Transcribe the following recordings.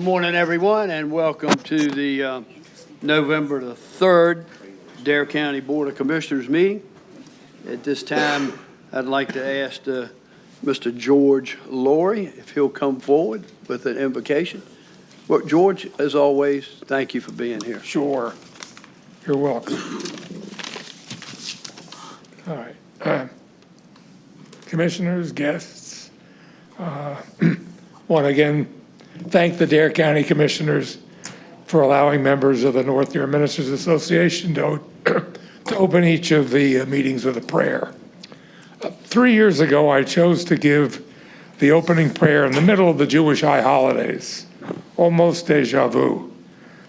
Good morning, everyone, and welcome to the November the 3rd Dare County Board of Commissioners meeting. At this time, I'd like to ask Mr. George Laurie if he'll come forward with an invocation. Well, George, as always, thank you for being here. Sure. You're welcome. All right. Commissioners, guests, want to again thank the Dare County Commissioners for allowing members of the North Dare Ministers Association to open each of the meetings with a prayer. 3 years ago, I chose to give the opening prayer in the middle of the Jewish high holidays, almost deja vu.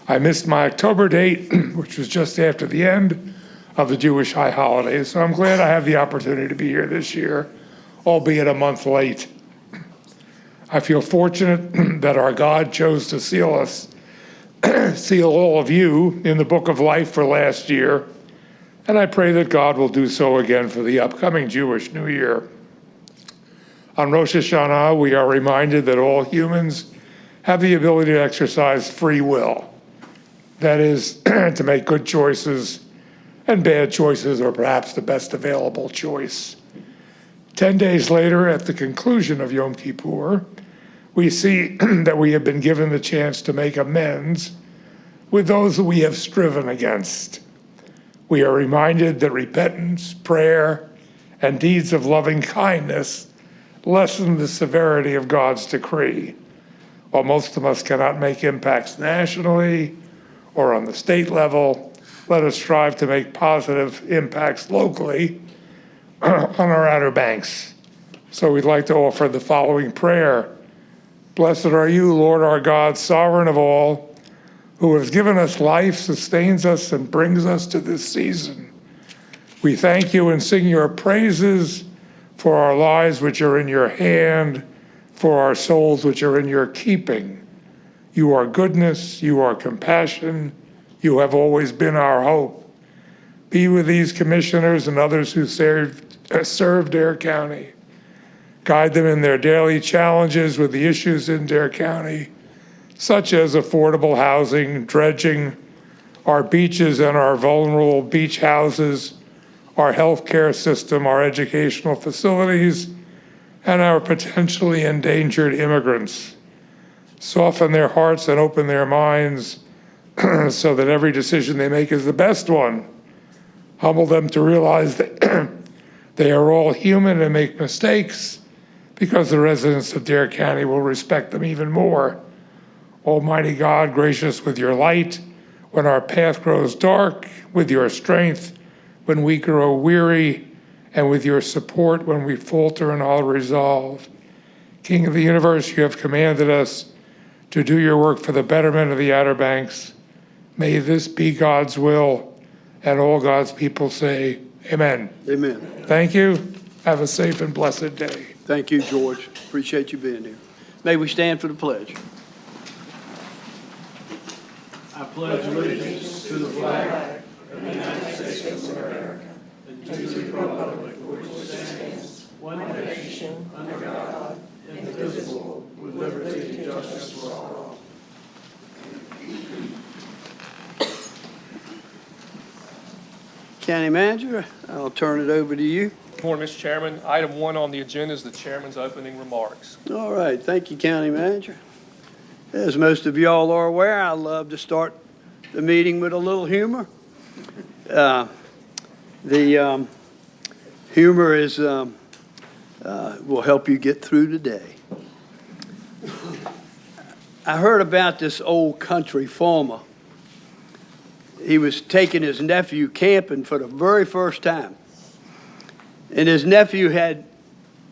I missed my October date, which was just after the end of the Jewish high holidays, so I'm glad I have the opportunity to be here this year, albeit a month late. I feel fortunate that our God chose to seal us, seal all of you in the book of life for last year, and I pray that God will do so again for the upcoming Jewish New Year. On Rosh Hashanah, we are reminded that all humans have the ability to exercise free will. That is, to make good choices and bad choices, or perhaps the best available choice. 10 days later, at the conclusion of Yom Kippur, we see that we have been given the chance to make amends with those that we have striven against. We are reminded that repentance, prayer, and deeds of loving kindness lessen the severity of God's decree. While most of us cannot make impacts nationally or on the state level, let us strive to make positive impacts locally on our Outer Banks. So we'd like to offer the following prayer. Blessed are you, Lord our God, sovereign of all, who has given us life, sustains us, and brings us to this season. We thank you and sing your praises for our lives which are in your hand, for our souls which are in your keeping. You are goodness, you are compassion, you have always been our hope. Be with these commissioners and others who serve Dare County. Guide them in their daily challenges with the issues in Dare County, such as affordable housing, dredging, our beaches and our vulnerable beach houses, our healthcare system, our educational facilities, and our potentially endangered immigrants. Soften their hearts and open their minds so that every decision they make is the best one. Humble them to realize that they are all human and make mistakes, because the residents of Dare County will respect them even more. Almighty God, gracious with your light when our path grows dark, with your strength when we grow weary, and with your support when we falter in our resolve. King of the universe, you have commanded us to do your work for the betterment of the Outer Banks. May this be God's will, and all God's people say, amen. Amen. Thank you. Have a safe and blessed day. Thank you, George. Appreciate you being here. May we stand for the pledge. I pledge allegiance to the flag of the United States of America and to the republic for which it stands, one nation, under God, indivisible, with liberty and justice for all. County Manager, I'll turn it over to you. Good morning, Mr. Chairman. Item 1 on the agenda is the chairman's opening remarks. All right. Thank you, County Manager. As most of y'all are aware, I love to start the meeting with a little humor. The humor is will help you get through the day. I heard about this old country farmer. He was taking his nephew camping for the very first time. And his nephew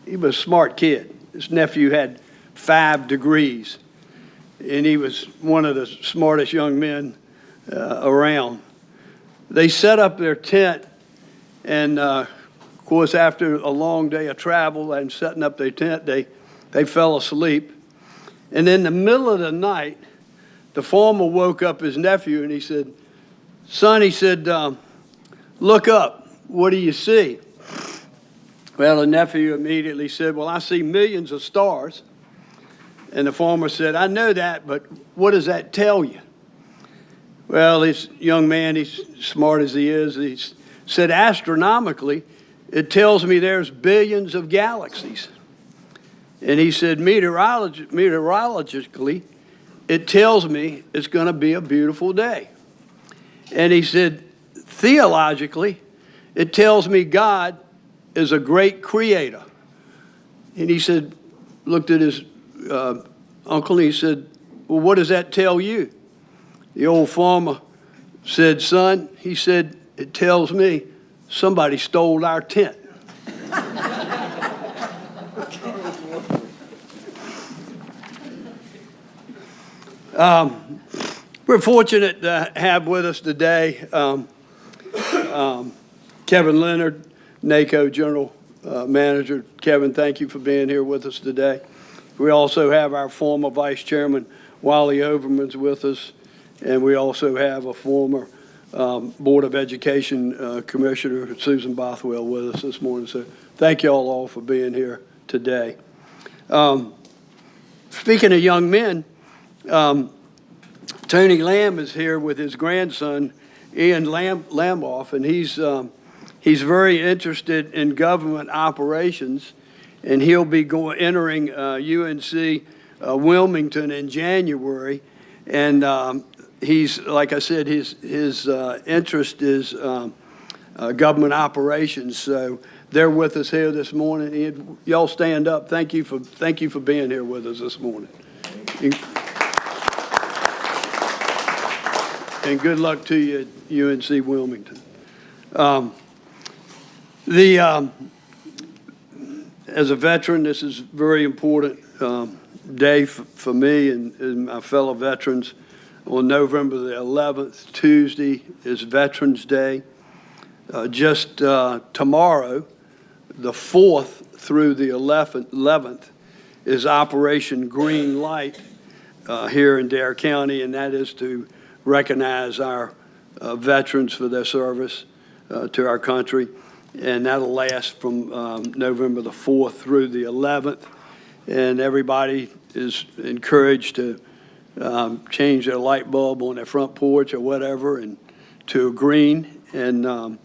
he was a smart kid. His nephew had 5 degrees. And he was one of the smartest young men around. They set up their tent, and of course, after a long day of travel and setting up their tent, they fell asleep. And in the middle of the night, the farmer woke up his nephew, and he said, "Son," he said, "look up. What do you see?" Well, the nephew immediately said, "Well, I see millions of stars." And the farmer said, I know that, but what does that tell you? Well, this young man, he's smart as he is, he said, astronomically, it tells me there's billions of galaxies. And he said, meteorologically, it tells me it's going to be a beautiful day. And he said, theologically, it tells me God is a great creator. And he said, looked at his uncle, and he said, well, what does that tell you? The old farmer said, son, he said, it tells me somebody stole our tent. We're fortunate to have with us today Kevin Leonard, NACO General Manager. Kevin, thank you for being here with us today. We also have our former Vice Chairman, Wally Overman's with us, and we also have a former Board of Education Commissioner, Susan Bothwell, with us this morning. So thank you all for being here today. Speaking of young men, Tony Lamb is here with his grandson, Ian Lamboff, and he's very interested in government operations, and he'll be entering UNC Wilmington in January. And he's, like I said, his interest is government operations. So they're with us here this morning. Y'all stand up. Thank you for being here with us this morning. And good luck to you at UNC Wilmington. As a veteran, this is a very important day for me and my fellow veterans. On November the 11th, Tuesday, is Veterans Day. Just tomorrow, the 4th through the 11th, is Operation Green Light here in Dare County, and that is to recognize our veterans for their service to our country. And that'll last from November the 4th through the 11th. And everybody is encouraged to change their light bulb on their front porch or whatever and to a green and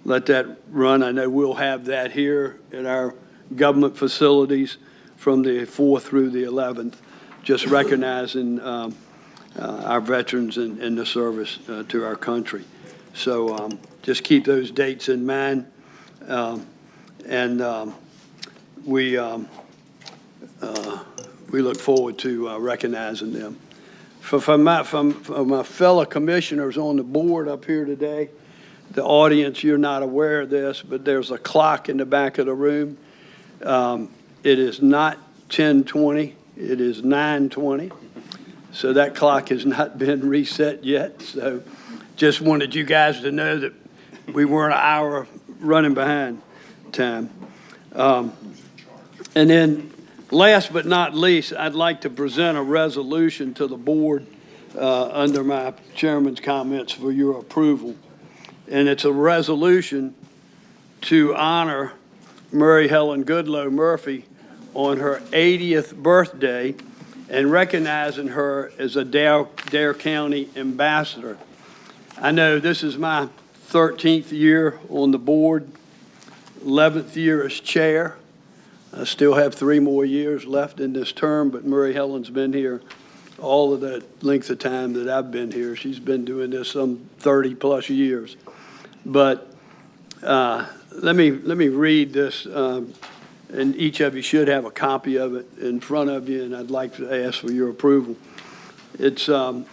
let that run. I know we'll have that here at our government facilities from the 4th through the 11th, just recognizing our veterans and the service to our country. So just keep those dates in mind. We look forward to recognizing them. For my fellow commissioners on the board up here today, the audience, you're not aware of this, but there's a clock in the back of the room. It is not 10:20, it is 9:20. So that clock has not been reset yet. So just wanted you guys to know that we weren't an hour running behind time. And then last but not least, I'd like to present a resolution to the board under my chairman's comments for your approval. And it's a resolution to honor Mary Helen Goodloe Murphy on her 80th birthday and recognizing her as a Dare County ambassador. I know this is my 13th year on the board, 11th year as chair. I still have 3 more years left in this term, but Mary Helen's been here all of that length of time that I've been here. She's been doing this some 30 plus years. But let me read this, and each of you should have a copy of it in front of you, and I'd like to ask for your approval. It's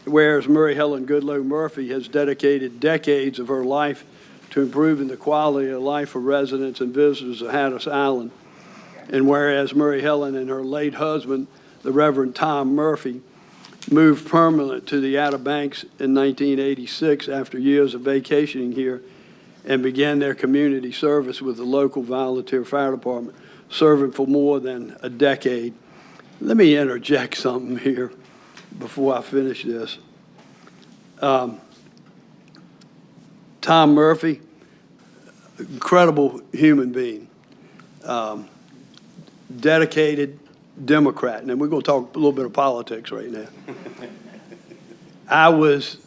whereas Mary Helen Goodloe Murphy has dedicated decades of her life to improving the quality of life of residents and visitors of Hatteras Island. And whereas Mary Helen and her late husband, the Reverend Tom Murphy, moved permanent to the Outer Banks in 1986 after years of vacationing here and began their community service with the local volunteer fire department, serving for more than a decade. Let me interject something here before I finish this. Tom Murphy, incredible human being, dedicated, Democrat, and we're going to talk a little bit of politics right now. I was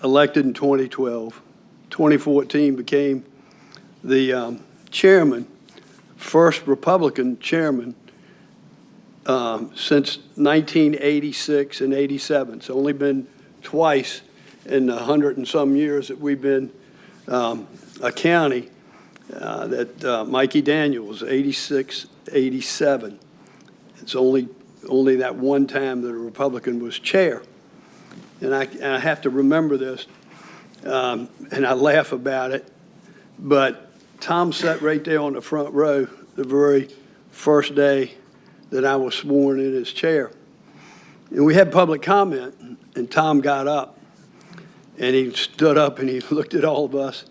elected in 2012. 2014 became the chairman, first Republican chairman since 1986 and 87. It's only been twice in the 100 and some years that we've been a county that Mikey Daniels, 86, 87. It's only that one time that a Republican was chair. And I have to remember this, and I laugh about it, but Tom sat right there on the front row the very first day that I was sworn in as chair. And we had public comment, and Tom got up, and he stood up and he looked at all of us.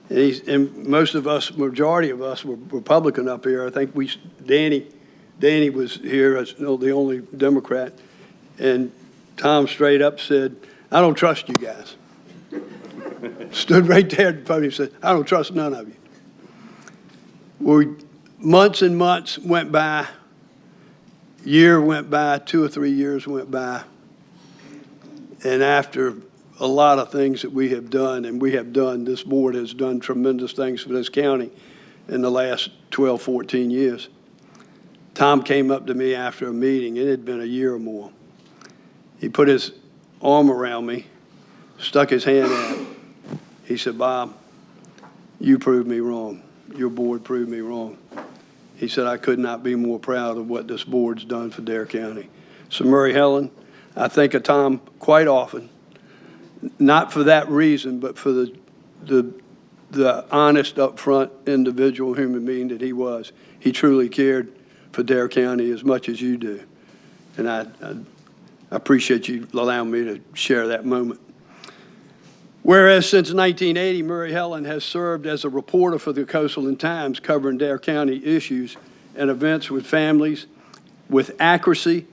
And most of us, majority of us were Republican up here. I think Danny was here as the only Democrat. And Tom straight up said, "I don't trust you guys." Stood right there at the podium and said, "I don't trust none of you." Months and months went by, year went by, 2 or 3 years went by. And after a lot of things that we have done, this board has done tremendous things for this county in the last 12, 14 years. Tom came up to me after a meeting, it had been a year or more. He put his arm around me, stuck his hand out. He said, "Bob, you proved me wrong. Your board proved me wrong." He said, "I could not be more proud of what this board's done for Dare County." So Murray Helen, I think of Tom quite often, not for that reason, but for the honest, upfront individual human being that he was. He truly cared for Dare County as much as you do. And I appreciate you allowing me to share that moment. Whereas since 1980, Murray Helen has served as a reporter for the Coastal Times, covering Dare County issues and events with families with accuracy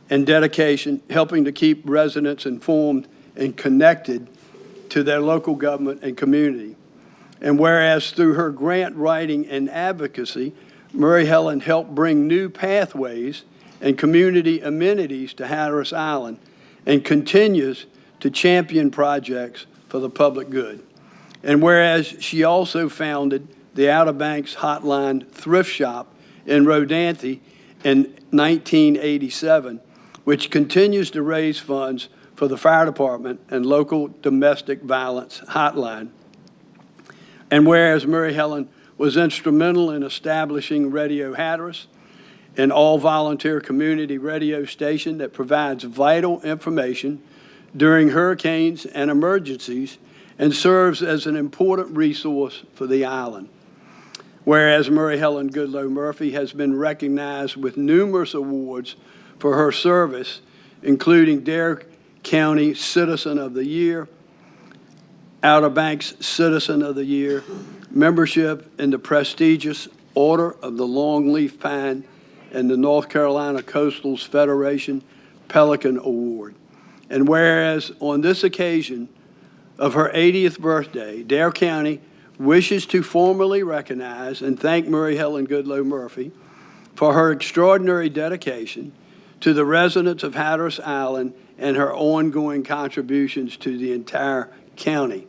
and dedication, helping to keep residents informed and connected to their local government and community. And whereas through her grant writing and advocacy, Murray Helen helped bring new pathways and community amenities to Hatteras Island and continues to champion projects for the public good. And whereas she also founded the Outer Banks Hotline Thrift Shop in Rodanthe in 1987, which continues to raise funds for the fire department and local domestic violence hotline. And whereas Murray Helen was instrumental in establishing Radio Hatteras, an all-volunteer community radio station that provides vital information during hurricanes and emergencies and serves as an important resource for the island. Whereas Murray Helen Goodloe Murphy has been recognized with numerous awards for her service, including Dare County Citizen of the Year, Outer Banks Citizen of the Year, membership in the prestigious Order of the Longleaf Pine, and the North Carolina Coastals Federation Pelican Award. And whereas on this occasion of her 80th birthday, Dare County wishes to formally recognize and thank Murray Helen Goodloe Murphy for her extraordinary dedication to the residents of Hatteras Island and her ongoing contributions to the entire county.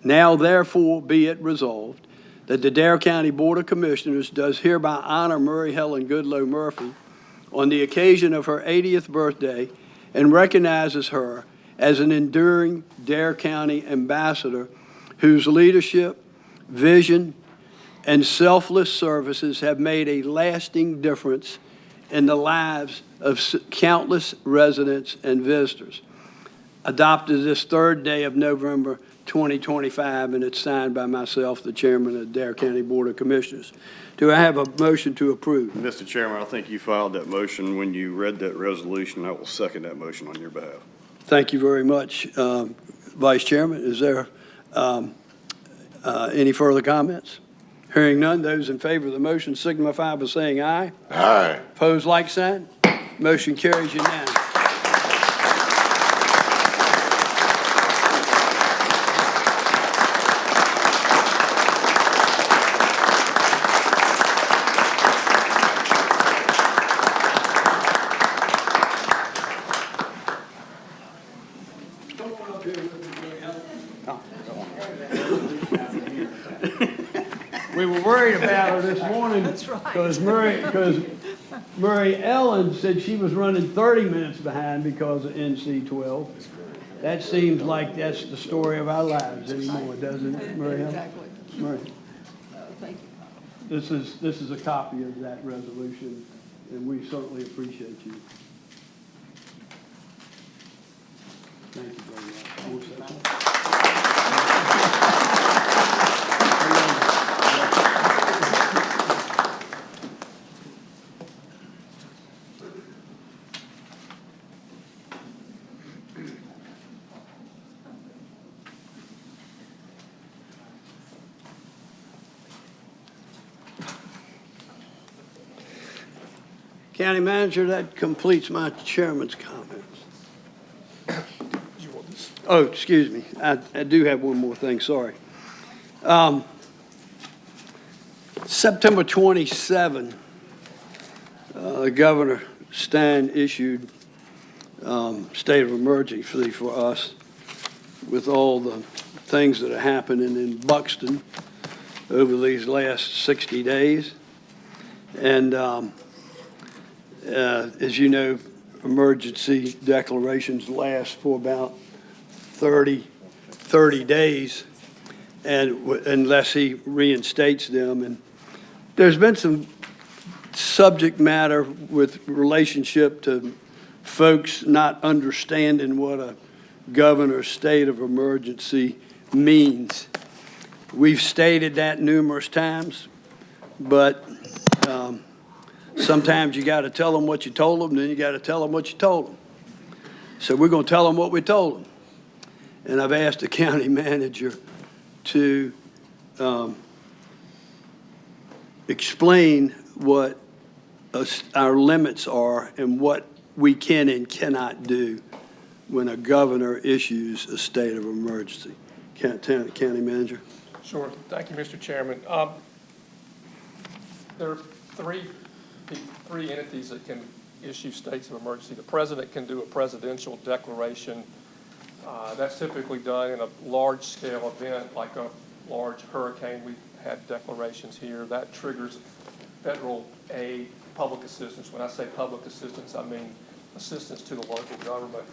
Now, therefore, be it resolved that the Dare County Board of Commissioners does hereby honor Murray Helen Goodloe Murphy on the occasion of her 80th birthday and recognizes her as an enduring Dare County ambassador whose leadership, vision, and selfless services have made a lasting difference in the lives of countless residents and visitors. Adopted this third day of November 2025, and it's signed by myself, the chairman of the Dare County Board of Commissioners. Do I have a motion to approve? Mr. Chairman, I think you filed that motion when you read that resolution. I will second that motion on your behalf. Thank you very much, Vice Chairman. Is there any further comments? Hearing none, those in favor of the motion signify by saying aye. Aye. Opposed, like sign. Motion carries unanimously. We were worried about her this morning. That's right. Because Murray Ellen said she was running 30 minutes behind because of NC-12. That seems like that's the story of our lives anymore, doesn't it, Murray Ellen? Exactly. Murray, Thank you. this is a copy of that resolution, and we certainly appreciate you. Thank you very much. I will say something. County Manager, that completes my chairman's comments. You want this? Oh, excuse me. I do have one more thing, sorry. September 27, Governor Stein issued state of emergency for us with all the things that are happening in Buxton over these last 60 days. And as you know, emergency declarations last for about 30 days, and unless he reinstates them. And there's been some subject matter with relationship to folks not understanding what a governor's state of emergency means. We've stated that numerous times, but sometimes you got to tell them what you told them, then you got to tell them what you told them. So we're going to tell them what we told them. And I've asked the county manager to explain what our limits are and what we can and cannot do when a governor issues a state of emergency. County manager. Sure. Thank you, Mr. Chairman. There are three entities that can issue states of emergency. The president can do a presidential declaration. That's typically done in a large-scale event like a large hurricane. We've had declarations here. That triggers federal aid, public assistance. When I say public assistance, I mean assistance to the local government.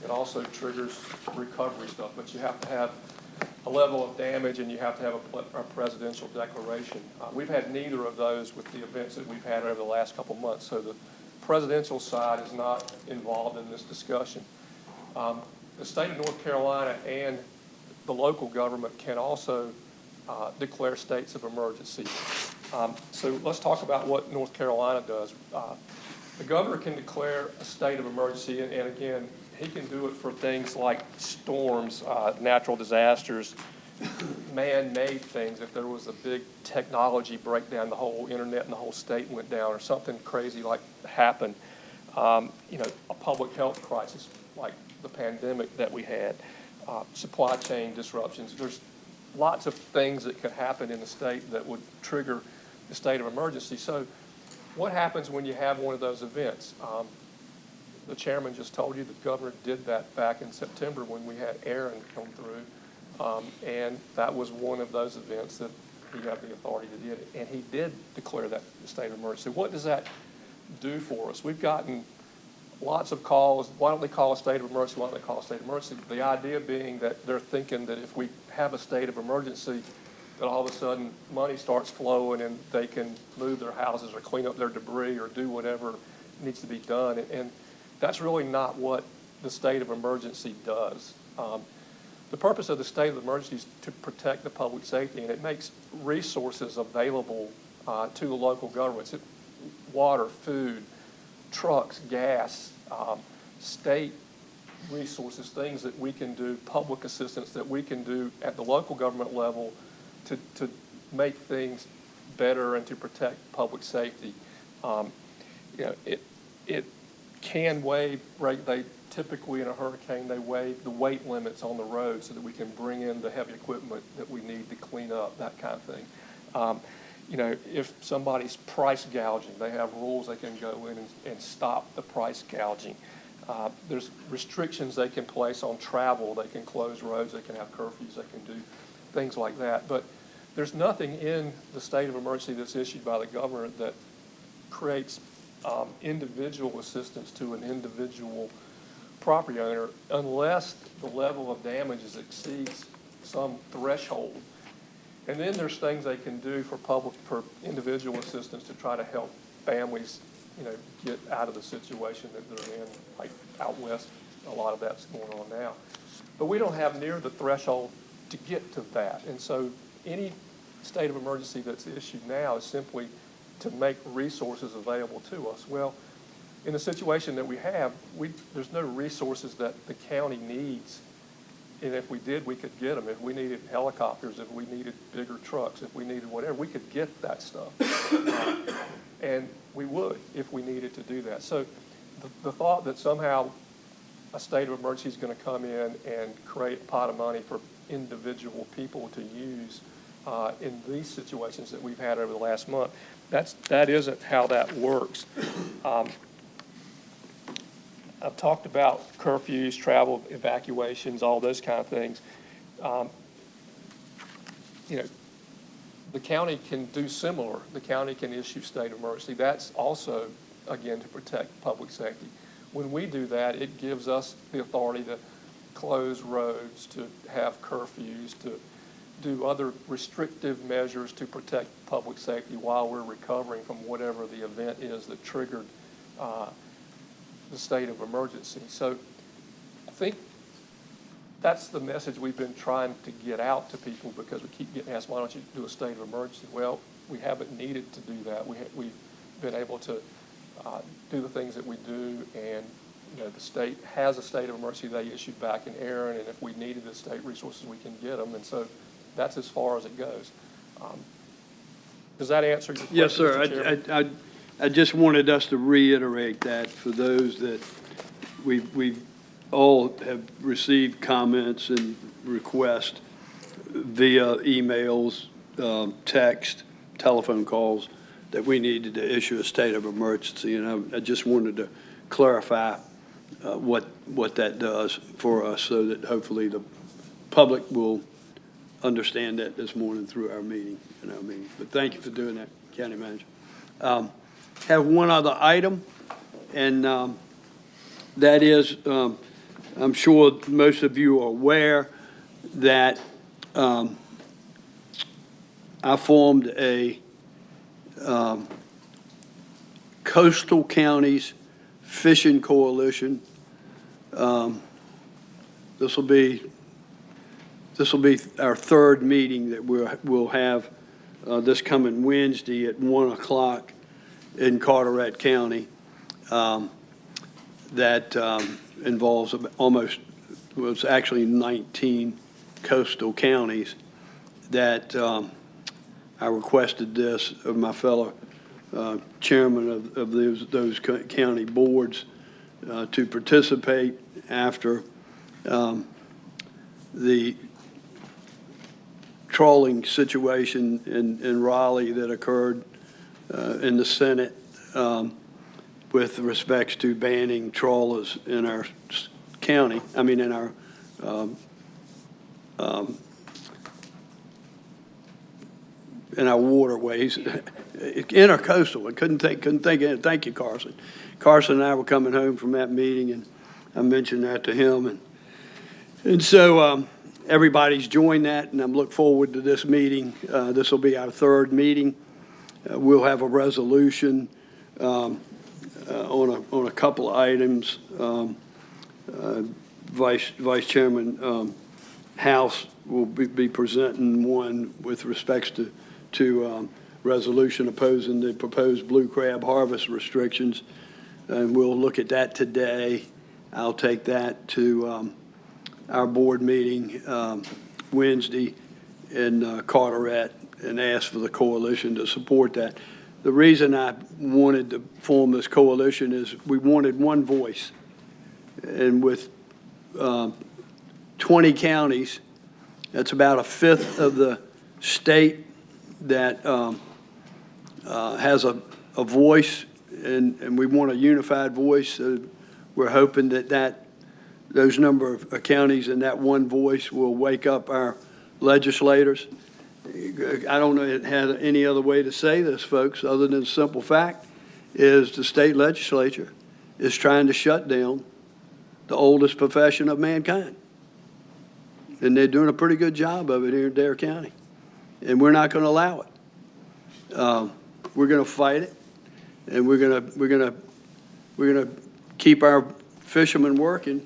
It also triggers recovery stuff, but you have to have a level of damage and you have to have a presidential declaration. We've had neither of those with the events that we've had over the last couple months, so the presidential side is not involved in this discussion. The state of North Carolina and the local government can also declare states of emergency. So let's talk about what North Carolina does. The governor can declare a state of emergency, and again, he can do it for things like storms, natural disasters, man-made things. If there was a big technology breakdown, the whole internet and the whole state went down, or something crazy like happened, a public health crisis like the pandemic that we had, supply chain disruptions. There's lots of things that could happen in the state that would trigger the state of emergency. So what happens when you have one of those events? The chairman just told you the governor did that back in September when we had Aaron come through, and that was one of those events that he had the authority to do it, and he did declare that the state of emergency. What does that do for us? We've gotten lots of calls. Why don't they call a state of emergency? Why don't they call a state of emergency? The idea being that they're thinking that if we have a state of emergency, that all of a sudden money starts flowing and they can move their houses or clean up their debris or do whatever needs to be done. And that's really not what the state of emergency does. The purpose of the state of emergency is to protect the public safety, and it makes resources available to the local governments. Water, food, trucks, gas, state resources, things that we can do, public assistance that we can do at the local government level to make things better and to protect public safety. It can waive, they typically in a hurricane, they waive the weight limits on the road so that we can bring in the heavy equipment that we need to clean up, that kind of thing. If somebody's price gouging, they have rules they can go in and stop the price gouging. There's restrictions they can place on travel. They can close roads, they can have curfews, they can do things like that. But there's nothing in the state of emergency that's issued by the governor that creates individual assistance to an individual property owner unless the level of damages exceeds some threshold. And then there's things they can do for individual assistance to try to help families, get out of the situation that they're in, like out west, a lot of that's going on now. But we don't have near the threshold to get to that. And so any state of emergency that's issued now is simply to make resources available to us. Well, in the situation that we have, there's no resources that the county needs. And if we did, we could get them. If we needed helicopters, if we needed bigger trucks, if we needed whatever, we could get that stuff. And we would if we needed to do that. So the thought that somehow a state of emergency is going to come in and create a pot of money for individual people to use in these situations that we've had over the last month, that isn't how that works. I've talked about curfews, travel, evacuations, all those kind of things. The county can do similar. The county can issue state of emergency. That's also, again, to protect public safety. When we do that, it gives us the authority to close roads, to have curfews, to do other restrictive measures to protect public safety while we're recovering from whatever the event is that triggered the state of emergency. So I think that's the message we've been trying to get out to people, because we keep getting asked, why don't you do a state of emergency? Well, we haven't needed to do that. We've been able to do the things that we do, and the state has a state of emergency they issued back in Aaron, and if we needed the state resources, we can get them, and so that's as far as it goes. Does that answer your question? Yes, sir. Mr. Chairman? I just wanted us to reiterate that for those that we've all have received comments and requests via emails, text, telephone calls, that we needed to issue a state of emergency. And I just wanted to clarify what that does for us, so that hopefully the public will understand that this morning through our meeting. But thank you for doing that, County Manager. Have one other item, and that is, I'm sure most of you are aware that I formed a Coastal Counties Fishing Coalition. This will be our third meeting that we'll have this coming Wednesday at 1 o'clock in Carteret County. That involves it's actually 19 coastal counties that I requested this of my fellow chairman of those county boards to participate after the trawling situation in Raleigh that occurred in the Senate with respects to banning trawlers in our county, in our waterways, intercoastal. I couldn't think of it. Thank you, Carson. Carson and I were coming home from that meeting, and I mentioned that to him, and so everybody's joined that, and I'm looking forward to this meeting. This will be our third meeting. We'll have a resolution on a couple of items. Vice Chairman House will be presenting one with respects to resolution opposing the proposed blue crab harvest restrictions, and we'll look at that today. I'll take that to our board meeting Wednesday in Carteret and ask for the coalition to support that. The reason I wanted to form this coalition is we wanted one voice. And with 20 counties, that's about a fifth of the state that has a voice, and we want a unified voice. So we're hoping that those number of counties and that one voice will wake up our legislators I don't know had any other way to say this, folks, other than the simple fact is the state legislature is trying to shut down the oldest profession of mankind. And they're doing a pretty good job of it here in Dare County. And we're not going to allow it. We're going to fight it, and we're going to keep our fishermen working,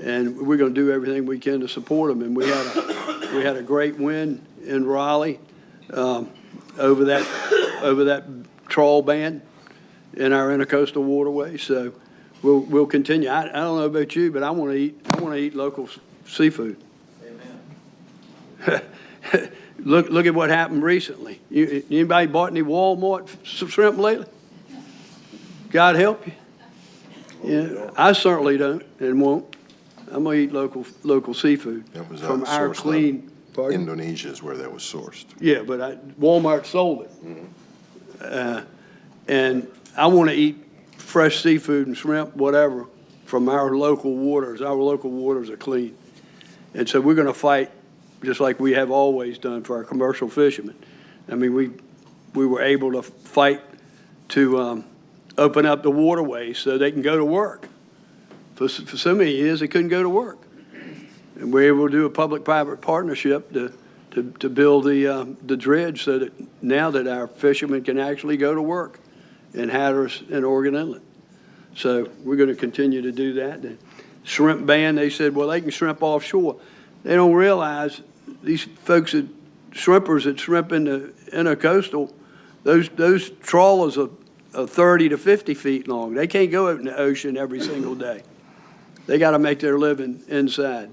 and we're going to do everything we can to support them. And we had a great win in Raleigh over that trawl ban in our intercoastal waterway. So we'll continue. I don't know about you, but I want to eat local seafood. Amen. Look at what happened recently. Anybody bought any Walmart shrimp lately? God help you. Yeah, I certainly don't and won't. I'm gonna eat local seafood That was from our outsourced clean. Pardon? Indonesia is where that was sourced. Yeah, but Walmart sold it. And I want to eat fresh seafood and shrimp, whatever, from our local waters. Our local waters are clean. And so we're going to fight just like we have always done for our commercial fishermen. I mean, we were able to fight to open up the waterways so they can go to work. For so many years, they couldn't go to work. And we're able to do a public-private partnership to build the dredge so that now that our fishermen can actually go to work in Hatteras and Oregon Inlet. So we're going to continue to do that. The shrimp ban, they said, well, they can shrimp offshore. They don't realize these folks shrimpers that shrimp in the intercoastal, those trawlers are 30 to 50 feet long. They can't go out in the ocean every single day. They got to make their living inside.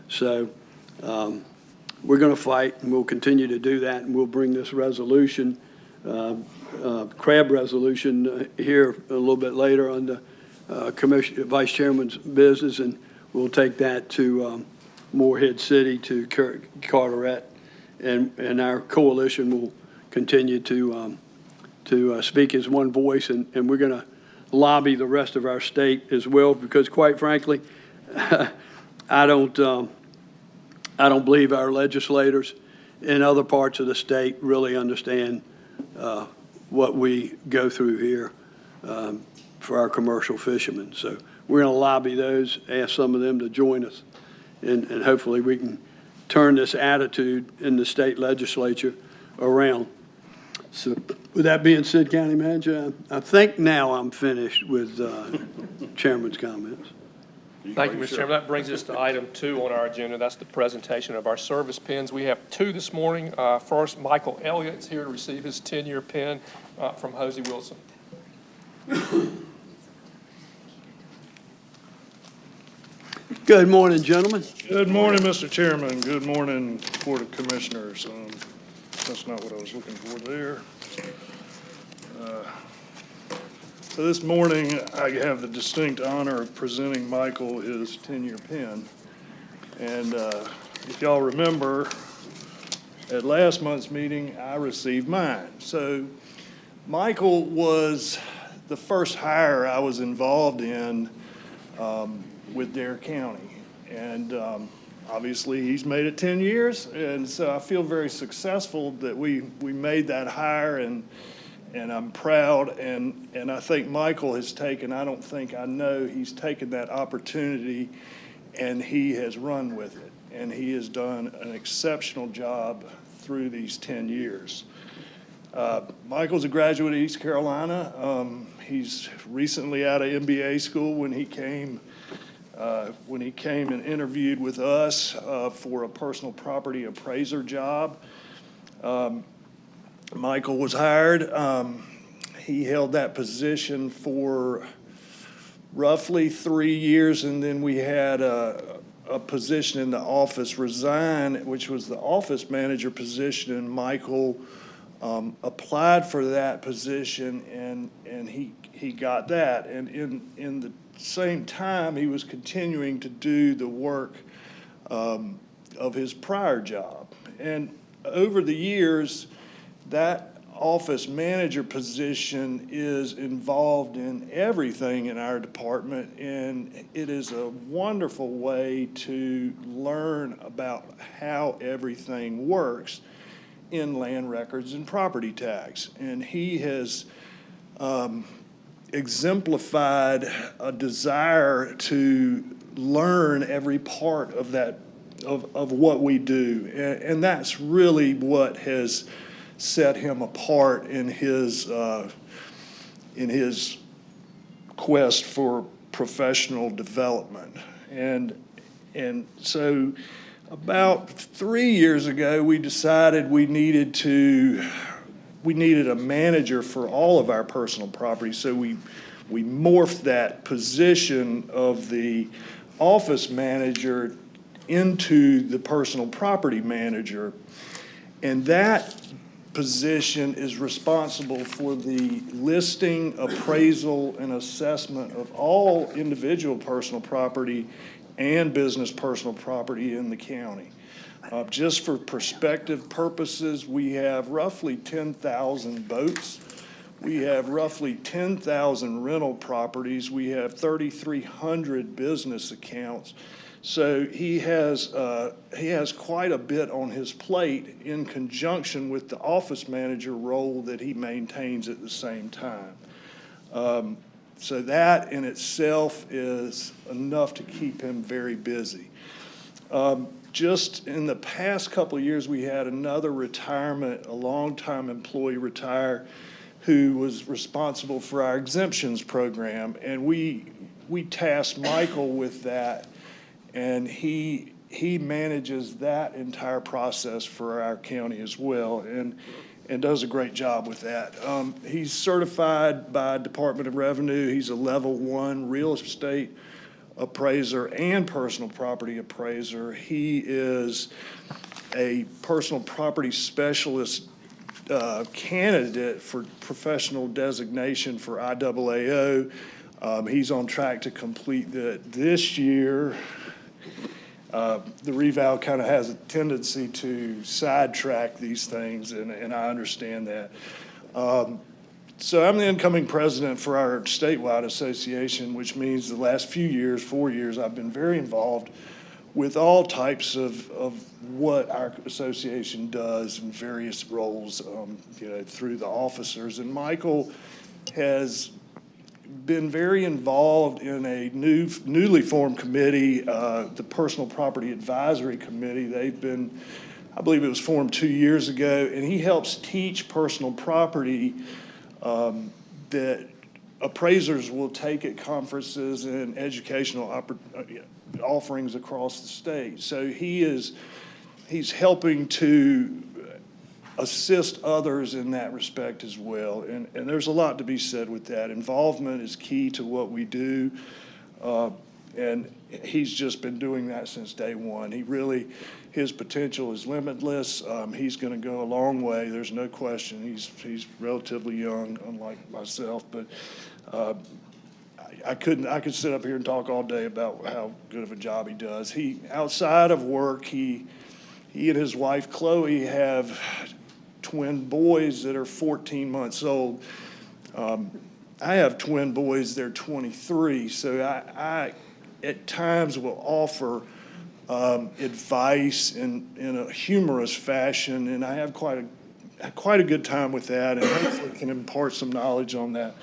So we're going to fight, and we'll continue to do that, and we'll bring this resolution, crab resolution, here a little bit later on the Vice Chairman's business, and we'll take that to Morehead City, to Carteret, and our coalition will continue to speak as one voice, and we're going to lobby the rest of our state as well, because quite frankly, I don't believe our legislators in other parts of the state really understand what we go through here for our commercial fishermen. So we're going to lobby those, ask some of them to join us, and hopefully we can turn this attitude in the state legislature around. So with that being said, County Manager, I think now I'm finished with Chairman's comments. Thank you, Mr. Chairman. That brings us to item 2 on our agenda. That's the presentation of our service pins. We have 2 this morning. First, Michael Elliott's here to receive his 10-year pin from Hosey Wilson. Good morning, gentlemen. Good morning, Mr. Chairman. Good morning, Board of Commissioners. That's not what I was looking for there. So this morning, I have the distinct honor of presenting Michael his 10-year pin. And if y'all remember, at last month's meeting, I received mine. So Michael was the first hire I was involved in with Dare County. And obviously, he's made it 10 years. And so I feel very successful that we made that hire, and I'm proud, and I think Michael has taken, I know he's taken that opportunity, and he has run with it, and he has done an exceptional job through these 10 years. Michael's a graduate of East Carolina. He's recently out of MBA school when he came and interviewed with us for a personal property appraiser job. Michael was hired. He held that position for roughly 3 years, and then we had a position in the office resign, which was the office manager position, and Michael applied for that position, and he got that. And in the same time, he was continuing to do the work of his prior job. And over the years, that office manager position is involved in everything in our department, and it is a wonderful way to learn about how everything works. in land records and property tax. And he has exemplified a desire to learn every part of that, of what we do. And that's really what has set him apart in his quest for professional development. And so about 3 years ago, we decided we needed a manager for all of our personal property. So we morphed that position of the office manager into the personal property manager. And that position is responsible for the listing, appraisal, and assessment of all individual personal property and business personal property in the county. Just for perspective purposes, we have roughly 10,000 boats. We have roughly 10,000 rental properties. We have 3,300 business accounts. So he has quite a bit on his plate in conjunction with the office manager role that he maintains at the same time. So that in itself is enough to keep him very busy. Just in the past couple of years, we had another retirement, a longtime employee retire, who was responsible for our exemptions program. And we tasked Michael with that, and he manages that entire process for our county as well, and does a great job with that. He's certified by Department of Revenue. He's a level 1 real estate appraiser and personal property appraiser. He is a personal property specialist candidate for professional designation for IAAO. He's on track to complete that this year. The reval kind of has a tendency to sidetrack these things, and I understand that. So I'm the incoming president for our statewide association, which means the last few years, 4 years, I've been very involved with all types of what our association does in various roles, through the officers. And Michael has been very involved in a newly formed committee, the Personal Property Advisory Committee. They've been, I believe it was formed 2 years ago, and he helps teach personal property that appraisers will take at conferences and educational offerings across the state. So he's helping to assist others in that respect as well. And there's a lot to be said with that. Involvement is key to what we do. And he's just been doing that since day one. His potential is limitless. He's going to go a long way. There's no question. He's relatively young, unlike myself, but I could sit up here and talk all day about how good of a job he does. Outside of work, he and his wife Chloe have twin boys that are 14 months old. I have twin boys, they're 23, so I at times will offer advice in a humorous fashion, and I have quite a good time with that, and hopefully can impart some knowledge on that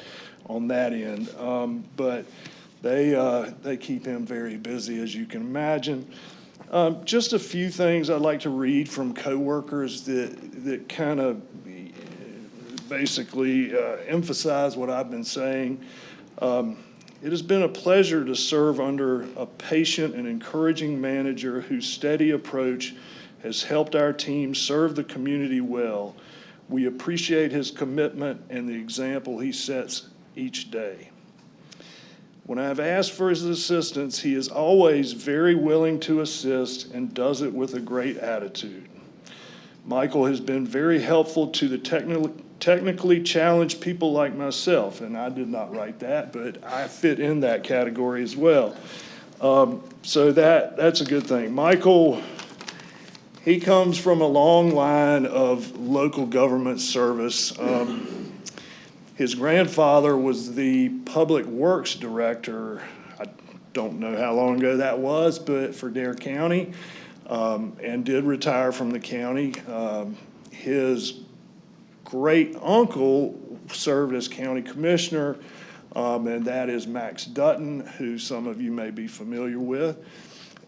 end. But they keep him very busy, as you can imagine. Just a few things I'd like to read from coworkers that kind of basically emphasize what I've been saying. It has been a pleasure to serve under a patient and encouraging manager whose steady approach has helped our team serve the community well. We appreciate his commitment and the example he sets each day. When I have asked for his assistance, he is always very willing to assist and does it with a great attitude. Michael has been very helpful to the technically challenged people like myself, and I did not write that, but I fit in that category as well. So that's a good thing. Michael, he comes from a long line of local government service. His grandfather was the public works director. I don't know how long ago that was, but for Dare County, and did retire from the county. His great uncle served as county commissioner, and that is Max Dutton, who some of you may be familiar with.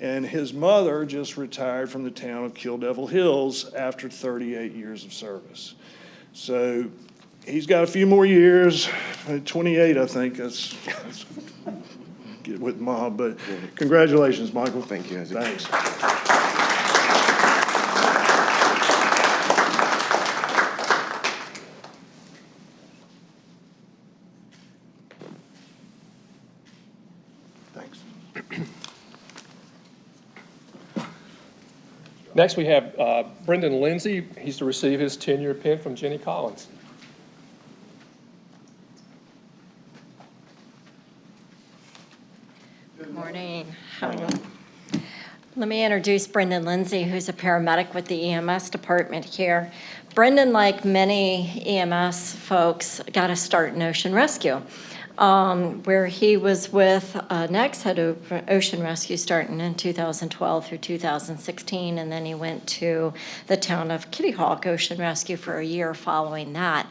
And his mother just retired from the town of Kill Devil Hills after 38 years of service. So he's got a few more years, 28, I think. That's get with Mom, but congratulations, Michael. Thank you. Thanks. Thanks. Next, we have Brendan Lindsay. He's to receive his tenure pin from Jenny Collins. Good morning. How are you? Let me introduce Brendan Lindsay, who's a paramedic with the EMS department here. Brendan, like many EMS folks, got a start in ocean rescue, where he was with NEX, had ocean rescue starting in 2012 through 2016, and then he went to the town of Kitty Hawk Ocean Rescue for a year following that.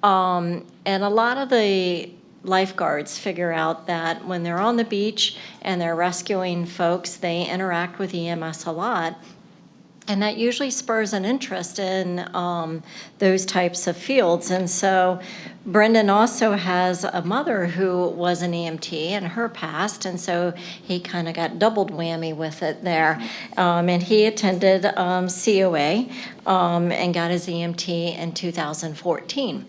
And a lot of the lifeguards figure out that when they're on the beach and they're rescuing folks, they interact with EMS a lot. And that usually spurs an interest in those types of fields. And so Brendan also has a mother who was an EMT in her past, and so he kind of got doubled whammy with it there. And he attended COA and got his EMT in 2014.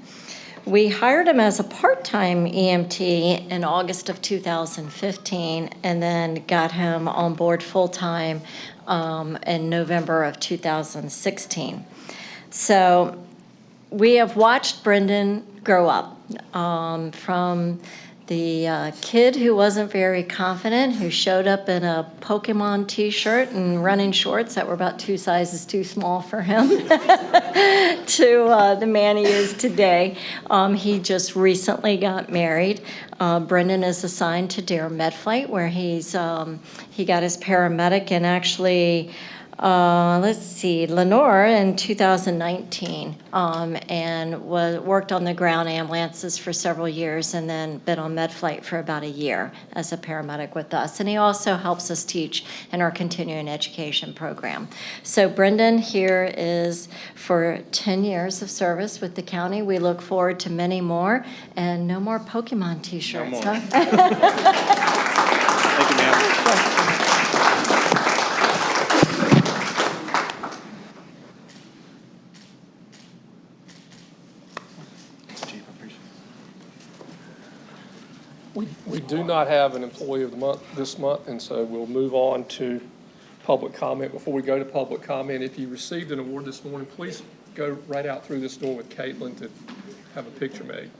We hired him as a part-time EMT in August of 2015, and then got him on board full-time in November of 2016. So we have watched Brendan grow up from the kid who wasn't very confident, who showed up in a Pokemon t-shirt and running shorts that were about 2 sizes too small for him, to the man he is today. He just recently got married. Brendan is assigned to Dare Medflight, where he got his paramedic and actually, Lenore in 2019, and worked on the ground ambulances for several years, and then been on Medflight for about a year as a paramedic with us. And he also helps us teach in our continuing education program. So Brendan here is for 10 years of service with the county. We look forward to many more, and no more Pokemon t-shirts, No more. huh? Thank you, ma'am. We do not have an employee of the month this month, and so we'll move on to public comment. Before we go to public comment, if you received an award this morning, please go right out through this door with Caitlin to have a picture made.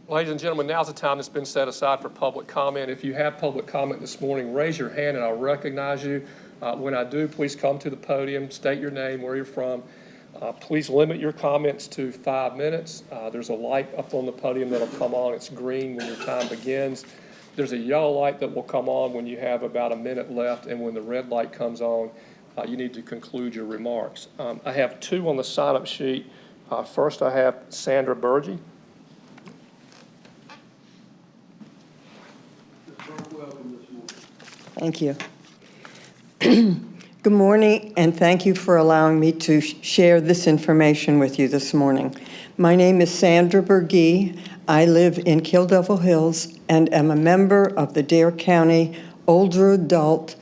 Ladies and gentlemen, now's the time that's been set aside for public comment. If you have public comment this morning, raise your hand and I'll recognize you. When I do, please come to the podium, state your name, where you're from. Please limit your comments to 5 minutes. There's a light up on the podium that'll come on. It's green when your time begins. There's a yellow light that will come on when you have about a minute left, and when the red light comes on, you need to conclude your remarks. I have 2 on the sign-up sheet. First, I have Sandra Burgee. Thank you. Good morning, and thank you for allowing me to share this information with you this morning. My name is Sandra Burgee. I live in Kill Devil Hills and am a member of the Dare County Older Adult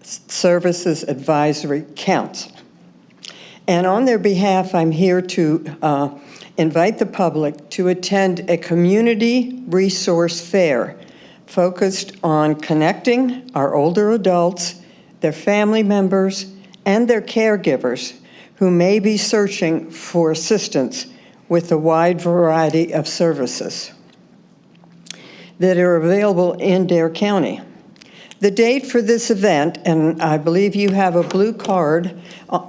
Services Advisory Council. And on their behalf, I'm here to invite the public to attend a community resource fair focused on connecting our older adults, their family members, and their caregivers who may be searching for assistance with a wide variety of services that are available in Dare County. The date for this event, and I believe you have a blue card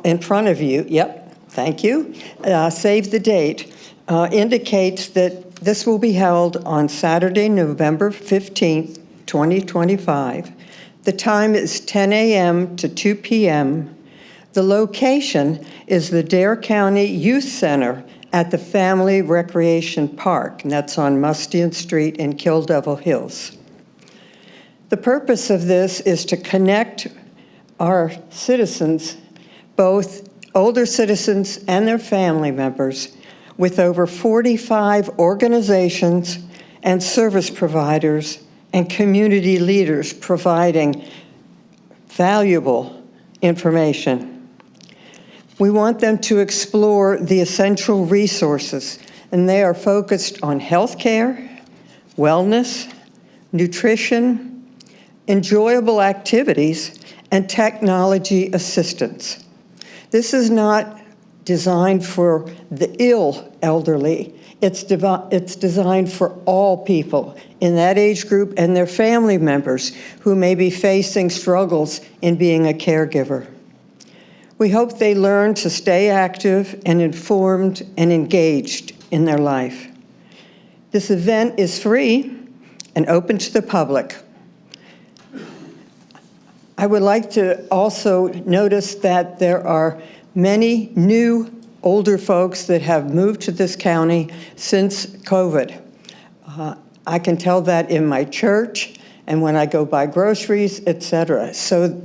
in front of you. Yep, thank you. Save the date. Indicates that this will be held on Saturday, November 15th, 2025. The time is 10 a.m. to 2 p.m. The location is the Dare County Youth Center at the Family Recreation Park, and that's on Mustian Street in Kill Devil Hills. The purpose of this is to connect our citizens, both older citizens and their family members, with over 45 organizations and service providers and community leaders providing valuable information. We want them to explore the essential resources, and they are focused on healthcare, wellness, nutrition, enjoyable activities, and technology assistance. This is not designed for the ill elderly. It's designed for all people in that age group and their family members who may be facing struggles in being a caregiver. We hope they learn to stay active and informed and engaged in their life. This event is free and open to the public. I would like to also notice that there are many new older folks that have moved to this county since COVID. I can tell that in my church and when I go buy groceries, et cetera. So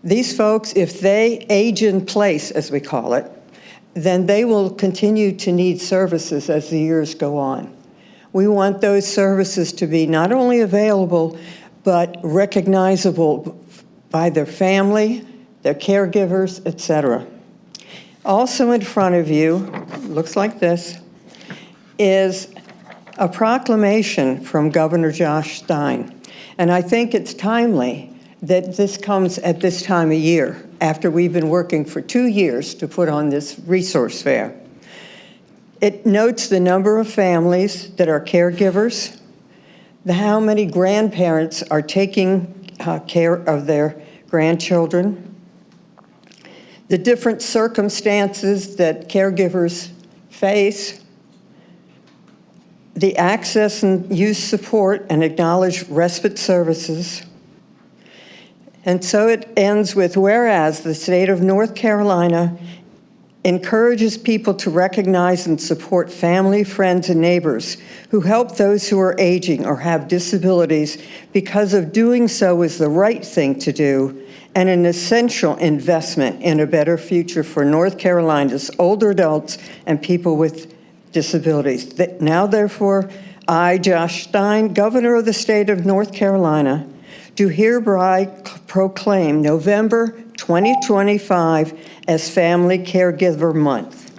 these folks, if they age in place, as we call it, then they will continue to need services as the years go on. We want those services to be not only available, but recognizable by their family, their caregivers, et cetera. Also in front of you, looks like this, is a proclamation from Governor Josh Stein. And I think it's timely that this comes at this time of year, after we've been working for 2 years to put on this resource fair. It notes the number of families that are caregivers, how many grandparents are taking care of their grandchildren, the different circumstances that caregivers face, the access and use support and acknowledge respite services. And so it ends with, whereas the state of North Carolina encourages people to recognize and support family, friends, and neighbors who help those who are aging or have disabilities, because of doing so is the right thing to do and an essential investment in a better future for North Carolina's older adults and people with disabilities. Now, therefore, I, Josh Stein, Governor of the state of North Carolina, do hereby proclaim November 2025 as Family Caregiver Month.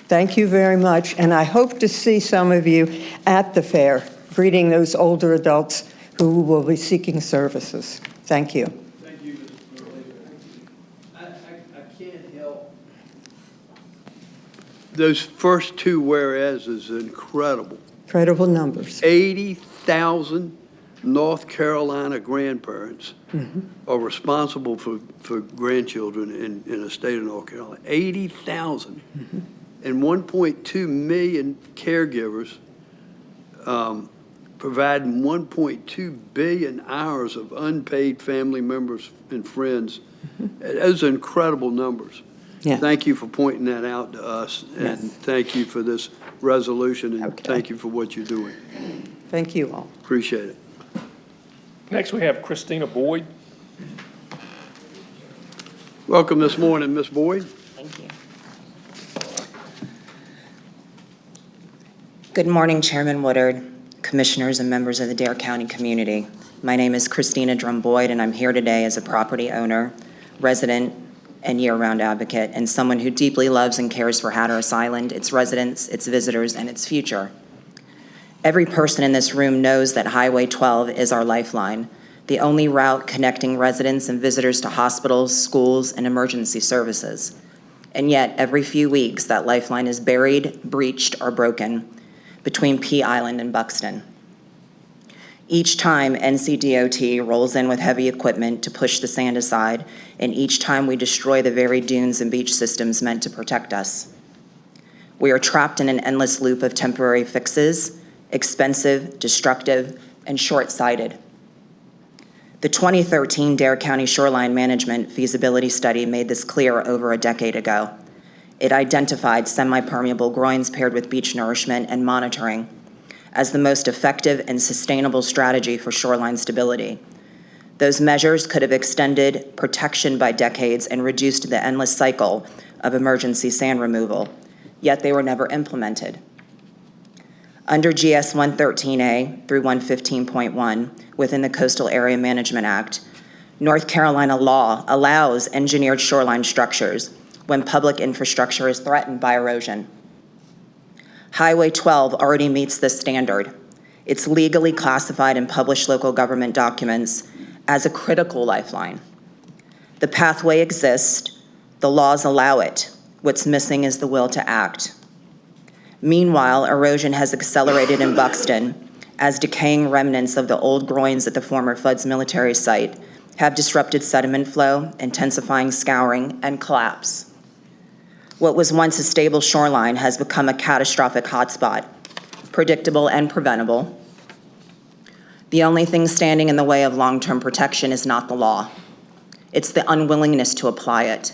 Thank you very much, and I hope to see some of you at the fair, greeting those older adults who will be seeking services. Thank you. Thank you, Mr. Burley. I can't help. Those first two whereas is incredible. Incredible numbers. 80,000 North Carolina grandparents are responsible for grandchildren in the state of North Carolina. 80,000. And 1.2 million caregivers providing 1.2 billion hours of unpaid family members and friends. Those are incredible numbers. Yeah. Thank you for pointing that out to us, and thank you for this resolution, and thank you for what you're doing. Thank you all. Appreciate it. Next, we have Christina Boyd. Welcome this morning, Ms. Boyd. Thank you. Good morning, Chairman Woodard, commissioners, and members of the Dare County community. My name is Christina Drum Boyd, and I'm here today as a property owner, resident, and year-round advocate, and someone who deeply loves and cares for Hatteras Island, its residents, its visitors, and its future. Every person in this room knows that Highway 12 is our lifeline, the only route connecting residents and visitors to hospitals, schools, and emergency services. And yet, every few weeks, that lifeline is buried, breached, or broken between Pea Island and Buxton. Each time NCDOT rolls in with heavy equipment to push the sand aside, and each time we destroy the very dunes and beach systems meant to protect us. We are trapped in an endless loop of temporary fixes, expensive, destructive, and short-sighted. The 2013 Dare County Shoreline Management Feasibility Study made this clear over a decade ago. It identified semi-permeable groins paired with beach nourishment and monitoring as the most effective and sustainable strategy for shoreline stability. Those measures could have extended protection by decades and reduced the endless cycle of emergency sand removal, yet they were never implemented. Under GS 113A through 115.1 within the Coastal Area Management Act, North Carolina law allows engineered shoreline structures when public infrastructure is threatened by erosion. Highway 12 already meets this standard. It's legally classified in published local government documents as a critical lifeline. The pathway exists, the laws allow it. What's missing is the will to act. Meanwhile, erosion has accelerated in Buxton as decaying remnants of the old groins at the former Fudd's military site have disrupted sediment flow, intensifying scouring, and collapse. What was once a stable shoreline has become a catastrophic hotspot, predictable and preventable. The only thing standing in the way of long-term protection is not the law. It's the unwillingness to apply it.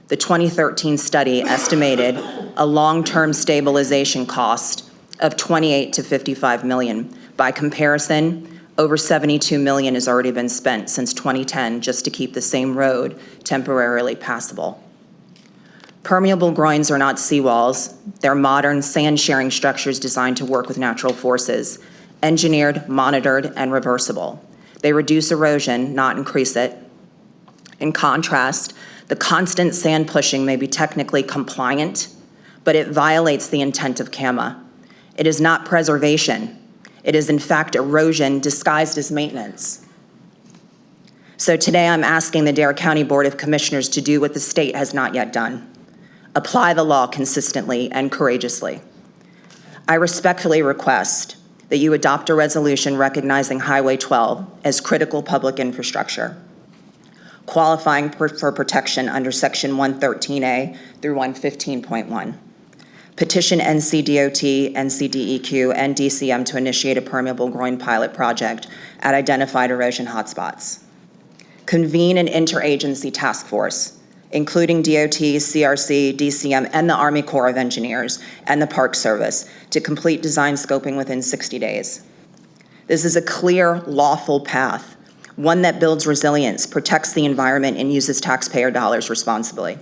The 2013 study estimated a long-term stabilization cost of $28 to $55 million. By comparison, over $72 million has already been spent since 2010 just to keep the same road temporarily passable. Permeable groins are not seawalls. They're modern sand-sharing structures designed to work with natural forces, engineered, monitored, and reversible. They reduce erosion, not increase it. In contrast, the constant sand pushing may be technically compliant, but it violates the intent of CAMA. It is not preservation. It is, in fact, erosion disguised as maintenance. So today I'm asking the Dare County Board of Commissioners to do what the state has not yet done. Apply the law consistently and courageously. I respectfully request that you adopt a resolution recognizing Highway 12 as critical public infrastructure, qualifying for protection under Section 113A through 115.1. Petition NCDOT, NCDEQ, and DCM to initiate a permeable groin pilot project at identified erosion hotspots. Convene an interagency task force, including DOT, CRC, DCM, and the Army Corps of Engineers and the Park Service, to complete design scoping within 60 days. This is a clear, lawful path, one that builds resilience, protects the environment, and uses taxpayer dollars responsibly.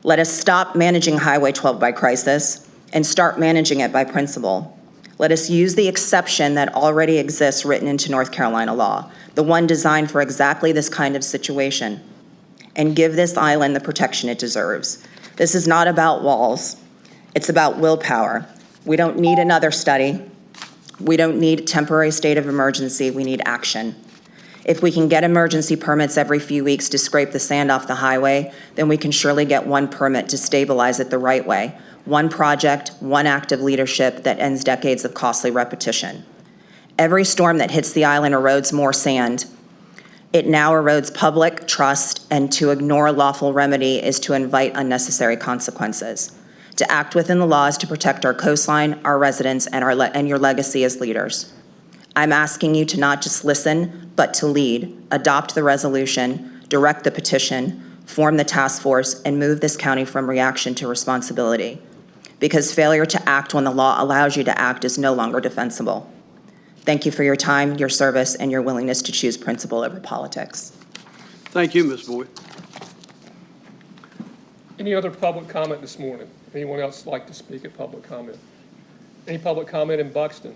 Let us stop managing Highway 12 by crisis and start managing it by principle. Let us use the exception that already exists written into North Carolina law, the one designed for exactly this kind of situation, and give this island the protection it deserves. This is not about walls. It's about willpower. We don't need another study. We don't need a temporary state of emergency. We need action. If we can get emergency permits every few weeks to scrape the sand off the highway, then we can surely get one permit to stabilize it the right way. One project, one act of leadership that ends decades of costly repetition. Every storm that hits the island erodes more sand. It now erodes public trust, and to ignore a lawful remedy is to invite unnecessary consequences. To act within the law is to protect our coastline, our residents, and your legacy as leaders. I'm asking you to not just listen, but to lead. Adopt the resolution, direct the petition, form the task force, and move this county from reaction to responsibility. Because failure to act when the law allows you to act is no longer defensible. Thank you for your time, your service, and your willingness to choose principle over politics. Thank you, Ms. Boyd. Any other public comment this morning? Anyone else like to speak at public comment? Any public comment in Buxton?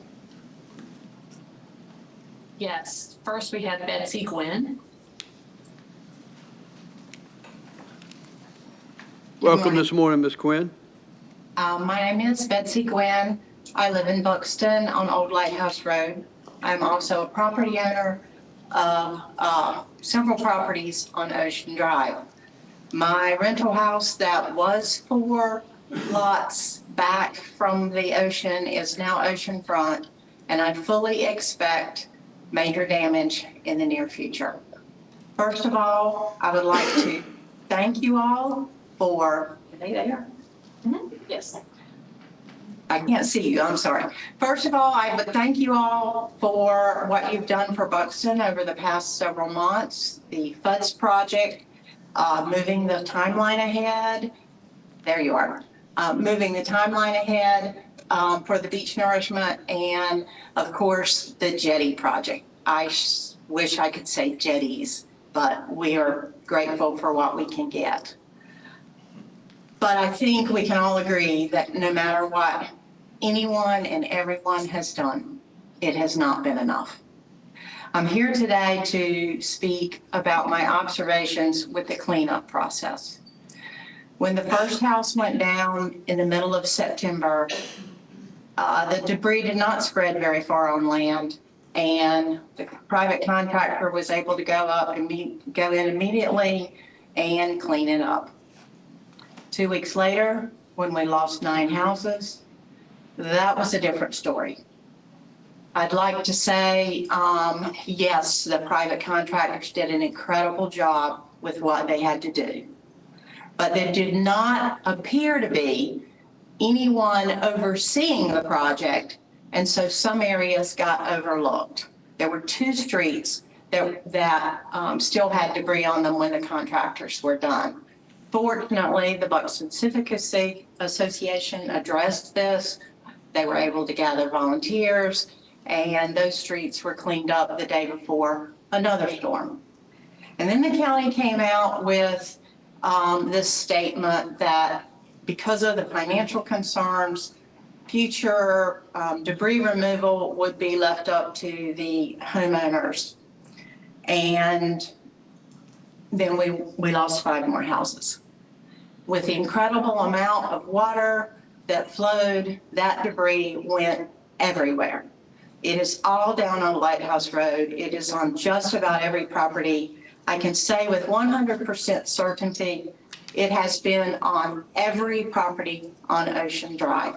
Yes, first we have Betsy Gwynn. Welcome morning. this morning, Ms. Quinn. My name is Betsy Gwynn. I live in Buxton on Old Lighthouse Road. I'm also a property owner of several properties on Ocean Drive. My rental house that was 4 lots back from the ocean is now oceanfront, and I fully expect major damage in the near future. First of all, I would like to thank you all for, are they there? Yes. I can't see you, I'm sorry. First of all, I would thank you all for what you've done for Buxton over the past several months. The FUDS project, moving the timeline ahead. There you are. Moving the timeline ahead for the beach nourishment, and of course, the jetty project. I wish I could say jetties, but we are grateful for what we can get. But I think we can all agree that no matter what anyone and everyone has done, it has not been enough. I'm here today to speak about my observations with the cleanup process. When the first house went down in the middle of September, the debris did not spread very far on land, and the private contractor was able to go in immediately and clean it up. 2 weeks later, when we lost 9 houses, that was a different story. I'd like to say, yes, the private contractors did an incredible job with what they had to do. But there did not appear to be anyone overseeing the project, and so some areas got overlooked. There were 2 streets that still had debris on them when the contractors were done. Fortunately, the Buxton Civic Association addressed this. They were able to gather volunteers, and those streets were cleaned up the day before another storm. And then the county came out with this statement that because of the financial concerns, future debris removal would be left up to the homeowners. And then we lost 5 more houses. With the incredible amount of water that flowed, that debris went everywhere. It is all down on Lighthouse Road. It is on just about every property. I can say with 100% certainty, it has been on every property on Ocean Drive.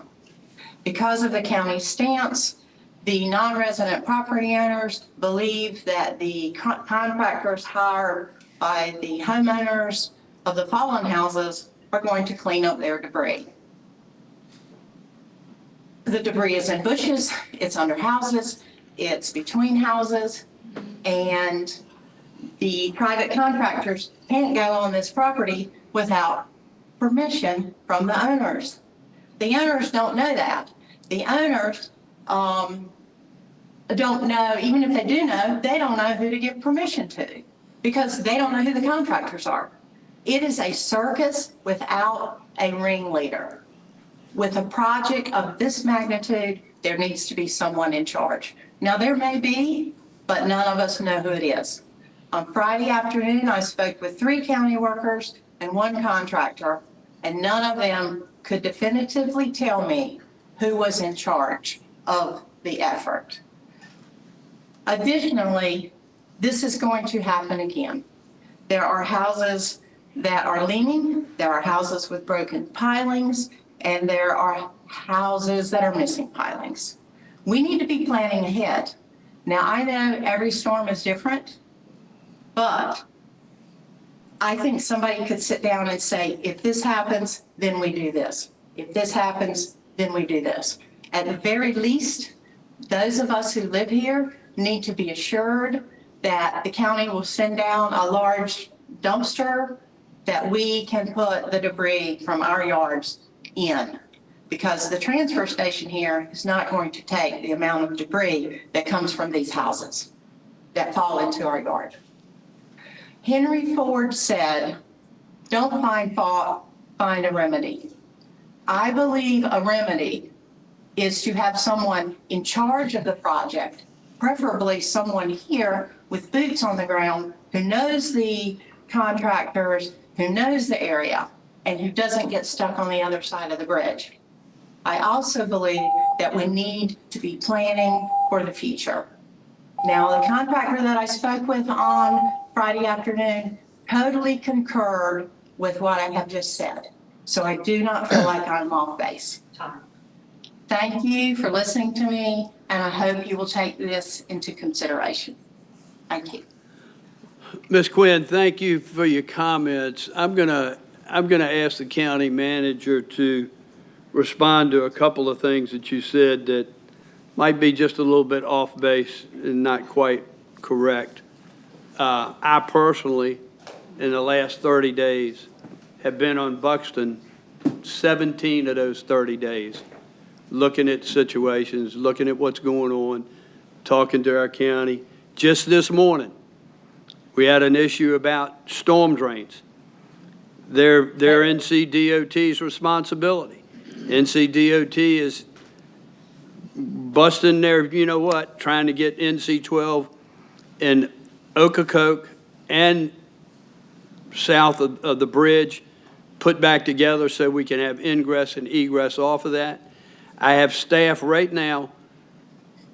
Because of the county's stance, the non-resident property owners believe that the contractors hired by the homeowners of the fallen houses are going to clean up their debris. The debris is in bushes, it's under houses, it's between houses, and the private contractors can't go on this property without permission from the owners. The owners don't know that. The owners don't know, even if they do know, they don't know who to give permission to because they don't know who the contractors are. It is a circus without a ringleader. With a project of this magnitude, there needs to be someone in charge. Now, there may be, but none of us know who it is. On Friday afternoon, I spoke with 3 county workers and 1 contractor, and none of them could definitively tell me who was in charge of the effort. Additionally, this is going to happen again. There are houses that are leaning, there are houses with broken pilings, and there are houses that are missing pilings. We need to be planning ahead. Now, I know every storm is different, but I think somebody could sit down and say, if this happens, then we do this. If this happens, then we do this. At the very least, those of us who live here need to be assured that the county will send down a large dumpster that we can put the debris from our yards in, because the transfer station here is not going to take the amount of debris that comes from these houses that fall into our yard. Henry Ford said, don't find fault, find a remedy. I believe a remedy is to have someone in charge of the project, preferably someone here with boots on the ground who knows the contractors, who knows the area. and who doesn't get stuck on the other side of the bridge. I also believe that we need to be planning for the future. Now, the contractor that I spoke with on Friday afternoon totally concurred with what I have just said. So I do not feel like I'm off base. Thank you for listening to me, and I hope you will take this into consideration. Thank you. Ms. Quinn, thank you for your comments. I'm gonna ask the county manager to respond to a couple of things that you said that might be just a little bit off base and not quite correct. I personally, in the last 30 days, have been on Buxton 17 of those 30 days, looking at situations, looking at what's going on, talking to our county. Just this morning, we had an issue about storm drains. They're NCDOT's responsibility. NCDOT is busting their, you know what, trying to get NC-12 in Ocracoke and south of the bridge put back together so we can have ingress and egress off of that. I have staff right now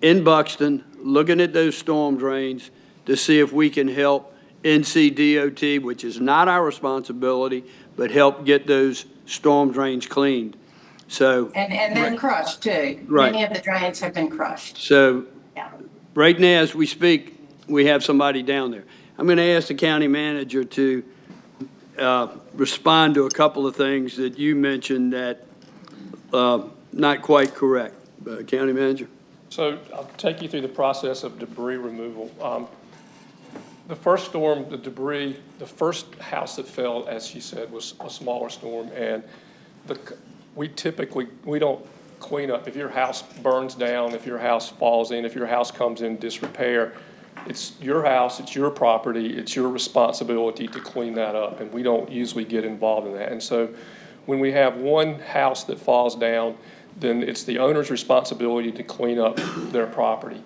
in Buxton looking at those storm drains to see if we can help NCDOT, which is not our responsibility, but help get those storm drains cleaned. So And then crushed too. Right. Many of the drains have been crushed. So Yeah. right now, as we speak, we have somebody down there. I'm going to ask the county manager to respond to a couple of things that you mentioned that not quite correct. County manager? So I'll take you through the process of debris removal. The first storm, the debris, the first house that fell, as she said, was a smaller storm, and we don't clean up. If your house burns down, if your house falls in, if your house comes in disrepair, it's your house, it's your property, it's your responsibility to clean that up, and we don't usually get involved in that. And so when we have one house that falls down, then it's the owner's responsibility to clean up their property.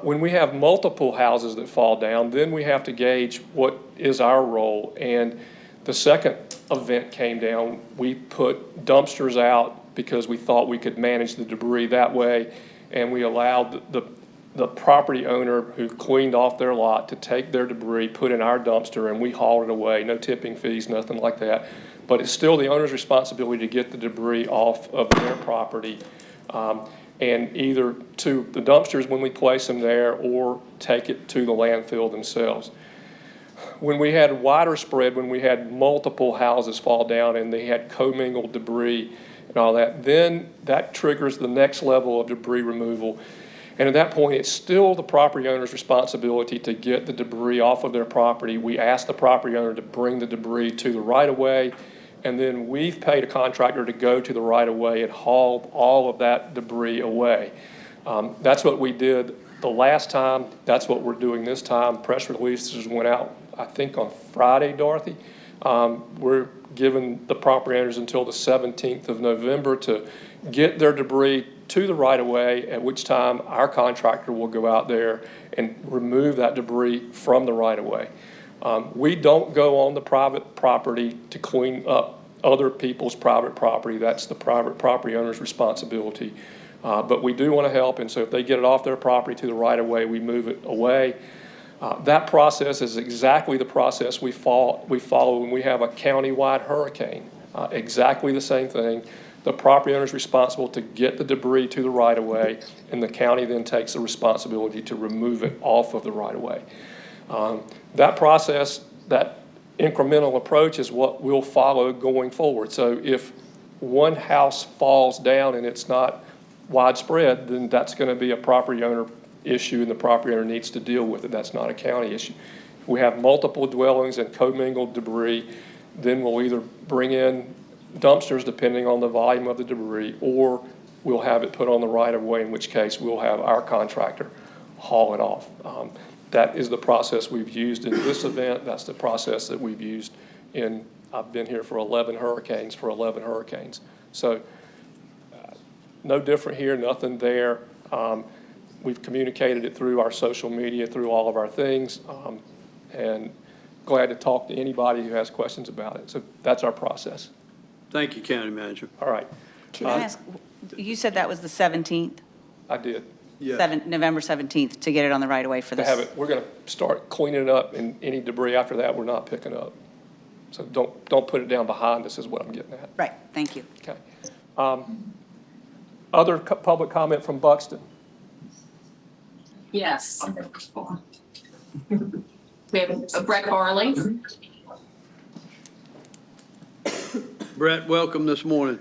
When we have multiple houses that fall down, then we have to gauge what is our role. And the second event came down, we put dumpsters out because we thought we could manage the debris that way, and we allowed the property owner who cleaned off their lot to take their debris, put in our dumpster, and we hauled it away. No tipping fees, nothing like that. But it's still the owner's responsibility to get the debris off of their property, and either to the dumpsters when we place them there or take it to the landfill themselves. When we had wider spread, when we had multiple houses fall down and they had commingled debris and all that, then that triggers the next level of debris removal. And at that point, it's still the property owner's responsibility to get the debris off of their property. We ask the property owner to bring the debris to the right-of-way, and then we've paid a contractor to go to the right-of-way and haul all of that debris away. That's what we did the last time. That's what we're doing this time. Press releases went out, I think, on Friday, Dorothy. We're giving the property owners until the 17th of November to get their debris to the right-of-way, at which time our contractor will go out there and remove that debris from the right-of-way. We don't go on the private property to clean up other people's private property. That's the private property owner's responsibility. But we do want to help, and so if they get it off their property to the right-of-way, we move it away. That process is exactly the process we follow when we have a county-wide hurricane. Exactly the same thing. The property owner is responsible to get the debris to the right-of-way, and the county then takes the responsibility to remove it off of the right-of-way. That process, that incremental approach is what we'll follow going forward. So if one house falls down and it's not widespread, then that's going to be a property owner issue, and the property owner needs to deal with it. That's not a county issue. If we have multiple dwellings and commingled debris, then we'll either bring in dumpsters depending on the volume of the debris, or we'll have it put on the right-of-way, in which case we'll have our contractor haul it off. That is the process we've used in this event. That's the process that we've used in, I've been here for 11 hurricanes. So no different here, nothing there. We've communicated it through our social media, through all of our things. And of glad to talk to anybody who has questions about it. So that's our process. Thank you, County Manager. All right. Can I ask, you said that was the 17th, I did. Yes. November 17th, to get it on the right of way for To this? have it, we're going to start cleaning it up, and any debris after that, we're not picking up. So don't put it down behind us is what I'm getting at. Right, thank you. Okay. Other public comment from Buxton? Yes. We have Brett Barley. Brett, welcome this morning.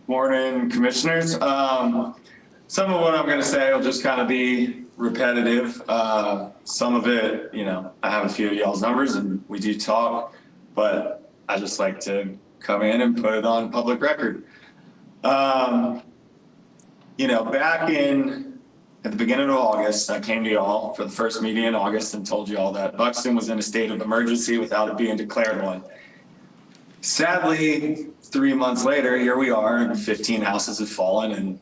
Morning, Commissioners. Some of what I'm going to say will just kind of be repetitive. Some of it, I have a few of y'all's numbers and we do talk, but I just like to come in and put it on public record. Back at the beginning of August, I came to y'all for the first meeting in August and told y'all that Buxton was in a state of emergency without it being declared one. Sadly, 3 months later, here we are, and 15 houses have fallen, and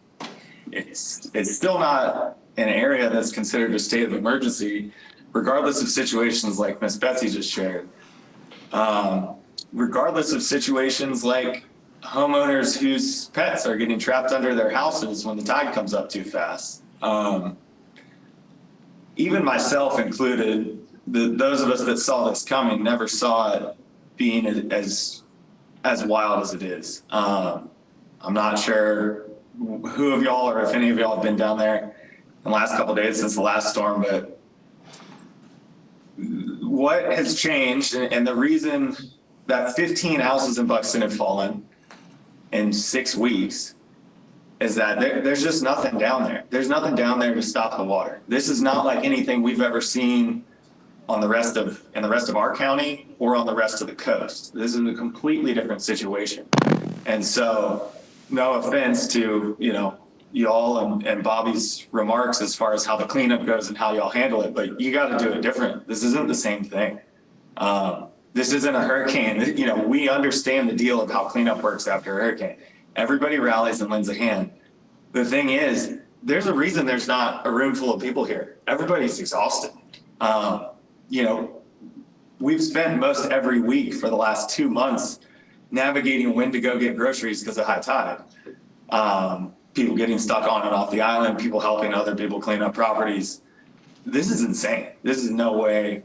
it's still not an area that's considered a state of emergency, regardless of situations like Miss Betsy just shared. Regardless of situations like homeowners whose pets are getting trapped under their houses when the tide comes up too fast. Even myself included, those of us that saw this coming never saw it being as wild as it is. I'm not sure who of y'all or if any of y'all have been down there in the last couple of days since the last storm, but what has changed and the reason that 15 houses in Buxton have fallen in 6 weeks is that there's just nothing down there. There's nothing down there to stop the water. This is not like anything we've ever seen in the rest of our county or on the rest of the coast. This is a completely different situation. And so, no offense to, y'all and Bobby's remarks as far as how the cleanup goes and how y'all handle it, but you got to do it different. This isn't the same thing. This isn't a hurricane. We understand the deal of how cleanup works after a hurricane. Everybody rallies and lends a hand. The thing is, there's a reason there's not a room full of people here. Everybody's exhausted. We've spent most every week for the last 2 months navigating when to go get groceries because of high tide. People getting stuck on and off the island, people helping other people clean up properties. This is insane. This is no way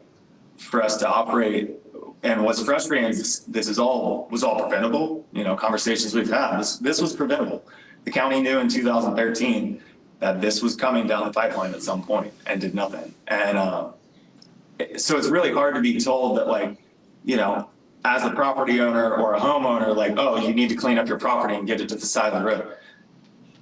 for us to operate. And what's frustrating is this was all preventable. Conversations we've had, this was preventable. The county knew in 2013 that this was coming down the pipeline at some point and did nothing. And so it's really hard to be told that as a property owner or a homeowner, oh, you need to clean up your property and get it to the side of the road.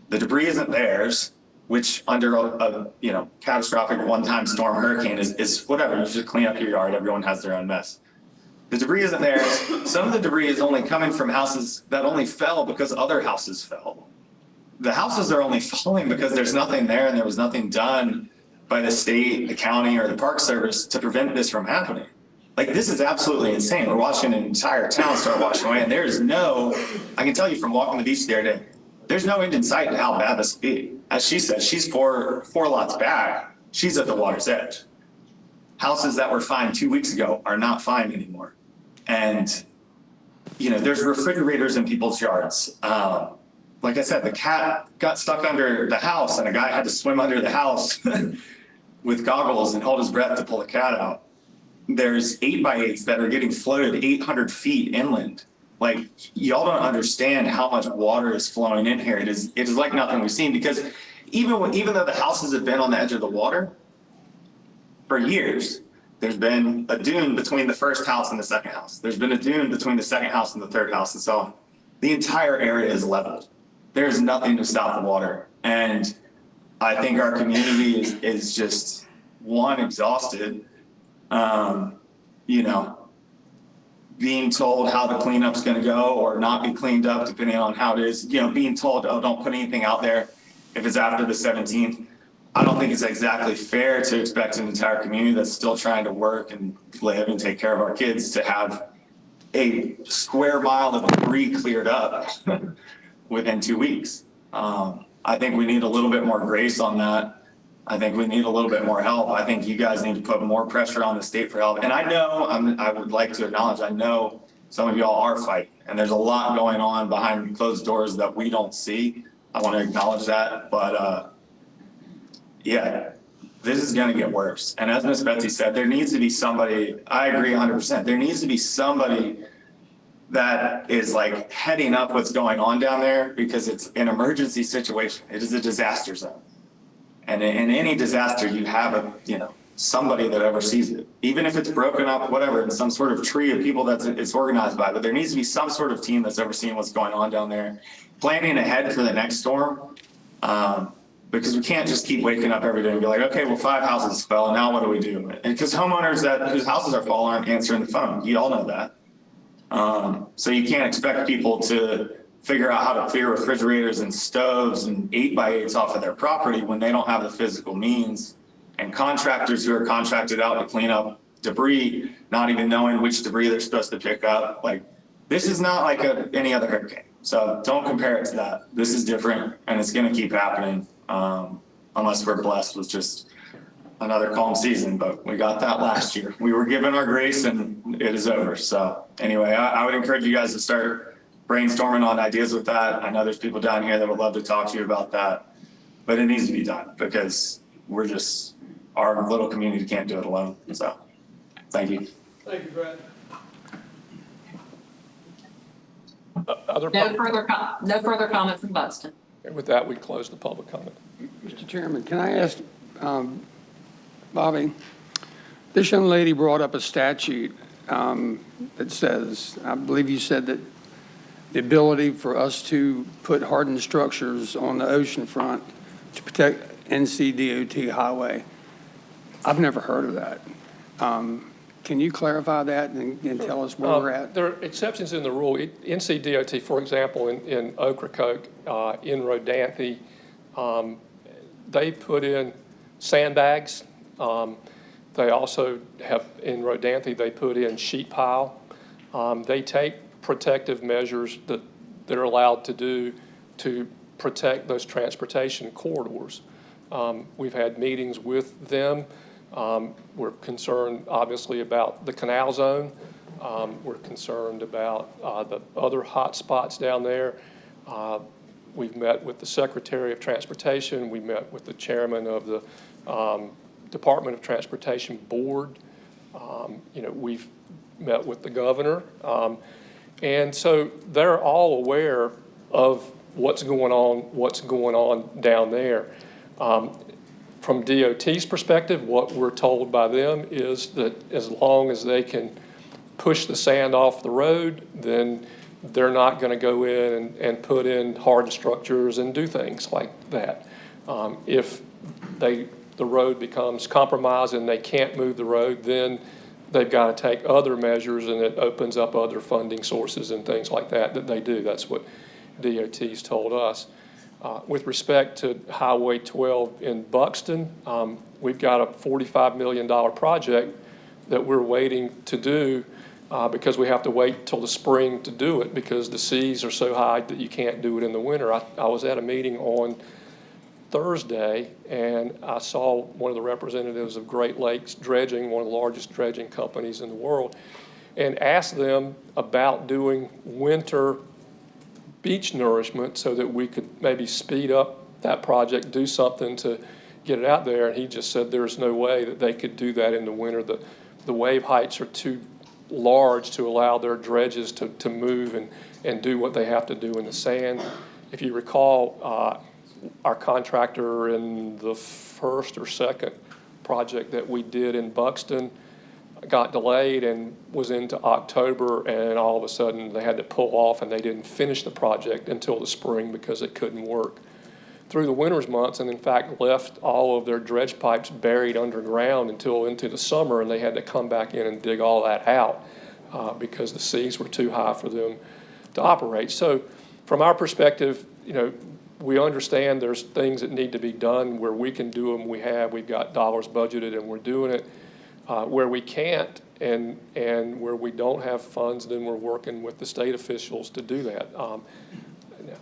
The debris isn't theirs, which under a catastrophic one-time storm hurricane is whatever. You just clean up your yard. Everyone has their own mess. The debris isn't theirs. Some of the debris is only coming from houses that only fell because other houses fell. The houses are only falling because there's nothing there and there was nothing done by the state, the county, or the Park Service to prevent this from happening. This is absolutely insane. We're watching an entire town start washing away, and I can tell you from walking the beach the other day, there's no end in sight to how bad this will be. As she said, she's four lots back. She's at the water's edge. Houses that were fine 2 weeks ago are not fine anymore. And, there's refrigerators in people's yards. Like I said, the cat got stuck under the house and a guy had to swim under the house with goggles and hold his breath to pull the cat out. There's 8x8s that are getting floated 800 feet inland. Y'all don't understand how much water is flowing in here. It is like nothing we've seen, because even though the houses have been on the edge of the water for years, there's been a dune between the first house and the second house. There's been a dune between the second house and the third house, and so on. The entire area is leveled. There's nothing to stop the water. And I think our community is just, one, exhausted, being told how the cleanup's going to go or not be cleaned up depending on how it is, being told, oh, don't put anything out there if it's after the 17th. I don't think it's exactly fair to expect an entire community that's still trying to work and live and take care of our kids to have a square mile of debris cleared up within 2 weeks. I think we need a little bit more grace on that. I think we need a little bit more help. I think you guys need to put more pressure on the state for help. And I know, I would like to acknowledge, I know some of y'all are fighting, and there's a lot going on behind closed doors that we don't see. I want to acknowledge that, but yeah, this is going to get worse. And as Ms. Betsy said, there needs to be somebody, I agree 100%. There needs to be somebody that is like heading up what's going on down there, because it's an emergency situation. It is a disaster zone. And in any disaster, you have somebody that oversees it, even if it's broken up, whatever, in some sort of tree of people that it's organized by. But there needs to be some sort of team that's overseeing what's going on down there, planning ahead for the next storm. Because we can't just keep waking up every day and be like, okay, well, 5 houses fell, and now what do we do? And because homeowners whose houses are falling aren't answering the phone. You all know that. So you can't expect people to figure out how to clear refrigerators and stoves and 8x8s off of their property when they don't have the physical means, and contractors who are contracted out to clean up debris, not even knowing which debris they're supposed to pick up. Like, this is not like any other hurricane. So don't compare it to that. This is different, and it's going to keep happening unless we're blessed with just another calm season. But we got that last year. We were given our grace, and it is over. So anyway, I would encourage you guys to start brainstorming on ideas with that. I know there's people down here that would love to talk to you about that, but it needs to be done, because our little community can't do it alone. So thank you. Thank you, Brett. No further comment from Buxton. And with that, we close the public comment. Mr. Chairman, can I ask, Bobby, this young lady brought up a statute that says, I believe you said that the ability for us to put hardened structures on the ocean front to protect NCDOT highway. I've never heard of that. Can you clarify that and tell us where we're at? There are exceptions in the rule. NCDOT, for example, in Ocracoke, in Rodanthe, they put in sandbags. They also have, in Rodanthe, they put in sheet pile. They take protective measures that they're allowed to do to protect those transportation corridors. We've had meetings with them. We're concerned, obviously, about the canal zone. We're concerned about the other hot spots down there. We've met with the Secretary of Transportation. We met with the chairman of the Department of Transportation Board. We've met with the governor. And so they're all aware of what's going on down there. From DOT's perspective, what we're told by them is that as long as they can push the sand off the road, then they're not going to go in and put in hard structures and do things like that. If the road becomes compromised and they can't move the road, then they've got to take other measures, and it opens up other funding sources and things like that they do. That's what DOT's told us. With respect to Highway 12 in Buxton, we've got a $45 million project that we're waiting to do because we have to wait till the spring to do it because the seas are so high that you can't do it in the winter. I was at a meeting on Thursday, and I saw one of the representatives of Great Lakes Dredging, one of the largest dredging companies in the world, and asked them about doing winter beach nourishment so that we could maybe speed up that project, do something to get it out there. And he just said there's no way that they could do that in the winter. The wave heights are too large to allow their dredges to move and do what they have to do in the sand. If you recall, our contractor in the first or second project that we did in Buxton got delayed and was into October, and all of a sudden they had to pull off, and they didn't finish the project until the spring because it couldn't work through the winter's months, and in fact left all of their dredge pipes buried underground until into the summer, and they had to come back in and dig all that out because the seas were too high for them to operate. So from our perspective, we understand there's things that need to be done. Where we can do them, we've got dollars budgeted and we're doing it. Where we can't and where we don't have funds, then we're working with the state officials to do that.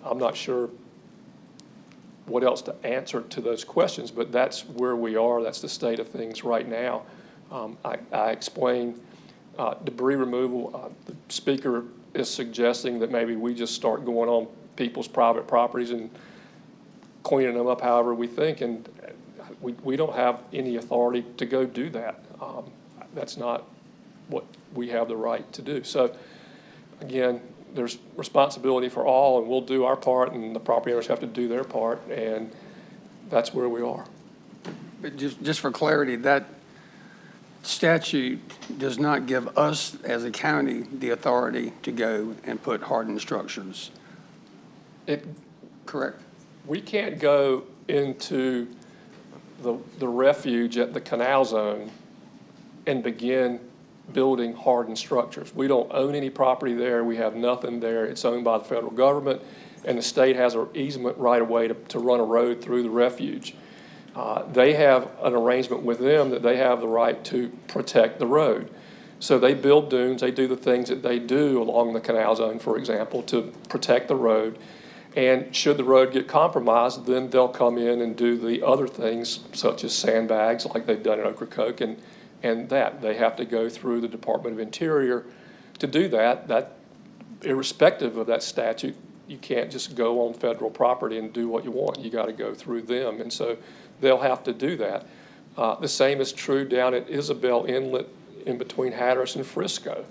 I'm not sure what else to answer to those questions, but that's where we are. That's the state of things right now. I explained debris removal. The speaker is suggesting that maybe we just start going on people's private properties and cleaning them up however we think, and we don't have any authority to go do that. That's not what we have the right to do. So again, there's responsibility for all, and we'll do our part, and the property owners have to do their part, and that's where we are. But just for clarity, that statute does not give us as a county the authority to go and put hardened structures. Correct? We can't go into the refuge at the canal zone and begin building hardened structures. We don't own any property there. We have nothing there. It's owned by the federal government, and the state has an easement right away to run a road through the refuge. They have an arrangement with them that they have the right to protect the road. So they build dunes, they do the things that they do along the canal zone, for example, to protect the road. And should the road get compromised, then they'll come in and do the other things, such as sandbags, like they've done in Ocracoke, and that. They have to go through the Department of Interior to do that. That, irrespective of that statute, you can't just go on federal property and do what you want. You got to go through them, and so they'll have to do that. The same is true down at Isabel Inlet in between Hatteras and Frisco.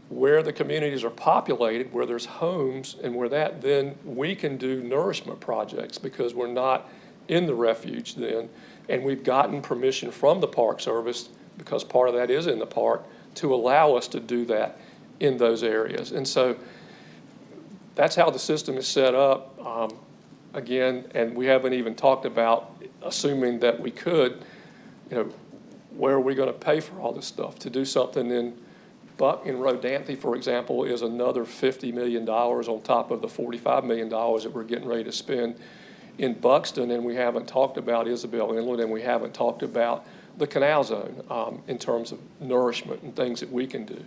Where the communities are populated, where there's homes, and where that, then we can do nourishment projects because we're not in the refuge then. And we've gotten permission from the Park Service, because part of that is in the park, to allow us to do that in those areas. And so that's how the system is set up. Again, and we haven't even talked about, assuming that we could, where are we going to pay for all this stuff? To do something in Rodanthe, for example, is another $50 million on top of the $45 million that we're getting ready to spend in Buxton, and we haven't talked about Isabel Inlet, and we haven't talked about the canal zone in terms of nourishment and things that we can do.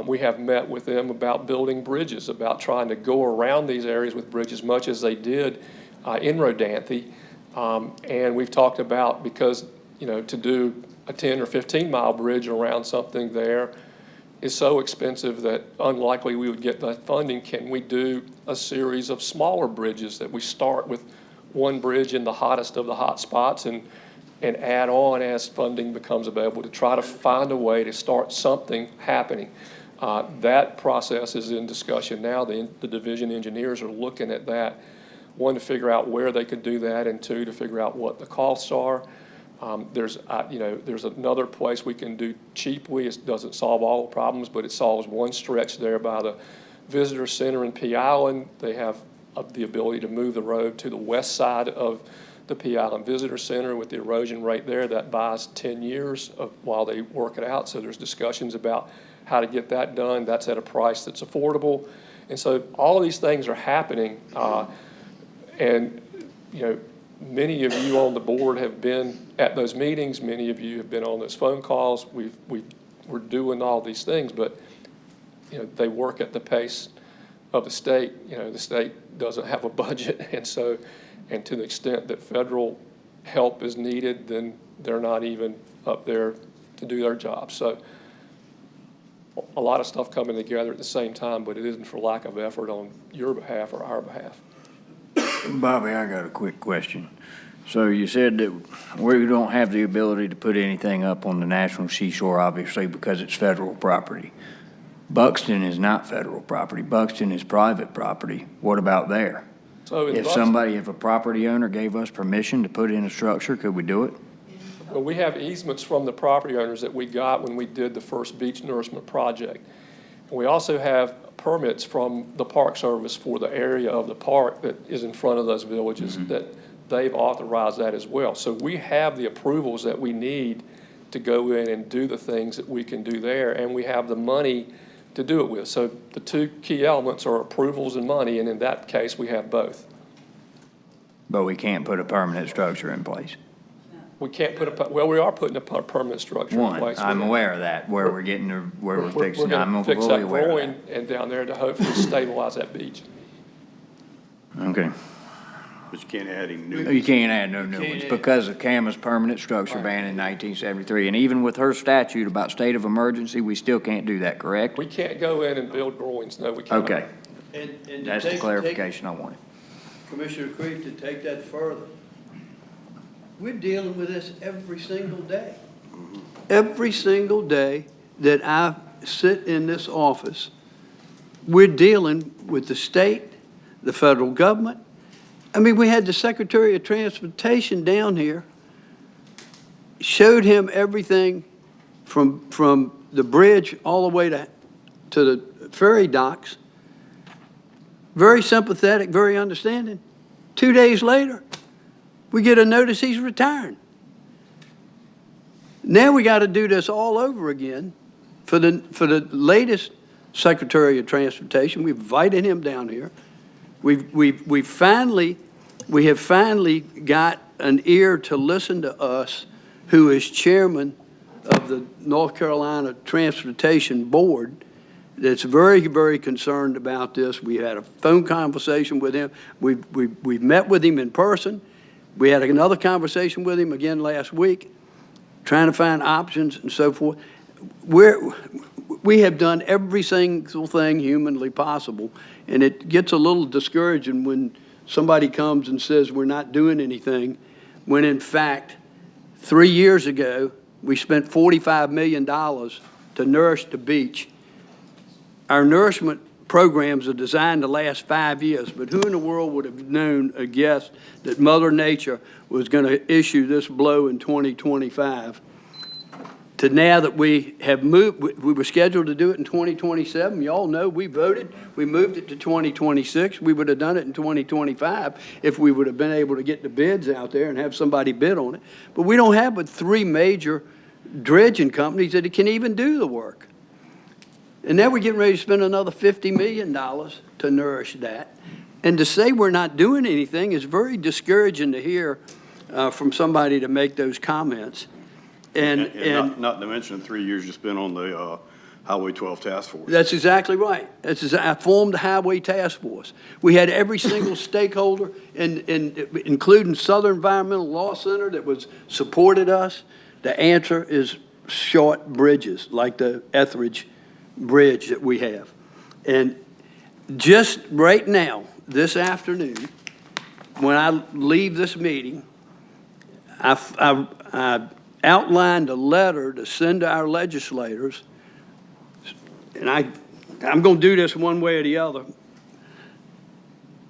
We have met with them about building bridges, about trying to go around these areas with bridges, much as they did in Rodanthe. And we've talked about, because, to do a 10 or 15 mile bridge around something there is so expensive that unlikely we would get that funding. Can we do a series of smaller bridges that we start with one bridge in the hottest of the hot spots and add on as funding becomes available to try to find a way to start something happening? That process is in discussion now. The division engineers are looking at that, one, to figure out where they could do that, and two, to figure out what the costs are. There's another place we can do cheaply. It doesn't solve all the problems, but it solves one stretch there by the visitor center in Pea Island. They have the ability to move the road to the west side of the Pea Island Visitor Center with the erosion right there. That buys 10 years while they work it out. So there's discussions about how to get that done. That's at a price that's affordable. And so all of these things are happening. And, many of you on the board have been at those meetings. Many of you have been on those phone calls. We're doing all these things, but, they work at the pace of the state. The state doesn't have a budget. And so, and to the extent that federal help is needed, then they're not even up there to do their job. So a lot of stuff coming together at the same time, but it isn't for lack of effort on your behalf or our behalf. Bobby, I got a quick question. So you said that we don't have the ability to put anything up on the national seashore, obviously, because it's federal property. Buxton is not federal property. Buxton is private property. What about there? So If a property owner gave us permission to put in a structure, could we do it? Well, we have easements from the property owners that we got when we did the first beach nourishment project. And we also have permits from the Park Service for the area of the park that is in front of those villages that they've authorized that as well. So we have the approvals that we need to go in and do the things that we can do there, and we have the money to do it with. So the two key elements are approvals and money, and in that case, we have both. But we can't put a permanent structure in place. We can't put we are putting a permanent structure in place. I'm aware of that, where we're getting to, where we're fixing. We're I'm going to fix fully that aware of groin and down there to hopefully stabilize that beach. that. Okay. But you can't add any new You ones. can't add no new can't ones add. because of CAMA's permanent structure ban in 1973. And even with her statute about state of emergency, we still can't do that, correct? We can't go in and build groins, no, we cannot. Okay, And to that's the take- clarification I wanted. Commissioner Creek, to take that further, we're dealing with this every single day. Every single day that I sit in this office, we're dealing with the state, the federal government. I mean, we had the Secretary of Transportation down here, showed him everything from the bridge all the way to the ferry docks. Very sympathetic, very understanding. 2 days later, we get a notice he's retiring. Now we got to do this all over again for the latest Secretary of Transportation. We've invited him down here. We have finally got an ear to listen to us, who is chairman of the North Carolina Transportation Board, that's very, very concerned about this. We had a phone conversation with him. We met with him in person. We had another conversation with him again last week, trying to find options and so forth. We have done every single thing humanly possible, and it gets a little discouraging when somebody comes and says we're not doing anything, when in fact, 3 years ago, we spent $45 million to nourish the beach. Our nourishment programs are designed to last 5 years, but who in the world would have known or guessed that Mother Nature was going to issue this blow in 2025? To now that we have moved, we were scheduled to do it in 2027. You all know we voted. We moved it to 2026. We would have done it in 2025 if we would have been able to get the bids out there and have somebody bid on it. But we don't have but 3 major dredging companies that can even do the work. And now we're getting ready to spend another $50 million to nourish that. And to say we're not doing anything is very discouraging to hear from somebody to make those comments. And not to mention 3 years you spent on the Highway 12 Task Force. That's exactly right. I formed the Highway Task Force. We had every single stakeholder, including Southern Environmental Law Center, that supported us. The answer is short bridges, like the Etheridge Bridge that we have. And just right now, this afternoon, when I leave this meeting, I outlined a letter to send to our legislators, and I'm going to do this one way or the other,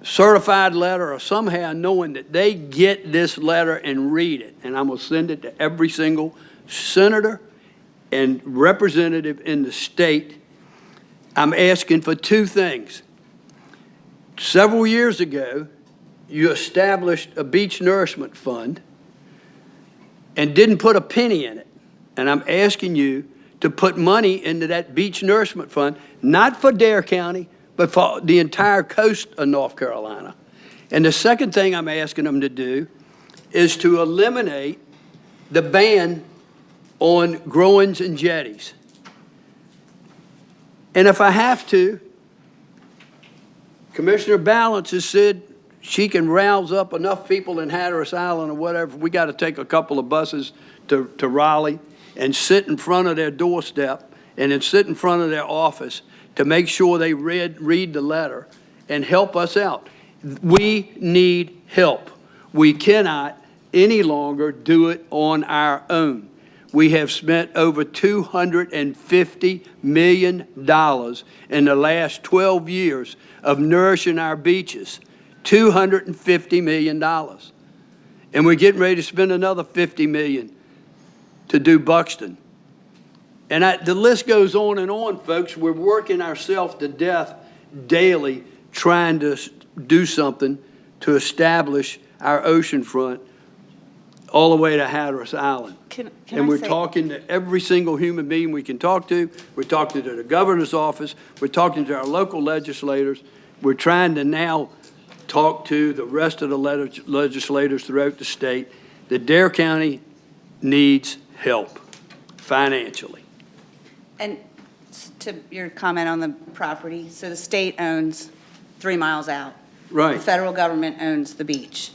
certified letter or somehow knowing that they get this letter and read it, and I'm going to send it to every single senator and representative in the state. I'm asking for 2 things. Several years ago, you established a beach nourishment fund and didn't put a penny in it. And I'm asking you to put money into that beach nourishment fund, not for Dare County, but for the entire coast of North Carolina. And the second thing I'm asking them to do is to eliminate the ban on groins and jetties. And if I have to, Commissioner Balance has said she can rouse up enough people in Hatteras Island or whatever. We got to take a couple of buses to Raleigh and sit in front of their doorstep and then sit in front of their office to make sure they read the letter and help us out. We need help. We cannot any longer do it on our own. We have spent over $250 million in the last 12 years of nourishing our beaches. $250 million. And we're getting ready to spend another $50 million to do Buxton. And the list goes on, folks. We're working ourselves to death daily trying to do something to establish our ocean front all the way to Hatteras Island. And we're talking to every single human being we can talk to. We're talking to the governor's office. We're talking to our local legislators. We're trying to now talk to the rest of the legislators throughout the state that Dare County needs help financially. And to your comment on the property, so the state owns 3 miles out. Right. The federal government owns the beach,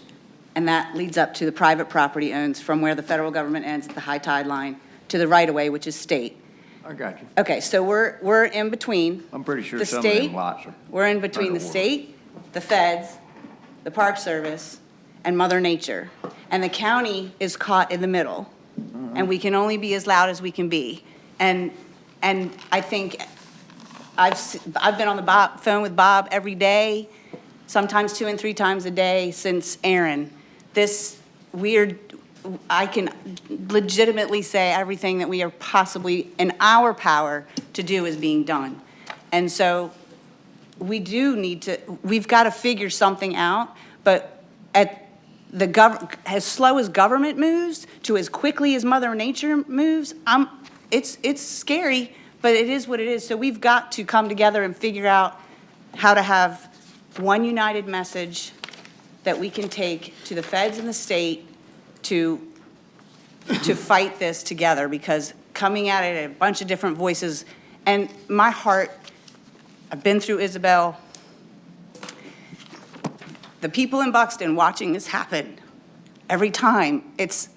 and that leads up to the private property owns from where the federal government ends at the high tide line to the right-of-way, which is state. I got you. Okay, so we're in between. I'm pretty sure The some of them state, lots are. we're in between the underwater. state, the feds, the Park Service, and Mother Nature. And the county is caught in the middle, and we can only be as loud as we can be. And I think I've been on the phone with Bob every day, sometimes 2 and 3 times a day since Aaron. I can legitimately say everything that we are possibly in our power to do is being done. And so we've got to figure something out, but as slow as government moves to as quickly as Mother Nature moves, it's scary, but it is what it is. So we've got to come together and figure out how to have one united message that we can take to the feds and the state to fight this together, because coming at it a bunch of different voices, and my heart, I've been through Isabel. The people in Buxton watching this happen every time,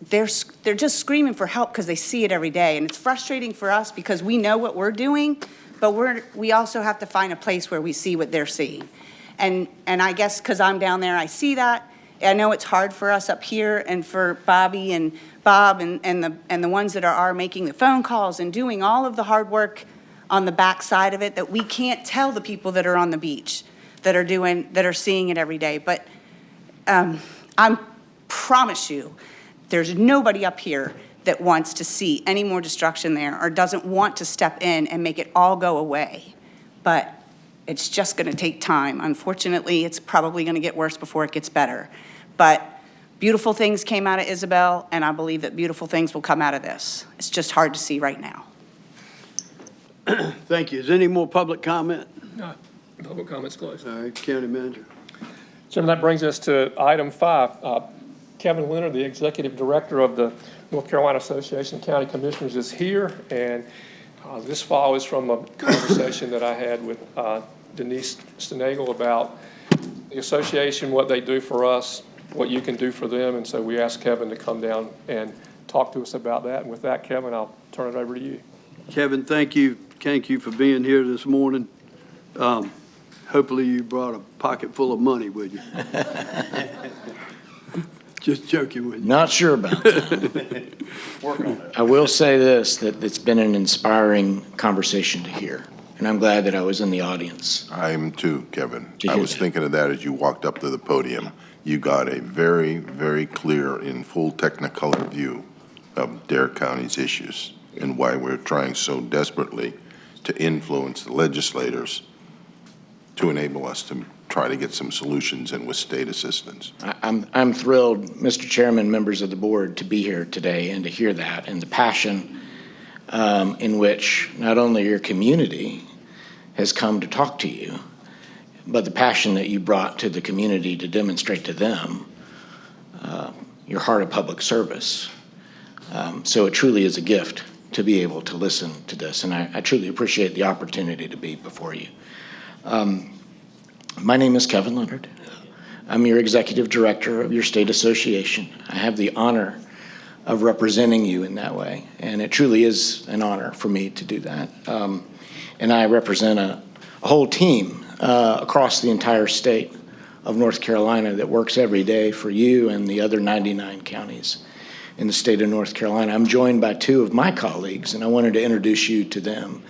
they're just screaming for help because they see it every day, and it's frustrating for us because we know what we're doing, but we also have to find a place where we see what they're seeing. And I guess because I'm down there, I see that. I know it's hard for us up here and for Bobby and Bob and the ones that are making the phone calls and doing all of the hard work on the back side of it that we can't tell the people that are on the beach that are seeing it every day. But I promise you, there's nobody up here that wants to see any more destruction there or doesn't want to step in and make it all go away. But it's just going to take time. Unfortunately, it's probably going to get worse before it gets better. But beautiful things came out of Isabel, and I believe that beautiful things will come out of this. It's just hard to see right now. Thank you. Is there any more public comment? No, public comments closed. All right, County Manager. Chairman, that brings us to item 5. Kevin Winter, the Executive Director of the North Carolina Association of County Commissioners, is here, and this follows from a conversation that I had with Denise Stenagel about the association, what they do for us, what you can do for them, and so we asked Kevin to come down and talk to us about that. And with that, Kevin, I'll turn it over to you. Kevin, thank you. Thank you for being here this morning. Hopefully you brought a pocket full of money with you. Just joking with you. Not sure about that. I will say this, that it's been an inspiring conversation to hear, and I'm glad that I was in the audience. I am too, Kevin. To I hear was that. thinking of that as you walked up to the podium. You got a very, very clear in full technicolor view of Dare County's issues and why we're trying so desperately to influence the legislators to enable us to try to get some solutions and with state assistance. I'm thrilled, Mr. Chairman, members of the board, to be here today and to hear that, and the passion in which not only your community has come to talk to you, but the passion that you brought to the community to demonstrate to them your heart of public service. So it truly is a gift to be able to listen to this, and I truly appreciate the opportunity to be before you. My name is Kevin Leonard. I'm your executive director of your state association. I have the honor of representing you in that way, and it truly is an honor for me to do that. And I represent a whole team across the entire state of North Carolina that works every day for you and the other 99 counties in the state of North Carolina. I'm joined by 2 of my colleagues, and I wanted to introduce you to them.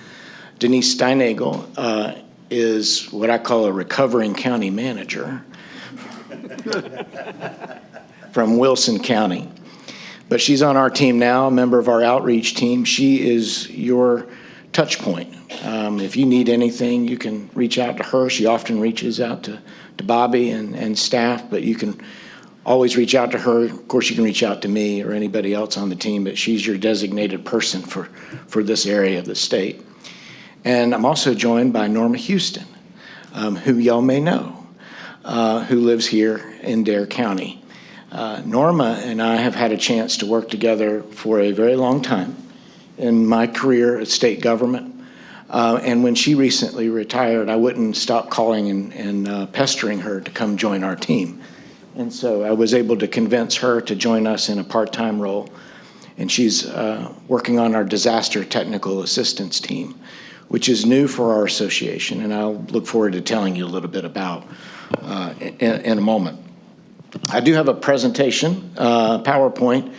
Denise Stenagel is what I call a recovering county manager from Wilson County. But she's on our team now, a member of our outreach team. She is your touch point. If you need anything, you can reach out to her. She often reaches out to Bobby and staff, but you can always reach out to her. Of course, you can reach out to me or anybody else on the team, but she's your designated person for this area of the state. And I'm also joined by Norma Houston, who y'all may know, who lives here in Dare County. Norma and I have had a chance to work together for a very long time in my career at state government. And when she recently retired, I wouldn't stop calling and pestering her to come join our team. And so I was able to convince her to join us in a part-time role. And she's working on our disaster technical assistance team, which is new for our association, and I'll look forward to telling you a little bit about in a moment. I do have a presentation, PowerPoint,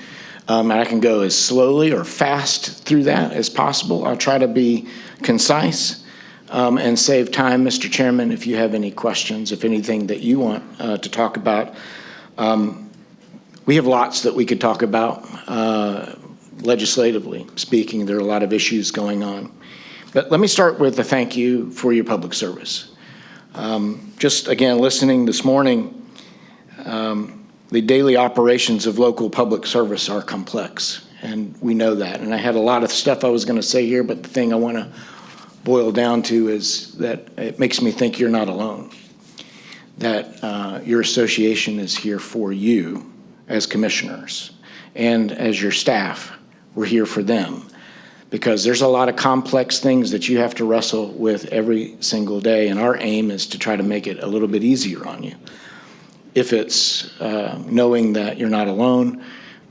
and I can go as slowly or fast through that as possible. I'll try to be concise and save time, Mr. Chairman, if you have any questions, if anything that you want to talk about. We have lots that we could talk about legislatively speaking. There are a lot of issues going on. But let me start with a thank you for your public service. Just again, listening this morning, the daily operations of local public service are complex, and we know that. And I had a lot of stuff I was going to say here, but the thing I want to boil down to is that it makes me think you're not alone, that your association is here for you as commissioners, and as your staff, we're here for them. Because there's a lot of complex things that you have to wrestle with every single day, and our aim is to try to make it a little bit easier on you. If it's knowing that you're not alone,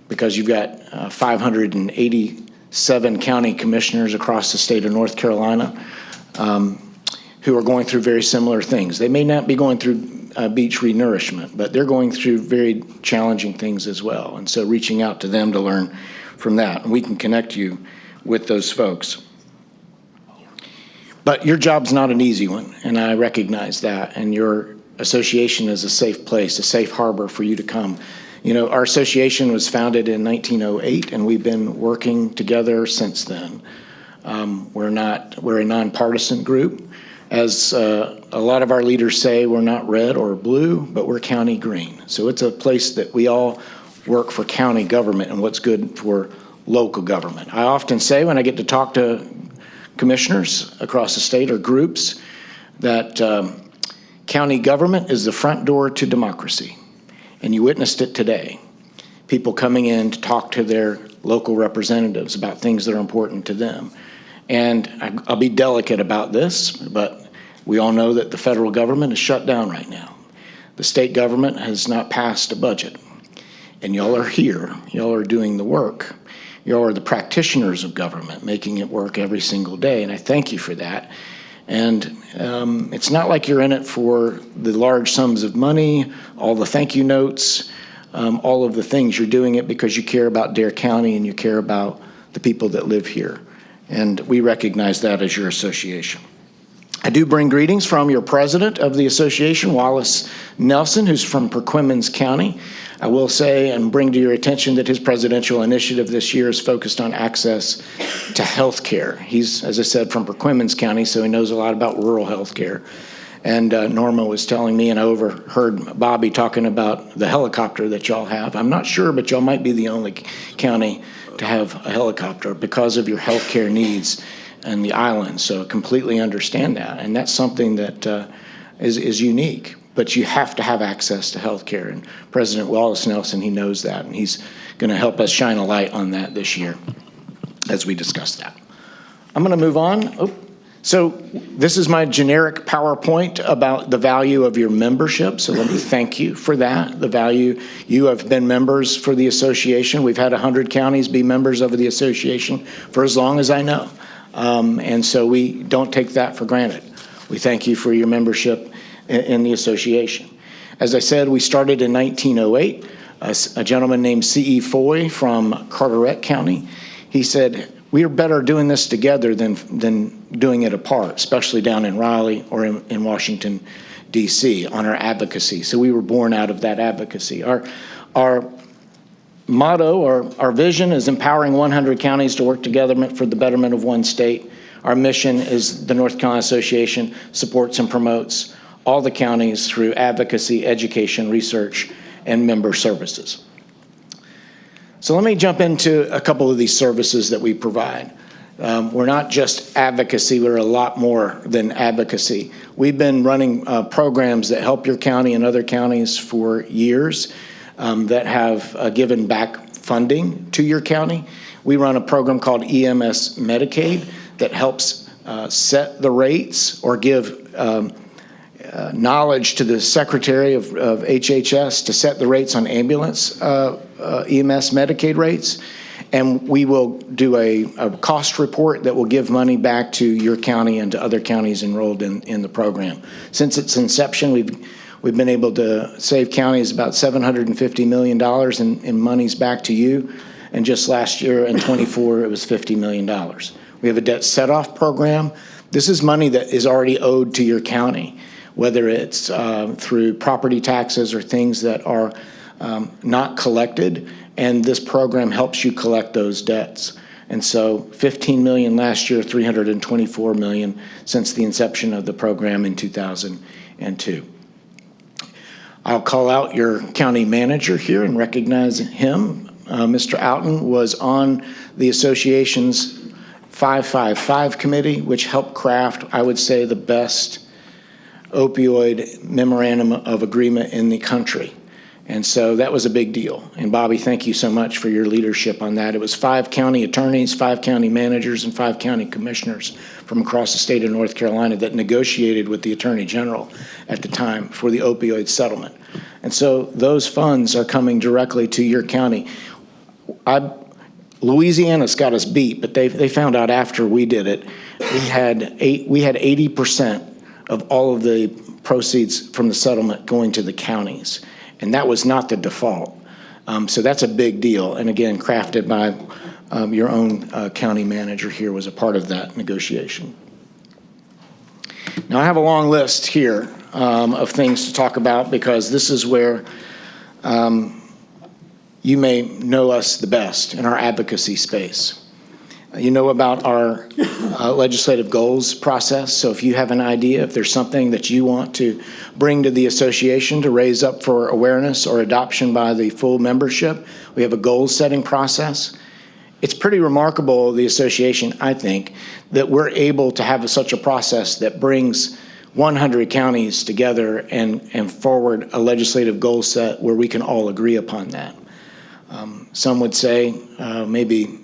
because you've got 587 county commissioners across the state of North Carolina who are going through very similar things. They may not be going through beach renourishment, but they're going through very challenging things as well. And so reaching out to them to learn from that, and we can connect you with those folks. But your job's not an easy one, and I recognize that, and your association is a safe place, a safe harbor for you to come. You know, our association was founded in 1908, and we've been working together since then. We're a nonpartisan group. As a lot of our leaders say, we're not red or blue, but we're county green. So it's a place that we all work for county government and what's good for local government. I often say when I get to talk to commissioners across the state or groups that county government is the front door to democracy. And you witnessed it today. People coming in to talk to their local representatives about things that are important to them. And I'll be delicate about this, but we all know that the federal government is shut down right now. The state government has not passed a budget. And y'all are here. Y'all are doing the work. You are the practitioners of government, making it work every single day, and I thank you for that. And it's not like you're in it for the large sums of money, all the thank you notes, all of the things. You're doing it because you care about Dare County and you care about the people that live here. And we recognize that as your association. I do bring greetings from your president of the association, Wallace Nelson, who's from Perquimans County. I will say and bring to your attention that his presidential initiative this year is focused on access to health care. He's, as I said, from Perquimans County, so he knows a lot about rural health care. And Norma was telling me, and I overheard Bobby talking about the helicopter that y'all have. I'm not sure, but y'all might be the only county to have a helicopter because of your health care needs and the island. So I completely understand that. And that's something that is unique. But you have to have access to health care. And President Wallace Nelson, he knows that. And he's going to help us shine a light on that this year as we discuss that. I'm going to move on. So this is my generic PowerPoint about the value of your membership. So let me thank you for that. The value, you have been members for the association. We've had 100 counties be members of the association for as long as I know. And so we don't take that for granted. We thank you for your membership in the association. As I said, we started in 1908. A gentleman named C.E. Foy from Carteret County, he said, we are better doing this together than doing it apart, especially down in Raleigh or in Washington, D.C., on our advocacy. So we were born out of that advocacy. Our motto or our vision is empowering 100 counties to work together for the betterment of one state. Our mission is the North Carolina Association supports and promotes all the counties through advocacy, education, research, and member services. So let me jump into a couple of these services that we provide. We're not just advocacy, we're a lot more than advocacy. We've been running programs that help your county and other counties for years that have given back funding to your county. We run a program called EMS Medicaid that helps set the rates or give knowledge to the Secretary of HHS to set the rates on ambulance EMS Medicaid rates. And we will do a cost report that will give money back to your county and to other counties enrolled in the program. Since its inception, we've been able to save counties about $750 million in monies back to you. And just last year in '24, it was $50 million. We have a debt set-off program. This is money that is already owed to your county, whether it's through property taxes or things that are not collected, and this program helps you collect those debts. And so $15 million last year, $324 million since the inception of the program in 2002. I'll call out your county manager here and recognize him. Mr. Outen was on the association's 555 committee, which helped craft, I would say, the best opioid memorandum of agreement in the country. And so that was a big deal. And Bobby, thank you so much for your leadership on that. It was 5 county attorneys, 5 county managers, and 5 county commissioners from across the state of North Carolina that negotiated with the Attorney General at the time for the opioid settlement. And so those funds are coming directly to your county. Louisiana's got us beat, but they found out after we did it. We had 80% of all of the proceeds from the settlement going to the counties. And that was not the default. So that's a big deal. And again, crafted by your own county manager here was a part of that negotiation. Now I have a long list here of things to talk about because this is where you may know us the best in our advocacy space. You know about our legislative goals process. So if you have an idea, if there's something that you want to bring to the association to raise up for awareness or adoption by the full membership, we have a goals setting process. It's pretty remarkable, the association, I think, that we're able to have such a process that brings 100 counties together and forward a legislative goal set where we can all agree upon that. Some would say maybe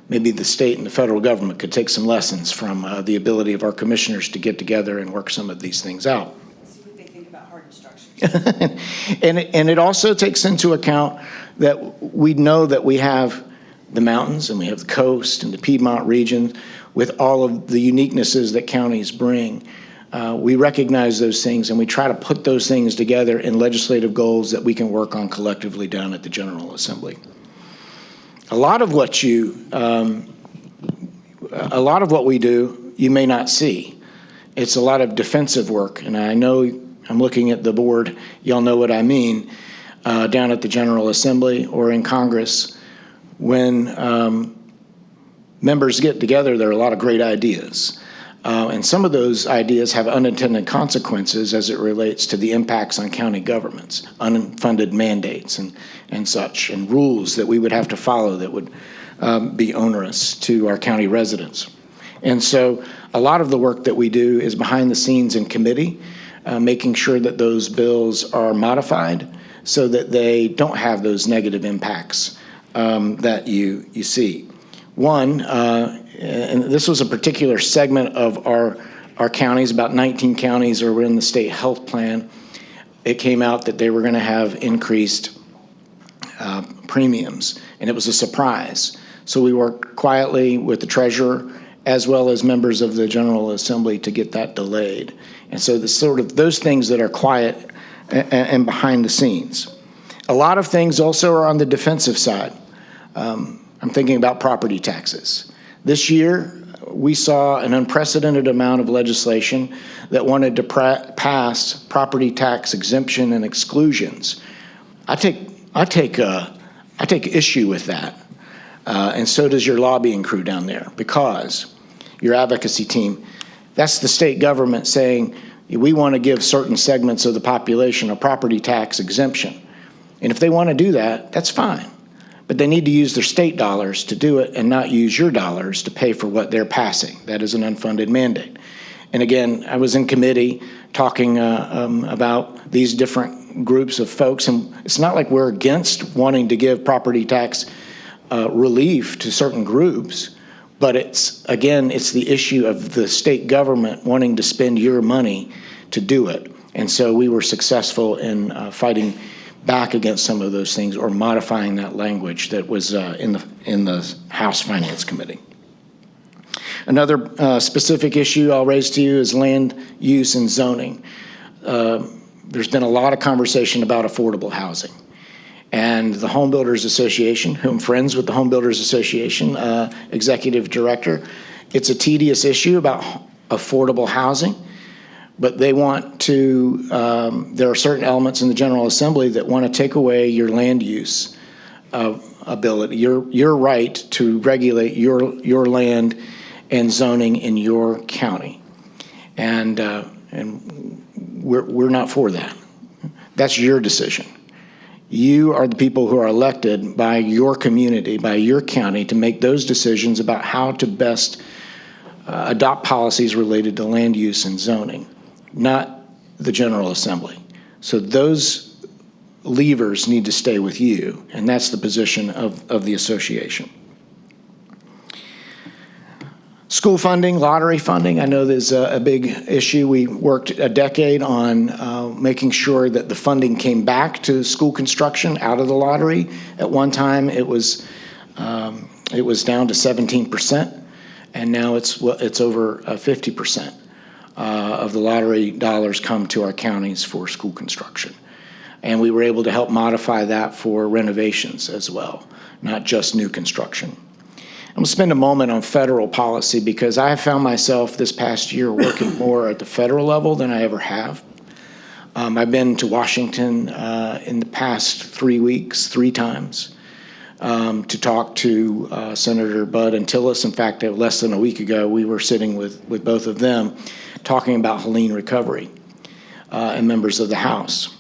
the state and the federal government could take some lessons from the ability of our commissioners to get together and work some of these things out. See what they think about hardened structures. And it also takes into account that we know that we have the mountains and we have the coast and the Piedmont region with all of the uniquenesses that counties bring. We recognize those things and we try to put those things together in legislative goals that we can work on collectively down at the General Assembly. A lot of what we do, you may not see. It's a lot of defensive work, and I know I'm looking at the board. Y'all know what I mean. Down at the General Assembly or in Congress, when members get together, there are a lot of great ideas. And some of those ideas have unintended consequences as it relates to the impacts on county governments, unfunded mandates and such, and rules that we would have to follow that would be onerous to our county residents. And so a lot of the work that we do is behind the scenes in committee, making sure that those bills are modified so that they don't have those negative impacts that you see. One, and this was a particular segment of our counties, about 19 counties are in the state health plan. It came out that they were going to have increased premiums, and it was a surprise. So we worked quietly with the treasurer as well as members of the General Assembly to get that delayed. And so the sort of those things that are quiet and behind the scenes. A lot of things also are on the defensive side. I'm thinking about property taxes. This year, we saw an unprecedented amount of legislation that wanted to pass property tax exemption and exclusions. I take issue with that, and so does your lobbying crew down there, because your advocacy team, that's the state government saying we want to give certain segments of the population a property tax exemption. And if they want to do that, that's fine. But they need to use their state dollars to do it and not use your dollars to pay for what they're passing. That is an unfunded mandate. And again, I was in committee talking about these different groups of folks, and it's not like we're against wanting to give property tax relief to certain groups. But it's the issue of the state government wanting to spend your money to do it. And so we were successful in fighting back against some of those things or modifying that language that was in the House Finance Committee. Another specific issue I'll raise to you is land use and zoning. There's been a lot of conversation about affordable housing. And the Home Builders Association, who I'm friends with the Home Builders Association executive director, it's a tedious issue about affordable housing, but they want to, there are certain elements in the General Assembly that want to take away your land use ability, your right to regulate your land and zoning in your county. And we're not for that. That's your decision. You are the people who are elected by your community, by your county, to make those decisions about how to best adopt policies related to land use and zoning, not the General Assembly. So those levers need to stay with you, and that's the position of the association. School funding, lottery funding, I know there's a big issue. We worked a decade on making sure that the funding came back to school construction out of the lottery. At one time, it was down to 17%, and now it's over 50% of the lottery dollars come to our counties for school construction. And we were able to help modify that for renovations as well, not just new construction. I'm going to spend a moment on federal policy because I have found myself this past year working more at the federal level than I ever have. I've been to Washington in the past 3 weeks, 3 times, to talk to Senator Budd and Tillis. In fact, less than a week ago, we were sitting with both of them talking about Helene recovery and members of the House.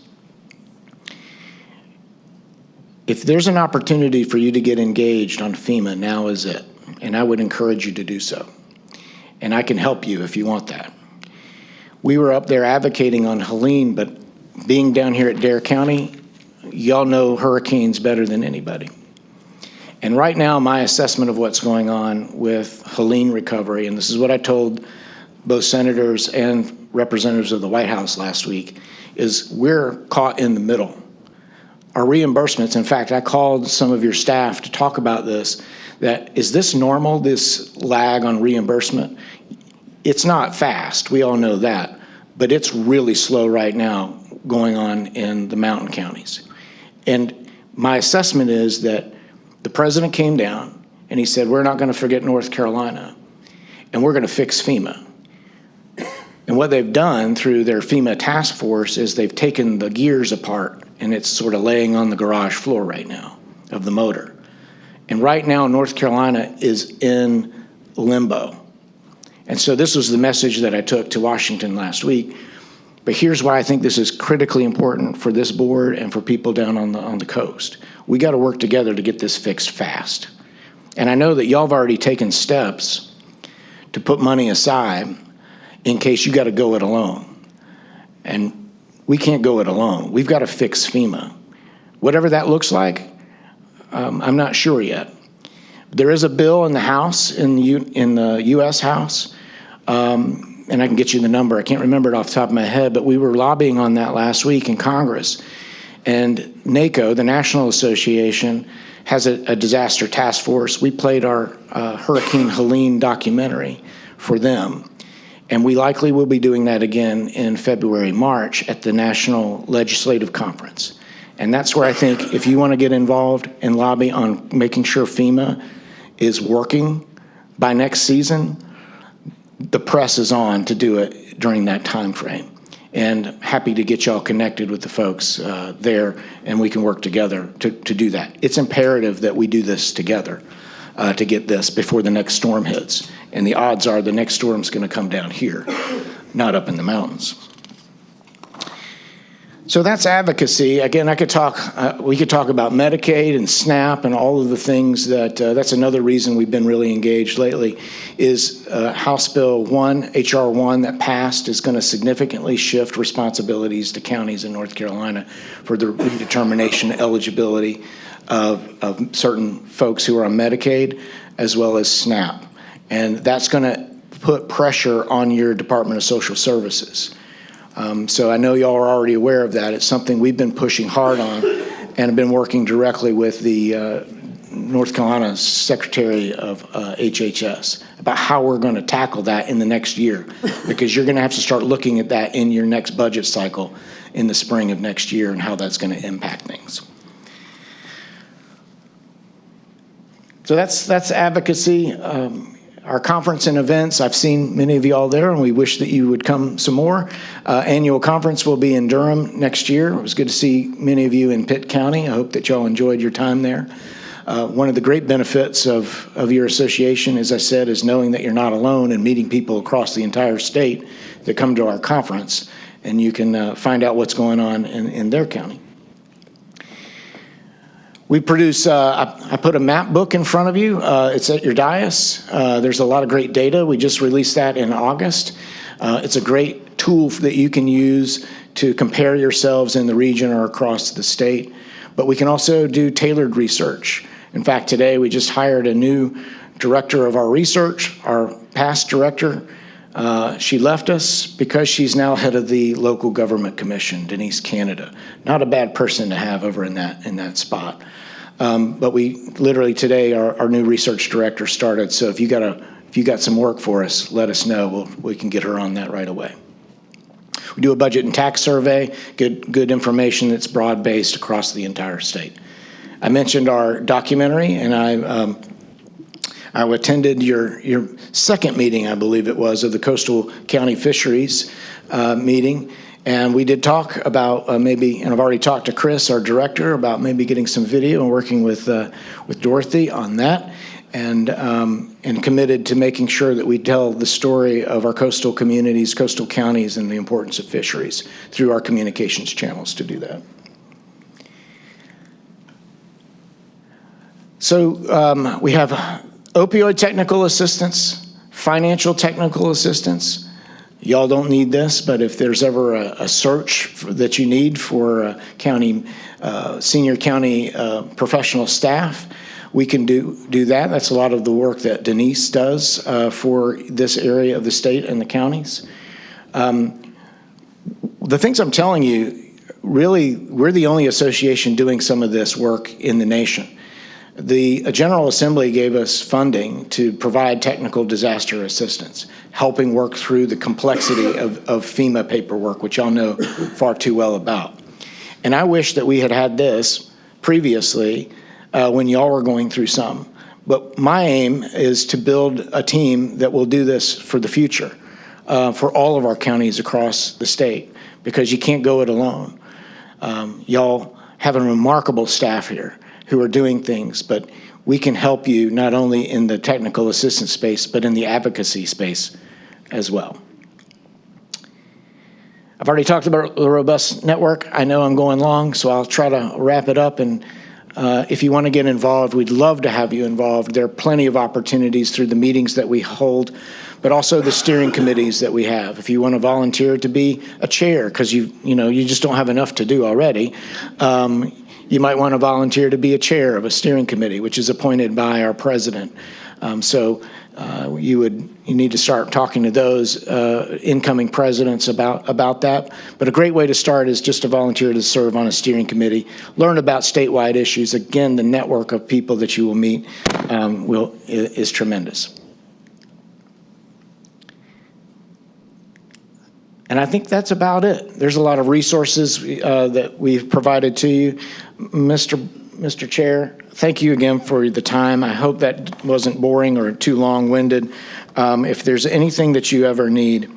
If there's an opportunity for you to get engaged on FEMA, now is it. And I would encourage you to do so. And I can help you if you want that. We were up there advocating on Helene, but being down here at Dare County, y'all know hurricanes better than anybody. And right now, my assessment of what's going on with Helene recovery, and this is what I told both senators and representatives of the White House last week, is we're caught in the middle. Our reimbursements, in fact, I called some of your staff to talk about this, that is this normal, this lag on reimbursement? It's not fast, we all know that, but it's really slow right now going on in the mountain counties. And my assessment is that the president came down and he said, we're not going to forget North Carolina and we're going to fix FEMA. And what they've done through their FEMA task force is they've taken the gears apart and it's sort of laying on the garage floor right now of the motor. And right now, North Carolina is in limbo. And so this was the message that I took to Washington last week. But here's why I think this is critically important for this board and for people down on the coast. We got to work together to get this fixed fast. And I know that y'all have already taken steps to put money aside in case you got to go it alone. And we can't go it alone. We've got to fix FEMA. Whatever that looks like, I'm not sure yet. There is a bill in the House, in the U.S. House, and I can get you the number. I can't remember it off the top of my head, but we were lobbying on that last week in Congress. And NACO, the National Association, has a disaster task force. We played our Hurricane Helene documentary for them. And we likely will be doing that again in February, March at the National Legislative Conference. And that's where I think if you want to get involved and lobby on making sure FEMA is working by next season, the press is on to do it during that time frame. And happy to get y'all connected with the folks there, and we can work together to do that. It's imperative that we do this together to get this before the next storm hits. And the odds are the next storm's going to come down here, not up in the mountains. So that's advocacy. Again, we could talk about Medicaid and SNAP and all of the things that, that's another reason we've been really engaged lately, is House Bill 1, HR 1 that passed is going to significantly shift responsibilities to counties in North Carolina for the redetermination eligibility of certain folks who are on Medicaid as well as SNAP. And that's going to put pressure on your Department of Social Services. So I know y'all are already aware of that. It's something we've been pushing hard on and have been working directly with the North Carolina Secretary of HHS about how we're going to tackle that in the next year, because you're going to have to start looking at that in your next budget cycle in the spring of next year and how that's going to impact things. So that's advocacy. Our conference and events, I've seen many of you all there, and we wish that you would come some more. Annual conference will be in Durham next year. It was good to see many of you in Pitt County. I hope that y'all enjoyed your time there. One of the great benefits of your association, as I said, is knowing that you're not alone and meeting people across the entire state that come to our conference, and you can find out what's going on in their county. We produce, I put a map book in front of you. It's at your dais. There's a lot of great data. We just released that in August. It's a great tool that you can use to compare yourselves in the region or across the state. But we can also do tailored research. In fact, today we just hired a new director of our research, our past director. She left us because she's now head of the local government commission, Denise Canada. Not a bad person to have over in that spot. But we literally today, our new research director started. So if you got some work for us, let us know. We can get her on that right away. We do a budget and tax survey, good information that's broad-based across the entire state. I mentioned our documentary, and I attended your second meeting, I believe it was, of the Coastal County Fisheries meeting. And we did talk about maybe, and I've already talked to Chris, our director, about maybe getting some video and working with Dorothy on that, and committed to making sure that we tell the story of our coastal communities, coastal counties, and the importance of fisheries through our communications channels to do that. So we have opioid technical assistance, financial technical assistance. Y'all don't need this, but if there's ever a search that you need for senior county professional staff, we can do that. That's a lot of the work that Denise does for this area of the state and the counties. The things I'm telling you, really, we're the only association doing some of this work in the nation. The General Assembly gave us funding to provide technical disaster assistance, helping work through the complexity of FEMA paperwork, which y'all know far too well about. And I wish that we had had this previously when y'all were going through some. But my aim is to build a team that will do this for the future, for all of our counties across the state, because you can't go it alone. Y'all have a remarkable staff here who are doing things, but we can help you not only in the technical assistance space, but in the advocacy space as well. I've already talked about the robust network. I know I'm going long, so I'll try to wrap it up. And if you want to get involved, we'd love to have you involved. There are plenty of opportunities through the meetings that we hold, but also the steering committees that we have. If you want to volunteer to be a chair, because you just don't have enough to do already, you might want to volunteer to be a chair of a steering committee, which is appointed by our president. You need to start talking to those incoming presidents about that. But a great way to start is just to volunteer to serve on a steering committee, learn about statewide issues. Again, the network of people that you will meet is tremendous. And I think that's about it. There's a lot of resources that we've provided to you. Mr. Chair, thank you again for the time. I hope that wasn't boring or too long-winded. If there's anything that you ever need,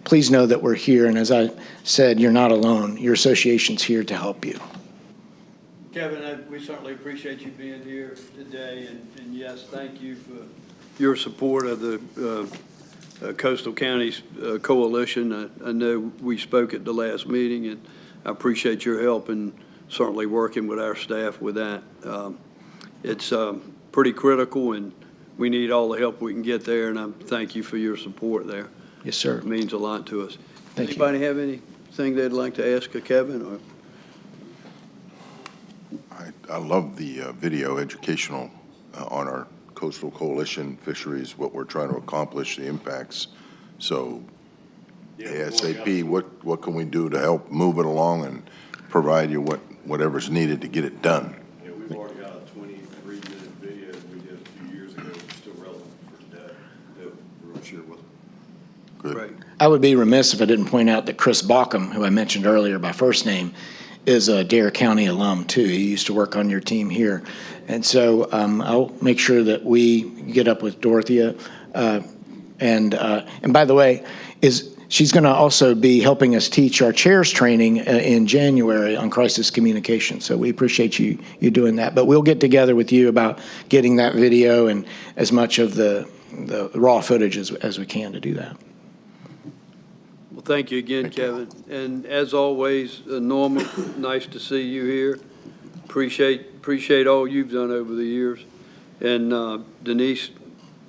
please know that we're here. And as I said, you're not alone. Your association's here to help you. Kevin, we certainly appreciate you being here today. And yes, thank you for your support of the Coastal Counties Coalition. I know we spoke at the last meeting, and I appreciate your help in certainly working with our staff with that. It's pretty critical, and we need all the help we can get there, and I thank you for your support there. Yes, sir. It means a lot to us. Thank you. Anybody have anything they'd like to ask of Kevin? Or? I love the video educational on our Coastal Coalition Fisheries, what we're trying to accomplish, the impacts. So ASAP, what can we do to help move it along and provide you whatever's needed to get it done? Yeah, we've already got a 23-minute video we did a few years ago, it's still relevant for today, that we're gonna share with them. Good. Right. I would be remiss if I didn't point out that Chris Baucom, who I mentioned earlier by first name, is a Dare County alum too. He used to work on your team here. And so I'll make sure that we get up with Dorothea. And by the way, she's going to also be helping us teach our chairs training in January on crisis communication. So we appreciate you doing that. But we'll get together with you about getting that video and as much of the raw footage as we can to do that. Well, thank you again, Kevin. And as always, Norma, nice to see you here. Appreciate all you've done over the years. And Denise,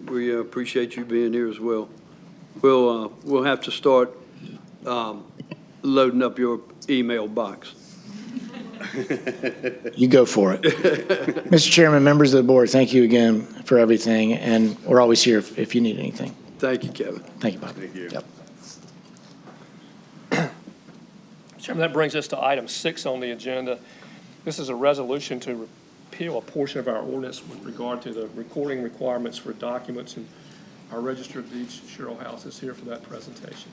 we appreciate you being here as well. We'll have to start loading up your email box. You go for it. Mr. Chairman, members of the board, thank you again for everything. And we're always here if you need anything. Thank you, Kevin. Thank you, Bob. Thank you. Yep. Chairman, that brings us to item 6 on the agenda. This is a resolution to repeal a portion of our ordinance with regard to the recording requirements for documents, and our Register of Deeds, Cheryl House, is here for that presentation.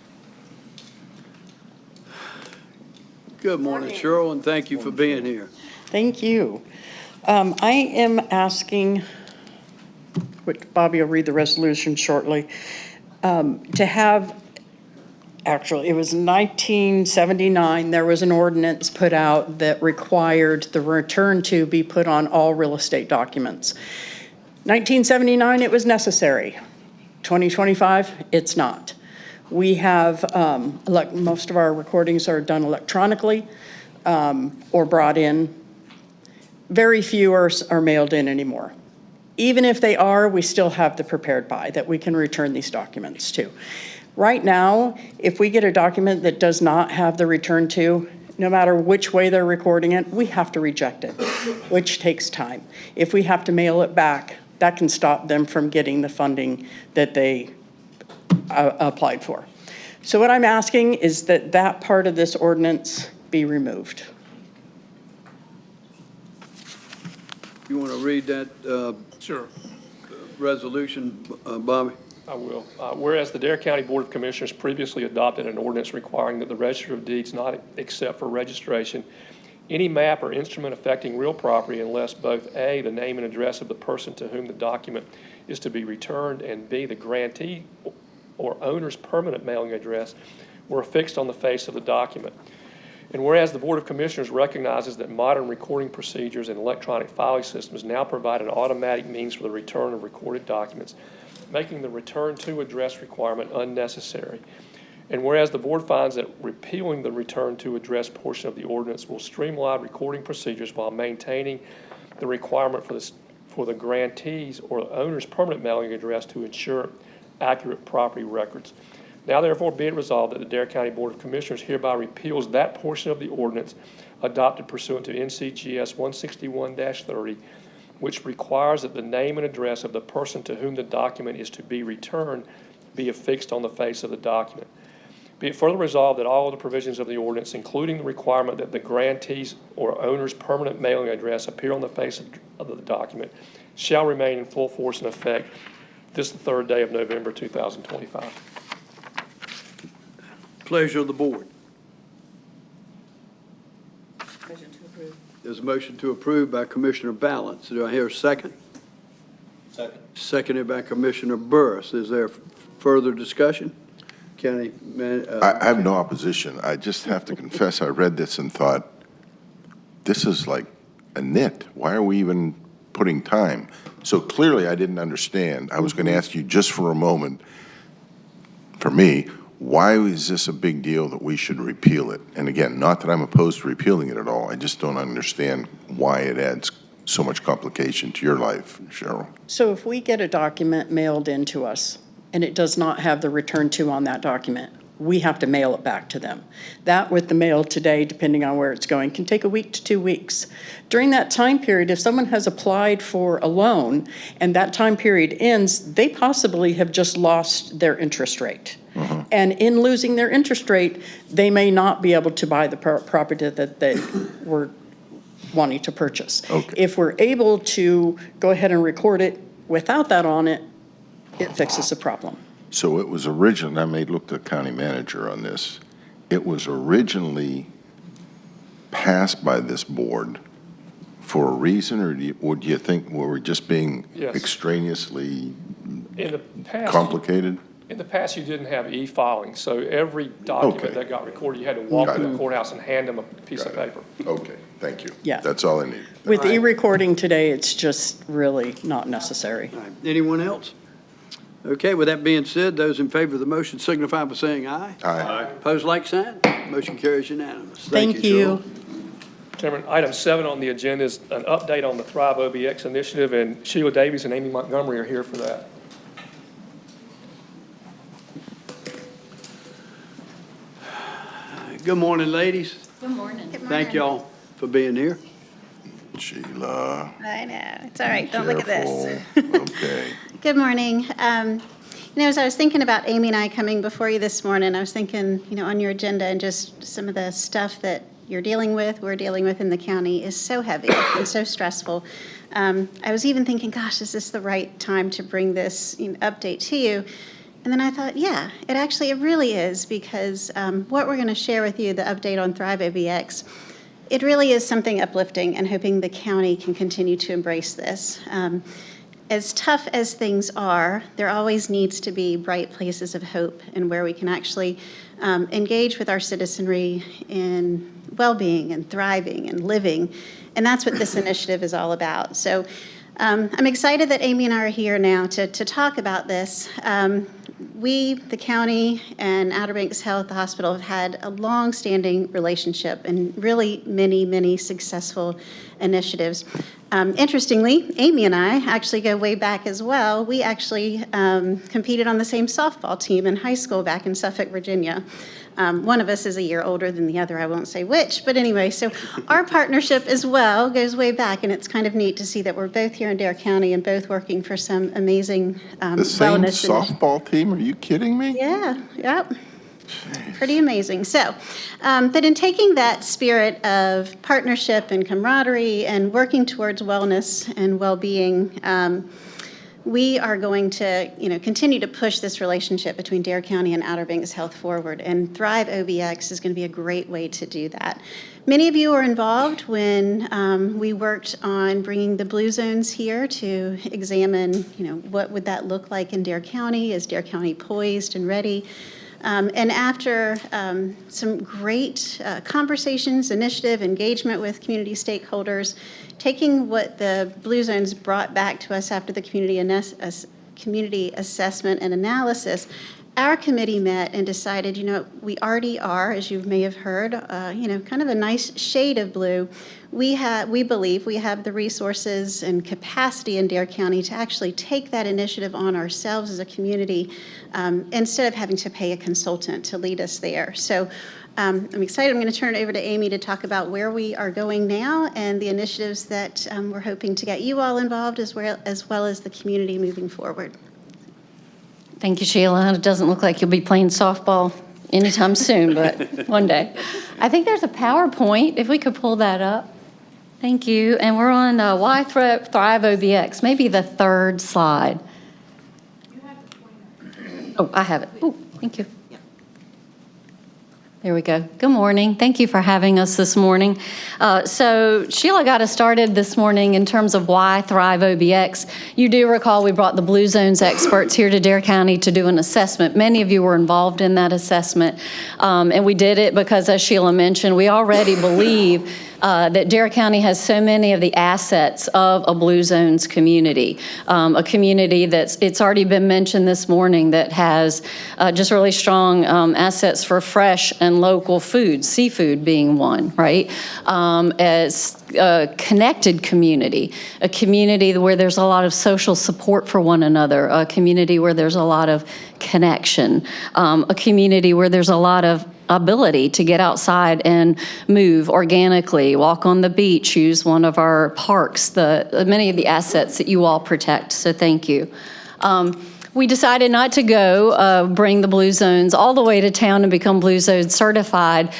Good morning, Cheryl, and thank you for being here. Thank you. I am asking, which Bobby will read the resolution shortly, to have, actually, it was 1979, there was an ordinance put out that required the return to be put on all real estate documents. 1979, it was necessary. 2025, it's not. We have, like most of our recordings are done electronically or brought in. Very few are mailed in anymore. Even if they are, we still have the prepared by that we can return these documents to. Right now, if we get a document that does not have the return to, no matter which way they're recording it, we have to reject it, which takes time. If we have to mail it back, that can stop them from getting the funding that they applied for. So what I'm asking is that that part of this ordinance be removed. You want to read that Sure. resolution, Bobby? I will. Whereas the Dare County Board of Commissioners previously adopted an ordinance requiring that the Register of Deeds not accept for registration any map or instrument affecting real property unless both A, the name and address of the person to whom the document is to be returned, and B, the grantee or owner's permanent mailing address were affixed on the face of the document. And whereas the Board of Commissioners recognizes that modern recording procedures and electronic filing systems now provide an automatic means for the return of recorded documents, making the return to address requirement unnecessary. And whereas the board finds that repealing the return to address portion of the ordinance will streamline recording procedures while maintaining the requirement for the grantee's or the owner's permanent mailing address to ensure accurate property records. Now therefore be it resolved that the Dare County Board of Commissioners hereby repeals that portion of the ordinance adopted pursuant to NCGS 161-30, which requires that the name and address of the person to whom the document is to be returned be affixed on the face of the document. Be it further resolved that all of the provisions of the ordinance, including the requirement that the grantee's or owner's permanent mailing address appear on the face of the document, shall remain in full force and effect this the 3rd day of November 2025. Pleasure of the board. Motion to approve. There's a motion to approve by Commissioner Balance. Do I hear a second? Second. Seconded by Commissioner Burris. Is there further discussion? County man, I have no opposition. I just have to confess, I read this and thought, this is like a nit. Why are we even putting time? So clearly I didn't understand. I was going to ask you just for a moment, for me, why is this a big deal that we should repeal it? And again, not that I'm opposed to repealing it at all. I just don't understand why it adds so much complication to your life, Cheryl. So if we get a document mailed in to us and it does not have the return to on that document, we have to mail it back to them. That with the mail today, depending on where it's going, can take a week to 2 weeks. During that time period, if someone has applied for a loan and that time period ends, they possibly have just lost their interest rate. And in losing their interest rate, they may not be able to buy the property that they were wanting to purchase. Okay. If we're able to go ahead and record it without that on it, it fixes the problem. So it was originally, I may look to the county manager on this, it was originally passed by this board for a reason, or do you think we were just being Yes. extraneously In the past, complicated? in the past, you didn't have e-filing, so every document Okay. that got recorded, you had to walk Got to it. the courthouse and hand them a piece of Got it. paper. Okay, thank you. Yeah. That's all I need. With All right. e-recording today, it's just really not necessary. All right. Anyone else? Okay, with that being said, those in favor of the motion signify by saying aye. Aye. Opposed, like sign. Motion carries unanimous. Thank you. Chairman, item 7 on the agenda is an update on the Thrive OBX initiative, and Sheila Davies and Amy Montgomery are here for that. Good morning, ladies. Good morning. Thank y'all for being here. Sheila. I know. It's all right. Don't look at this. Careful. Okay. Good morning. As I was thinking about Amy and I coming before you this morning, I was thinking, on your agenda and just some of the stuff that you're dealing with, we're dealing with in the county is so heavy and so stressful. I was even thinking, gosh, is this the right time to bring this update to you? And then I thought, yeah, it really is, because what we're going to share with you, the update on Thrive OBX, it really is something uplifting, and hoping the county can continue to embrace this. As tough as things are, there always needs to be bright places of hope, and where we can actually engage with our citizenry in well-being and thriving and living. And that's what this initiative is all about. So I'm excited that Amy and I are here now to talk about this. We, the county, and Outer Banks Health, the hospital, have had a long-standing relationship and really many, many successful initiatives. Interestingly, Amy and I actually go way back as well. We actually competed on the same softball team in high school back in Suffolk, Virginia. One of us is a year older than the other. I won't say which, but anyway, so our partnership as well goes way back, and it's kind of neat to see that we're both here in Dare County and both working for some amazing The same wellness softball team? Are you kidding me? Yeah, yep. Pretty amazing. So, but in taking that spirit of partnership and camaraderie and working towards wellness and well-being, we are going to, continue to push this relationship between Dare County and Outer Banks Health forward, and Thrive OBX is going to be a great way to do that. Many of you were involved when we worked on bringing the blue zones here to examine, what would that look like in Dare County? Is Dare County poised and ready? And after some great conversations, initiative, engagement with community stakeholders, taking what the Blue Zones brought back to us after the community assessment and analysis, our committee met and decided, we already are, as you may have heard, kind of a nice shade of blue. We believe we have the resources and capacity in Dare County to actually take that initiative on ourselves as a community, instead of having to pay a consultant to lead us there. So I'm excited. I'm going to turn it over to Amy to talk about where we are going now and the initiatives that we're hoping to get you all involved, as well as the community moving forward. Thank you, Sheila. It doesn't look like you'll be playing softball anytime soon, but one day. I think there's a PowerPoint, if we could pull that up. Thank you. And we're on Why Thrive OBX, maybe the third slide. Oh, I have it. Oh, thank you. There we go. Good morning. Thank you for having us this morning. So Sheila got us started this morning in terms of why Thrive OBX. You do recall we brought the Blue Zones experts here to Dare County to do an assessment. Many of you were involved in that assessment. And we did it because, as Sheila mentioned, we already believe that Dare County has so many of the assets of a Blue Zones community, a community it's already been mentioned this morning, that has just really strong assets for fresh and local food, seafood being one, right? As a connected community, a community where there's a lot of social support for one another, a community where there's a lot of connection, a community where there's a lot of ability to get outside and move organically, walk on the beach, use one of our parks, many of the assets that you all protect. So thank you. We decided not to go bring the Blue Zones all the way to town and become Blue Zone certified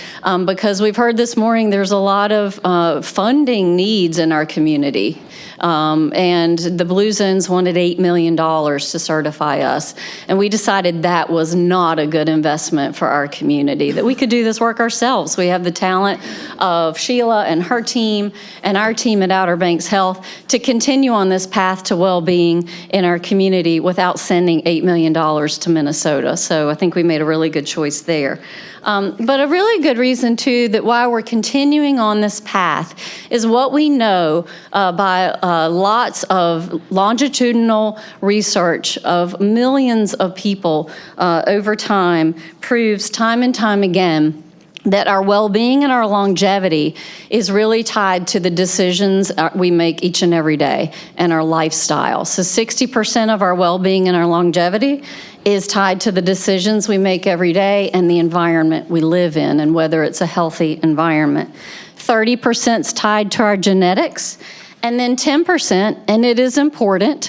because we've heard this morning there's a lot of funding needs in our community. And the Blue Zones wanted $8 million to certify us. And we decided that was not a good investment for our community, that we could do this work ourselves. We have the talent of Sheila and her team and our team at Outer Banks Health to continue on this path to well-being in our community without sending $8 million to Minnesota. So I think we made a really good choice there. But a really good reason, too, that why we're continuing on this path is what we know by lots of longitudinal research of millions of people over time proves time and time again that our well-being and our longevity is really tied to the decisions we make each and every day and our lifestyle. So 60% of our well-being and our longevity is tied to the decisions we make every day and the environment we live in and whether it's a healthy environment. 30% is tied to our genetics. And then 10%, and it is important,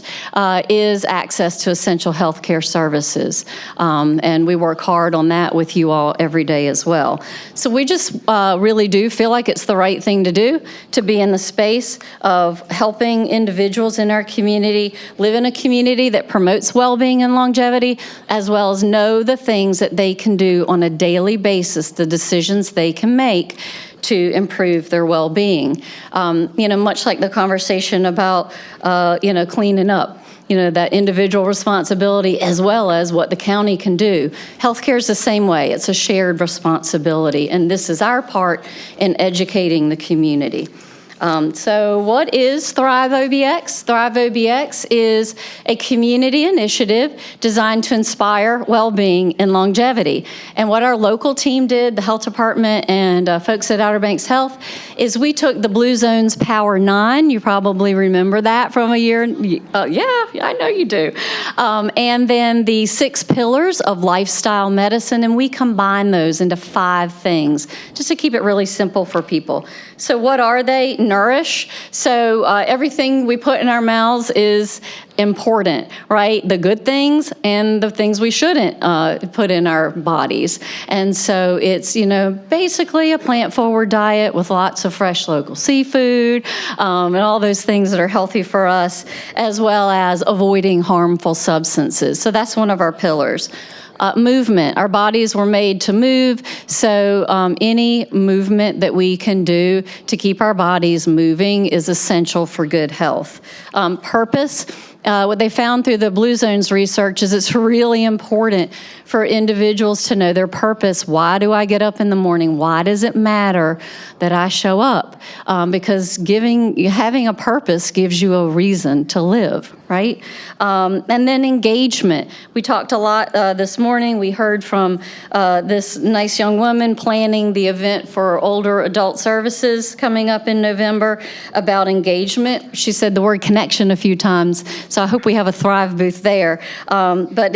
is access to essential health care services. And we work hard on that with you all every day as well. So we just really do feel like it's the right thing to do, to be in the space of helping individuals in our community live in a community that promotes well-being and longevity, as well as know the things that they can do on a daily basis, the decisions they can make to improve their well-being. Much like the conversation about, cleaning up, that individual responsibility as well as what the county can do. Healthcare is the same way. It's a shared responsibility, and this is our part in educating the community. So what is Thrive OBX? Thrive OBX is a community initiative designed to inspire well-being and longevity. And what our local team did, the health department and folks at Outer Banks Health, is we took the Blue Zones Power 9. You probably remember that from a year. Yeah, I know you do. And then the 6 pillars of lifestyle medicine, and we combine those into 5 things, just to keep it really simple for people. So what are they? Nourish. So everything we put in our mouths is important, right? The good things and the things we shouldn't put in our bodies. And so it's, basically a plant-forward diet with lots of fresh local seafood and all those things that are healthy for us, as well as avoiding harmful substances. So that's one of our pillars. Movement. Our bodies were made to move, so any movement that we can do to keep our bodies moving is essential for good health. Purpose. What they found through the Blue Zones research is it's really important for individuals to know their purpose. Why do I get up in the morning? Why does it matter that I show up? Because having a purpose gives you a reason to live, right? And then engagement. We talked a lot this morning. We heard from this nice young woman planning the event for older adult services coming up in November about engagement. She said the word connection a few times, so I hope we have a Thrive booth there. But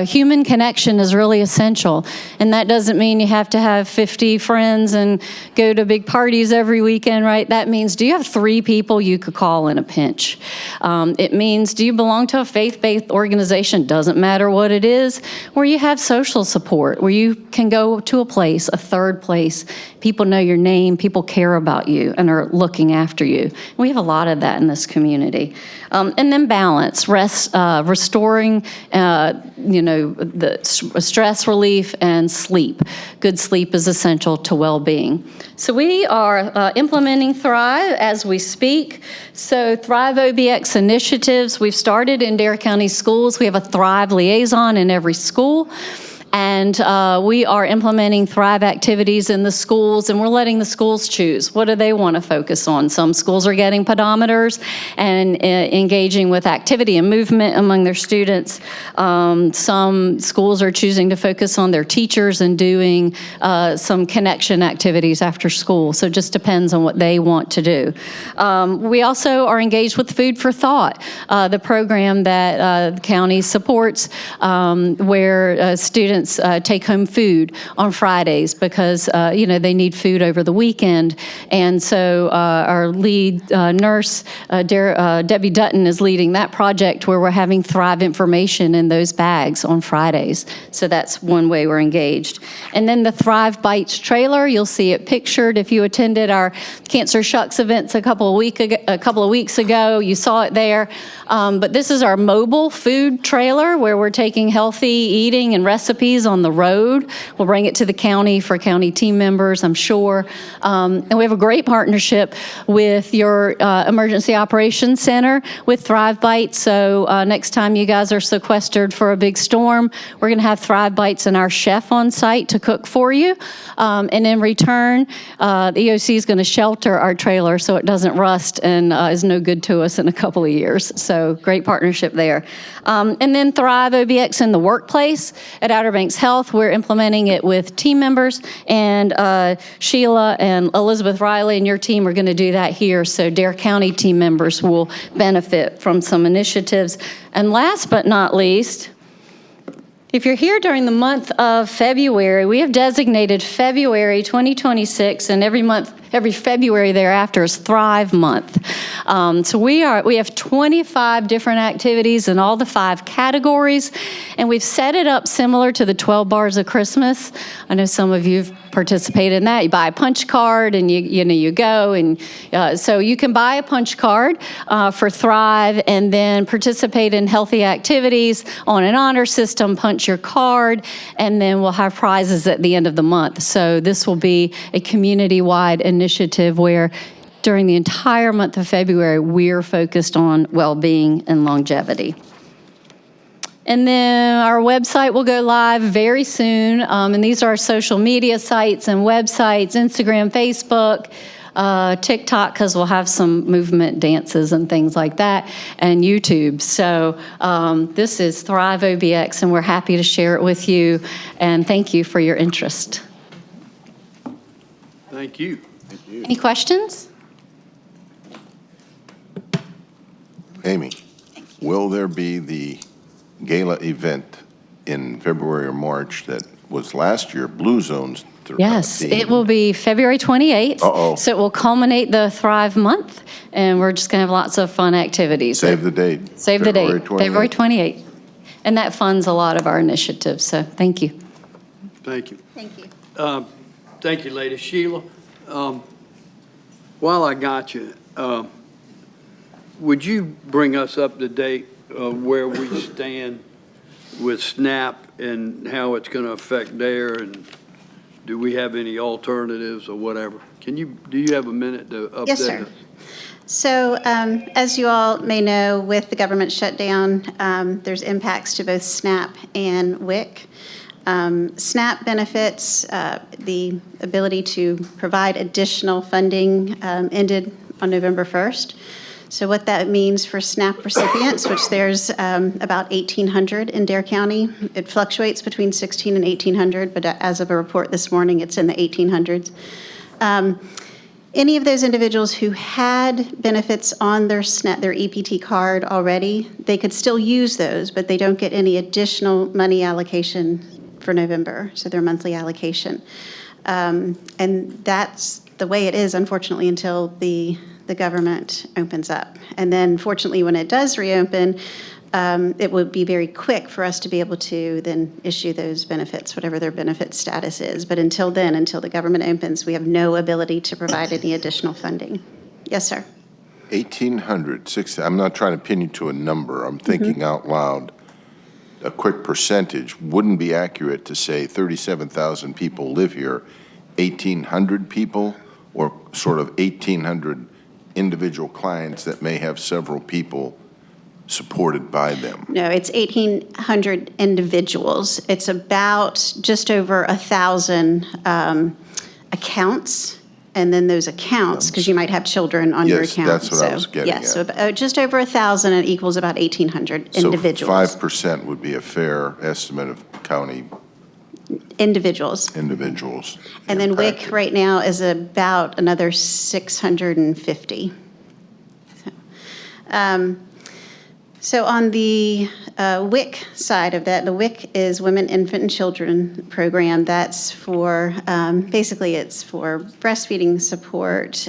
human connection is really essential, and that doesn't mean you have to have 50 friends and go to big parties every weekend, right? That means, do you have 3 people you could call in a pinch? It means, do you belong to a faith-based organization? Doesn't matter what it is, where you have social support, where you can go to a place, a third place. People know your name, people care about you and are looking after you. We have a lot of that in this community. And then balance, restoring, the stress relief and sleep. Good sleep is essential to well-being. So we are implementing Thrive as we speak. So Thrive OBX initiatives, we've started in Dare County schools. We have a Thrive liaison in every school. And we are implementing Thrive activities in the schools, and we're letting the schools choose. What do they want to focus on? Some schools are getting pedometers and engaging with activity and movement among their students. Some schools are choosing to focus on their teachers and doing some connection activities after school. So it just depends on what they want to do. We also are engaged with Food for Thought, the program that the county supports, where students take home food on Fridays because they need food over the weekend. And so our lead nurse, Debbie Dutton, is leading that project where we're having Thrive information in those bags on Fridays. So that's one way we're engaged. And then the Thrive Bites trailer, you'll see it pictured. If you attended our Cancer Shucks events a couple of weeks ago, you saw it there. But this is our mobile food trailer where we're taking healthy eating and recipes on the road. We'll bring it to the county for county team members, I'm sure. And we have a great partnership with your Emergency Operations Center with Thrive Bites. So next time you guys are sequestered for a big storm, we're going to have Thrive Bites and our chef on site to cook for you. And in return, the EOC is going to shelter our trailer so it doesn't rust and is no good to us in a couple of years. So great partnership there. And then Thrive OBX in the workplace at Outer Banks Health. We're implementing it with team members, and Sheila and Elizabeth Riley and your team are going to do that here. So Dare County team members will benefit from some initiatives. And last but not least, if you're here during the month of February, we have designated February 2026, and every February thereafter is Thrive Month. So we have 25 different activities in all the 5 categories, and we've set it up similar to the 12 Bars of Christmas. I know some of you've participated in that. You buy a punch card and you go, and so you can buy a punch card for Thrive and then participate in healthy activities on an honor system, punch your card, and then we'll have prizes at the end of the month. So this will be a community-wide initiative where during the entire month of February, we're focused on well-being and longevity. And then our website will go live very soon. And these are our social media sites and websites, Instagram, Facebook, TikTok, because we'll have some movement dances and things like that, and YouTube. So this is Thrive OBX, and we're happy to share it with you. And thank you for your interest. Thank you. Thank you. Any questions? Amy, will there be the gala event in February or March that was last year, Blue Zones? Yes, it will be February 28th. Uh-oh. So it will culminate the Thrive Month, and we're just going to have lots of fun activities. Save the date. Save the date, February 28th. And that funds a lot of our initiatives, so thank you. Thank you. Thank you. Thank you, lady. Sheila, while I got you, would you bring us up to date where we stand with SNAP and how it's going to affect there, and do we have any alternatives or whatever? Do you have a minute to update us? Yes, sir. So as you all may know, with the government shutdown, there's impacts to both SNAP and WIC. SNAP benefits, the ability to provide additional funding ended on November 1st. So what that means for SNAP recipients, which there's about 1,800 in Dare County. It fluctuates between 1,600 and 1,800, but as of a report this morning, it's in the 1,800s. Any of those individuals who had benefits on their SNAP, their EPT card already, they could still use those, but they don't get any additional money allocation for November, so their monthly allocation. And that's the way it is, unfortunately, until the government opens up. And then fortunately, when it does reopen, it would be very quick for us to be able to then issue those benefits, whatever their benefit status is. But until then, until the government opens, we have no ability to provide any additional funding. Yes, sir. 1,800, I'm not trying to pin you to a number. I'm thinking out loud. A quick percentage wouldn't be accurate to say 37,000 people live here, 1,800 people, or sort of 1,800 individual clients that may have several people supported by them? No, it's 1,800 individuals. It's about just over 1,000 accounts. And then those accounts, because you might have children on your Yes, account. that's what I was getting Yes, so at. just over 1,000, it equals about 1,800 individuals. So 5% would be a fair estimate of county Individuals. individuals. And then WIC impacted. right now is about another 650. So on the WIC side of that, the WIC is Women, Infant, and Children Program. That's for, basically it's for breastfeeding support,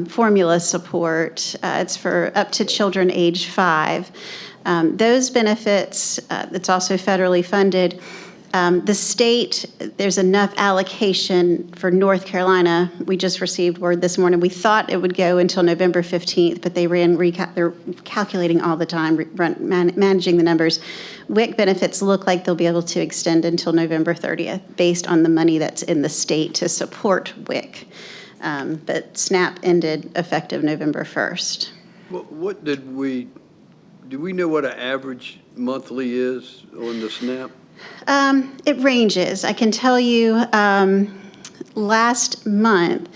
formula support. It's for up to children age 5. Those benefits, it's also federally funded. The state, there's enough allocation for North Carolina. We just received word this morning. We thought it would go until November 15th, but they're calculating all the time, managing the numbers. WIC benefits look like they'll be able to extend until November 30th based on the money that's in the state to support WIC. But SNAP ended effective November 1st. What do we know what an average monthly is on the SNAP? It ranges. I can tell you last month,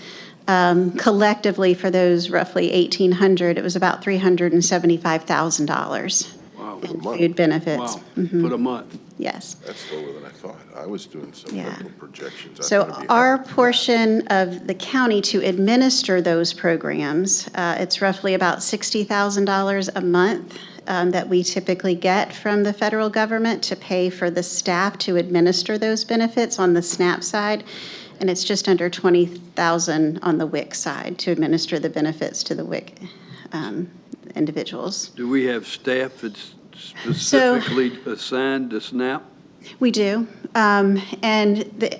collectively for those roughly 1,800, it was about $375,000 in food benefits. Wow, for the month. Yes. That's lower than I thought. I was doing some Yeah. mental projections. I So thought it'd be our higher. portion of the county to administer those programs, it's roughly about $60,000 a month that we typically get from the federal government to pay for the staff to administer those benefits on the SNAP side. And it's just under $20,000 on the WIC side to administer the benefits to the WIC individuals. Do we have staff that's specifically assigned to SNAP? We do. And the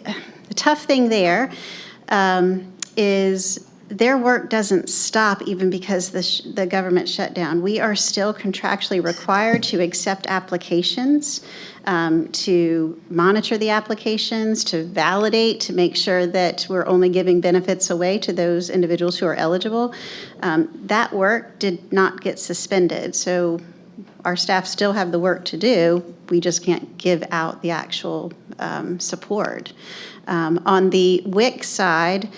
tough thing there is their work doesn't stop even because the government shut down. We are still contractually required to accept applications, to monitor the applications, to validate, to make sure that we're only giving benefits away to those individuals who are eligible. That work did not get suspended. So our staff still have the work to do. We just can't give out the actual support. On the WIC side,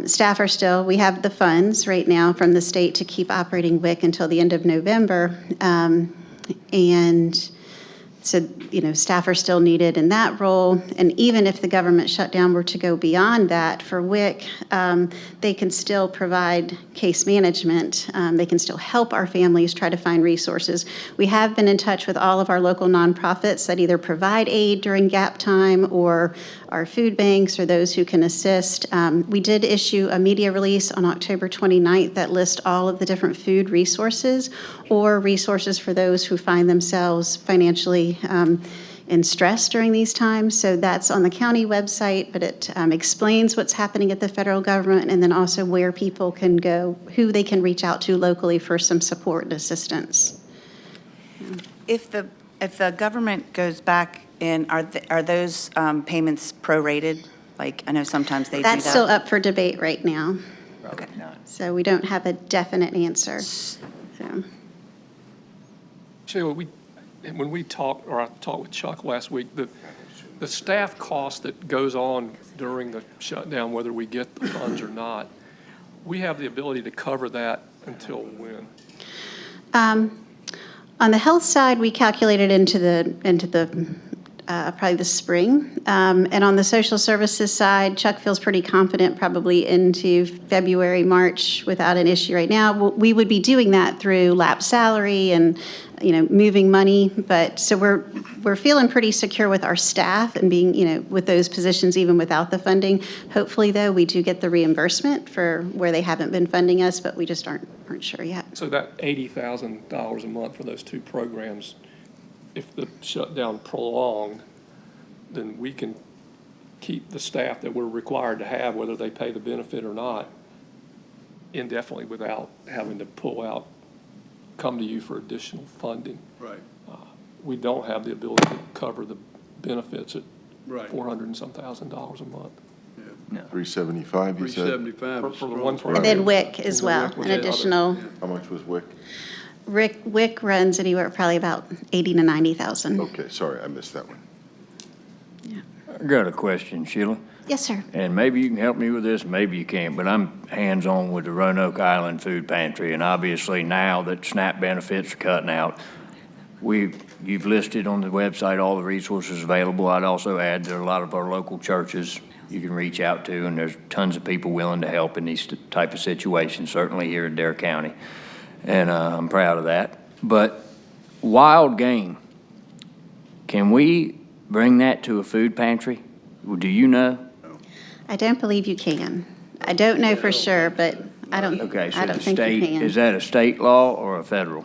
staff are still, we have the funds right now from the state to keep operating WIC until the end of November. And so, staff are still needed in that role. And even if the government shutdown were to go beyond that for WIC, they can still provide case management. They can still help our families try to find resources. We have been in touch with all of our local nonprofits that either provide aid during gap time or our food banks or those who can assist. We did issue a media release on October 29th that lists all of the different food resources or resources for those who find themselves financially in stress during these times. So that's on the county website, but it explains what's happening at the federal government and then also where people can go, who they can reach out to locally for some support and assistance. If the government goes back in, are those payments prorated? Like, I know sometimes they do that. That's still up for debate right now. Okay. So we don't have a definite answer. So. Sheila, when we talked, or I talked with Chuck last week, the staff cost that goes on during the shutdown, whether we get the funds or not, we have the ability to cover that until when? On the health side, we calculated into the probably the spring. And on the social services side, Chuck feels pretty confident probably into February, March without an issue right now. We would be doing that through lap salary and, moving money. But so we're feeling pretty secure with our staff and being, with those positions even without the funding. Hopefully, though, we do get the reimbursement for where they haven't been funding us, but we just aren't sure yet. So that $80,000 a month for those two programs, if the shutdown prolonged, then we can keep the staff that we're required to have, whether they pay the benefit or not, indefinitely without having to come to you for additional funding. Right. We don't have the ability to cover the benefits at Right. $400 and some thousand a month. 375, you said? 375. For the one And then WIC as well, WIC was an the other. additional. How much was WIC? WIC runs anywhere probably about 80 to 90,000. Okay, sorry, I missed that one. I got a question, Sheila. Yes, sir. And maybe you can help me with this, maybe you can't, but I'm hands-on with the Roanoke Island Food Pantry, and obviously now that SNAP benefits are cutting out, you've listed on the website all the resources available. I'd also add there are a lot of our local churches you can reach out to, and there's tons of people willing to help in these type of situations, certainly here in Dare County, and I'm proud of that. But wild game, can we bring that to a food pantry? Do you know? I don't believe you can. I don't know for sure, but I don't Okay, so I don't the think you state, can. is that a state law or a federal?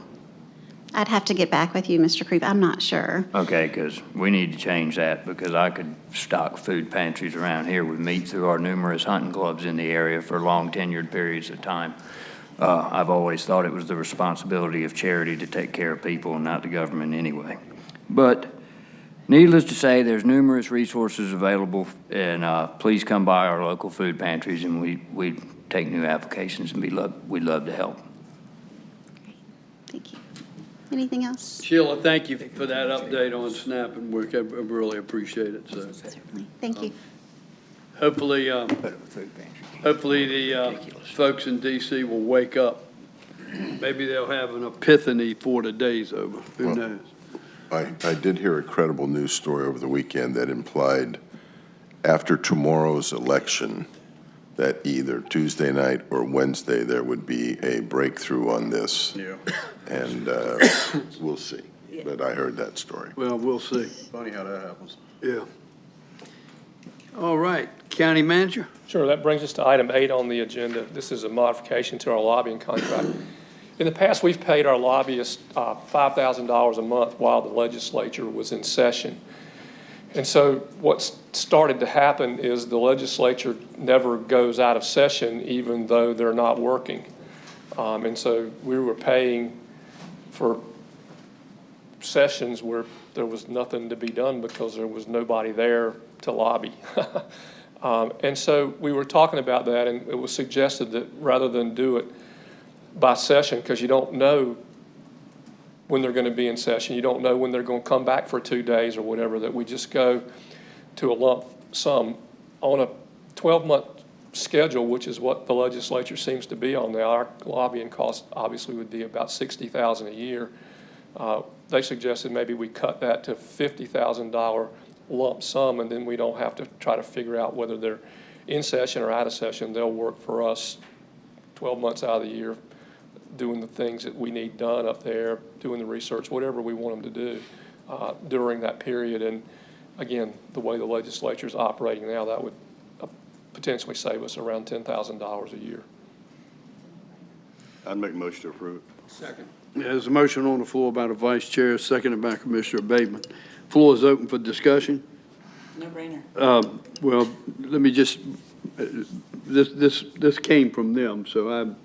I'd have to get back with you, Mr. Creep. I'm not sure. Okay, because we need to change that, because I could stock food pantries around here with meat through our numerous hunting clubs in the area for long tenured periods of time. I've always thought it was the responsibility of charity to take care of people and not the government anyway. But needless to say, there's numerous resources available, and please come by our local food pantries, and we take new applications, and we'd love to help. Thank you. Anything else? Sheila, thank you for that update on SNAP and work. I really appreciate it, so. Certainly. Thank you. Hopefully, hopefully the folks in DC will wake up. Maybe they'll have an epiphany before the day's over. Who knows? I did hear a credible news story over the weekend that implied after tomorrow's election that either Tuesday night or Wednesday there would be a breakthrough on this. Yeah. And we'll see. But I heard that story. Well, we'll see. Funny how that happens. Yeah. All right, County Manager? Sure, that brings us to item 8 on the agenda. This is a modification to our lobbying contract. In the past, we've paid our lobbyists $5,000 a month while the legislature was in session. And so what's started to happen is the legislature never goes out of session even though they're not working. And so we were paying for sessions where there was nothing to be done because there was nobody there to lobby. And so we were talking about that, and it was suggested that rather than do it by session, because you don't know when they're going to be in session, you don't know when they're going to come back for 2 days or whatever, that we just go to a lump sum on a 12-month schedule, which is what the legislature seems to be on now. Our lobbying cost obviously would be about $60,000 a year. They suggested maybe we cut that to $50,000 lump sum, and then we don't have to try to figure out whether they're in session or out of session. They'll work for us 12 months out of the year, doing the things that we need done up there, doing the research, whatever we want them to do during that period. And again, the way the legislature is operating now, that would potentially save us around $10,000 a year. I'd make a motion to approve it. Second. Yeah, there's a motion on the floor by the Vice Chair, seconded by Commissioner Bateman. Floor is open for discussion. No brainer. Well, let me just, this came from them, so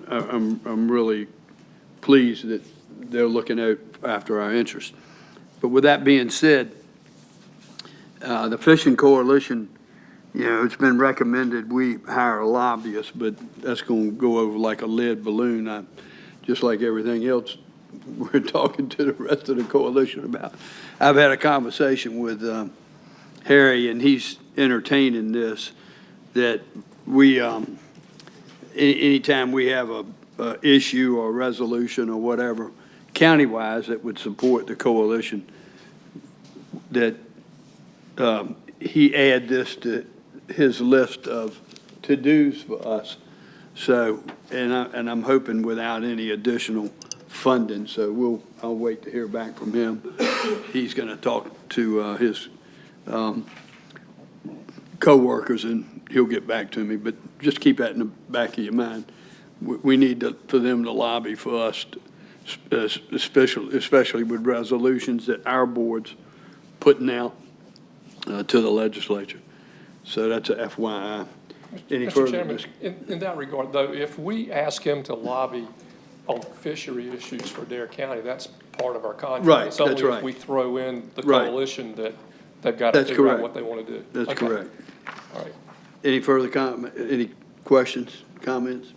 I'm really pleased that they're looking out after our interests. But with that being said, the Fishing Coalition, you know, it's been recommended we hire a lobbyist, but that's going to go over like a lead balloon. Just like everything else we're talking to the rest of the coalition about. I've had a conversation with Harry, and he's entertaining this, that we, anytime we have a issue or resolution or whatever, county-wise, that would support the coalition, that he add this to his list of to-dos for us. So, and I'm hoping without any additional funding, so I'll wait to hear back from him. He's going to talk to his co-workers, and he'll get back to me. But just keep that in the back of your mind. We need for them to lobby for us, especially with resolutions that our board's putting out to the legislature. So that's a FYI. Any Mr. further? Chairman, in that regard, though, if we ask him to lobby on fishery issues for Dare County, that's part of our contract. Right, it's only that's right. if we throw in the Right. coalition that they've got to That's figure out correct. what they want to do. That's Okay. correct. All right. Any further comment, any questions, comments?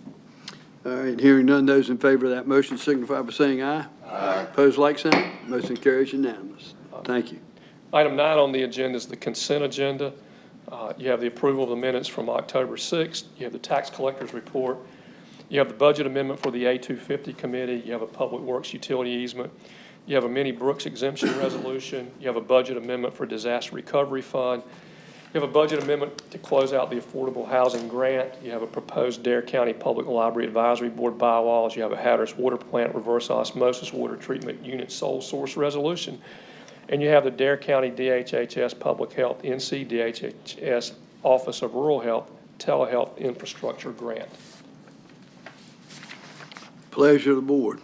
All right, hearing none, those in favor of that motion signify by saying aye. Aye. Opposed, like sign. Motion carries unanimous. Thank you. Item 9 on the agenda is the consent agenda. You have the approval of the minutes from October 6th. You have the tax collector's report. You have the budget amendment for the A250 committee. You have a public works utility easement. You have a mini Brooks exemption resolution. You have a budget amendment for disaster recovery fund. You have a budget amendment to close out the affordable housing grant. You have a proposed Dare County Public Library Advisory Board bylaws. You have a Hatteras Water Plant reverse osmosis water treatment unit sole source resolution. And you have the Dare County DHHS Public Health, NCDHHS Office of Rural Health Telehealth Infrastructure Grant. Pleasure of the board.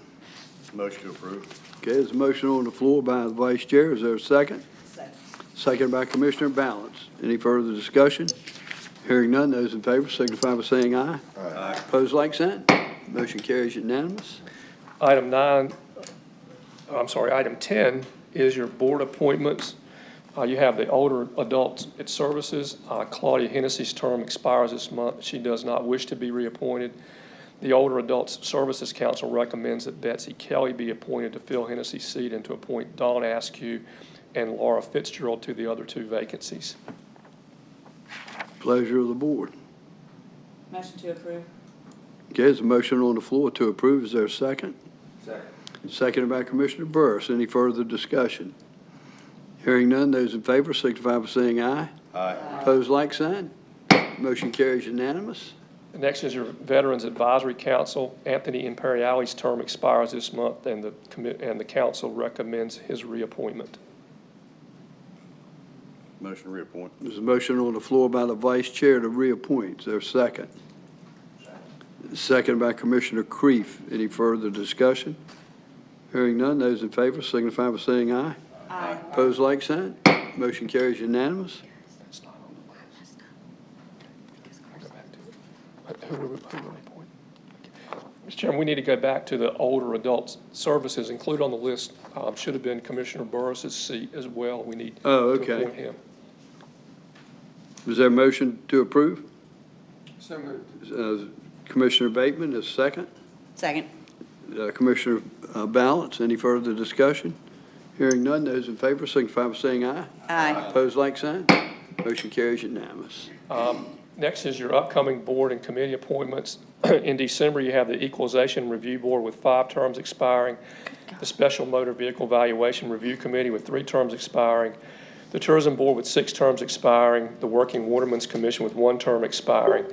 Motion to approve. Okay, there's a motion on the floor by the vice chair. Is there a second? Second. Second by Commissioner Balance. Any further discussion? Hearing none, those in favor signify by saying aye. Aye. Opposed, like sign. Motion carries unanimous. Item 10 is your board appointments. You have the Older Adults at Services. Claudia Hennessy's term expires this month. She does not wish to be reappointed. The Older Adults Services Council recommends that Betsy Kelly be appointed to fill Hennessy's seat and to appoint Dawn Askew and Laura Fitzgerald to the other 2 vacancies. Pleasure of the board. Motion to approve. Okay, there's a motion on the floor to approve. Is there a second? Second. Seconded by Commissioner Burris. Any further discussion? Hearing none, those in favor signify by saying aye. Aye. Opposed, like sign. Motion carries unanimous. Next is your Veterans Advisory Council. Anthony Imperiali's term expires this month, and the council recommends his reappointment. Motion to reappoint. There's a motion on the floor by the vice chair to reappoint. Is there a second? Second by Commissioner Creef. Any further discussion? Hearing none, those in favor signify by saying aye. Aye. Opposed, like sign. Motion carries unanimous. Who will appoint? Mr. Chairman, we need to go back to the Older Adults Services. Included on the list should have been Commissioner Burris's seat as well. We need to appoint him. Was there a motion to approve? So moved. Commissioner Bateman is second. Second. Commissioner Balance, any further discussion? Hearing none, those in favor signify by saying aye. Aye. Opposed, like sign. Motion carries unanimous. Next is your upcoming board and committee appointments. In December, you have the Equalization Review Board with 5 terms expiring, the Special Motor Vehicle Valuation Review Committee with 3 terms expiring, the Tourism Board with 6 terms expiring, the Working Watermen's Commission with 1 term expiring,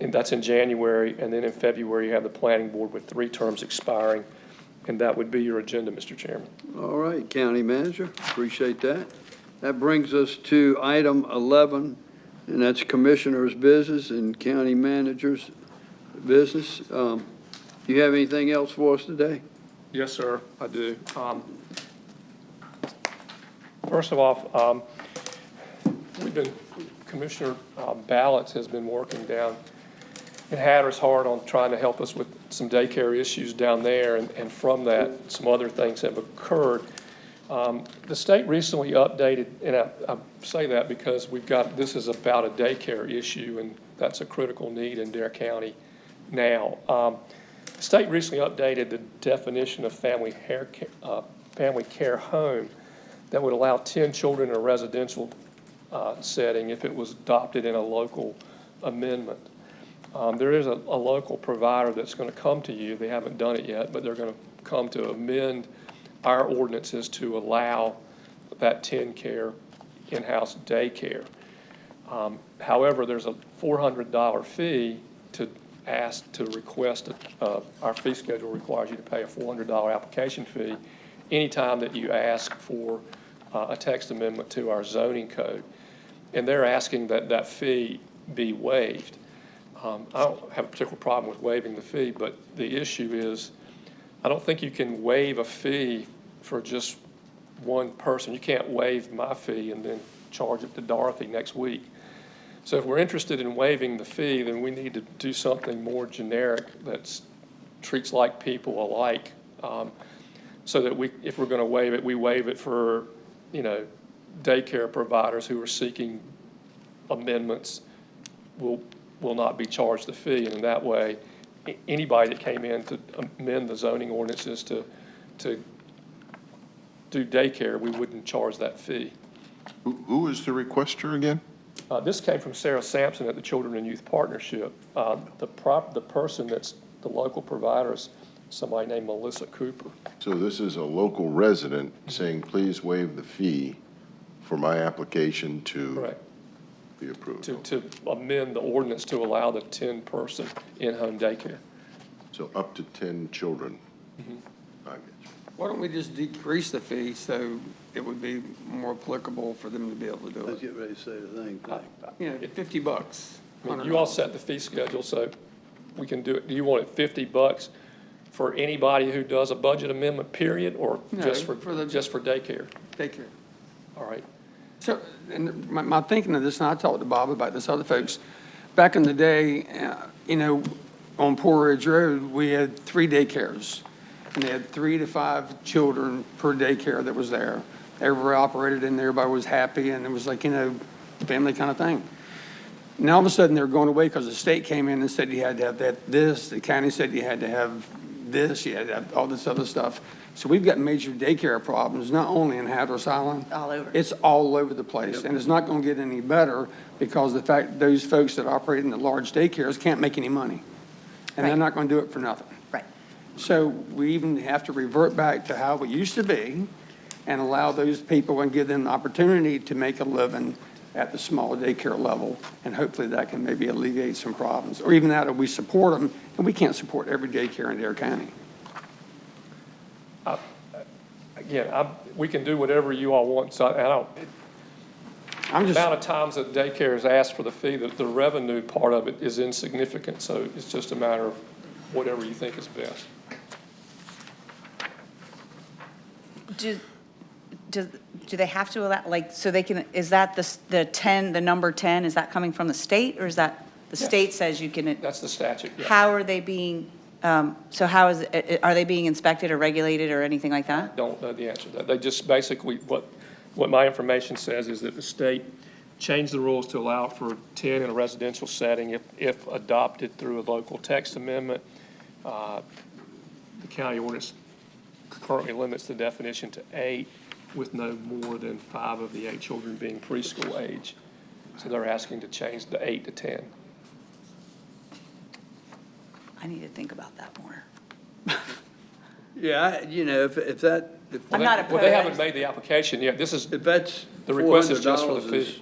and that's in January, and then in February, you have the Planning Board with 3 terms expiring, and that would be your agenda, Mr. Chairman. All right, County Manager, appreciate that. That brings us to item 11, and that's Commissioner's business and County Manager's business. Do you have anything else for us today? Yes, sir, I do. First of all, Commissioner Ballots has been working down in Hatteras hard on trying to help us with some daycare issues down there, and from that, some other things have occurred. The state recently updated, and I say that because this is about a daycare issue, and that's a critical need in Dare County now. The state recently updated the definition of family care home that would allow 10 children in a residential setting if it was adopted in a local amendment. There is a local provider that's going to come to you. They haven't done it yet, but they're going to come to amend our ordinances to allow that 10-care in-house daycare. However, there's a $400 fee to request. Our fee schedule requires you to pay a $400 application fee anytime that you ask for a text amendment to our zoning code. And they're asking that that fee be waived. I don't have a particular problem with waiving the fee, but the issue is I don't think you can waive a fee for just one person. You can't waive my fee and then charge it to Dorothy next week. So if we're interested in waiving the fee, then we need to do something more generic that treats like people alike, so that if we're going to waive it, we waive it for, daycare providers who are seeking amendments will not be charged the fee, and in that way, anybody that came in to amend the zoning ordinances to do daycare, we wouldn't charge that fee. Who is the requester again? This came from Sarah Sampson at the Children and Youth Partnership. The person that's the local provider is somebody named Melissa Cooper. So this is a local resident saying, please waive the fee for my application to Correct. be approved. To amend the ordinance to allow the 10-person in-home daycare. So up to 10 children. I get you. Why don't we just decrease the fee so it would be more applicable for them to be able to do I was it? getting ready to say the same thing. You know, $50. I mean, you all set the fee schedule, so we can do it. Do you want it $50 for anybody who does a budget amendment, period, or No, just for for the- just for daycare? Daycare. All right. So, and my thinking of this, and I talked to Bob about this, other folks, back in the day, you know, on Poor Ridge Road, we had 3 daycares. And they had 3 to 5 children per daycare that was there. Everybody operated in there, everybody was happy, and it was like, you know, family kind of thing. Now all of a sudden they're going away because the state came in and said you had to have this, the county said you had to have this, you had to have all this other stuff. So we've got major daycare problems, not only in Hatteras Island. All over. It's all over the place, and it's not going to get any better because the fact those folks that operate in the large daycares can't make any money. And they're Right. not going to do it for nothing. Right. So we even have to revert back to how it used to be and allow those people and give them the opportunity to make a living at the small daycare level. And hopefully that can maybe alleviate some problems. Or even that, if we support them, and we can't support every daycare in Dare County. Again, we can do whatever you all want, so I'm the just, amount of times that daycare is asked for the fee, the revenue part of it is insignificant, so it's just a matter of whatever you think is best. Do they have to allow, like, so they can, is that the 10, the number 10, is that coming from the state, or is that, the Yes. state says you can? That's the statute, yes. How are they being, so how is, are they being inspected or regulated or anything like that? Don't know the answer to that. They just basically, what my information says is that the state changed the rules to allow for 10 in a residential setting if adopted through a local text amendment. The county ordinance currently limits the definition to 8 with no more than 5 of the 8 children being preschool age. So they're asking to change the 8 to 10. I need to think about that more. Yeah, you know, if that, I'm not Well, they opposed. haven't made the application yet. This is, if that's the request is just for the $400 fee. is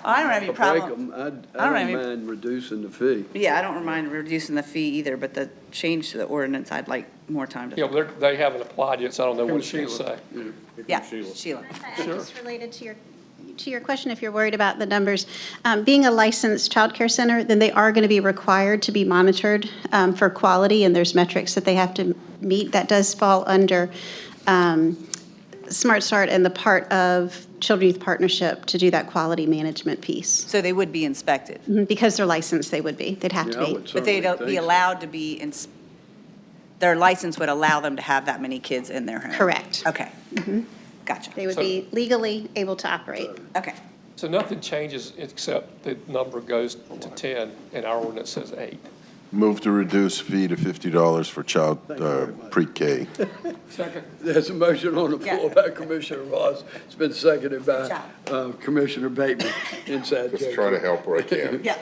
I don't have any a break problem. 'em, I I don't don't have any- mind reducing the fee. Yeah, I don't mind reducing the fee either, but the change to the ordinance, I'd like more time to. Yeah, well, they haven't applied yet, so I don't know what it's going to say. Yeah, Sheila. Just related to your question, if you're worried about the numbers, being a licensed childcare center, then they are going to be required to be monitored for quality, and there's metrics that they have to meet. That does fall under Smart Start and the part of Children's Youth Partnership to do that quality management piece. So they would be inspected, Because they're licensed, they would be. They'd have to Yeah, I be. would but they'd certainly be think so. allowed to be, their license would allow them to have that many kids in their home? Correct. Okay. Gotcha. They would be legally able to operate. Okay. So nothing changes except the number goes to 10, and our ordinance says 8. Move to reduce fee to $50 for child pre-K. second. There's a motion on the floor by Commissioner Ross. It's been seconded by Commissioner Bateman. Inside joke. Just try to help where I can. Yeah.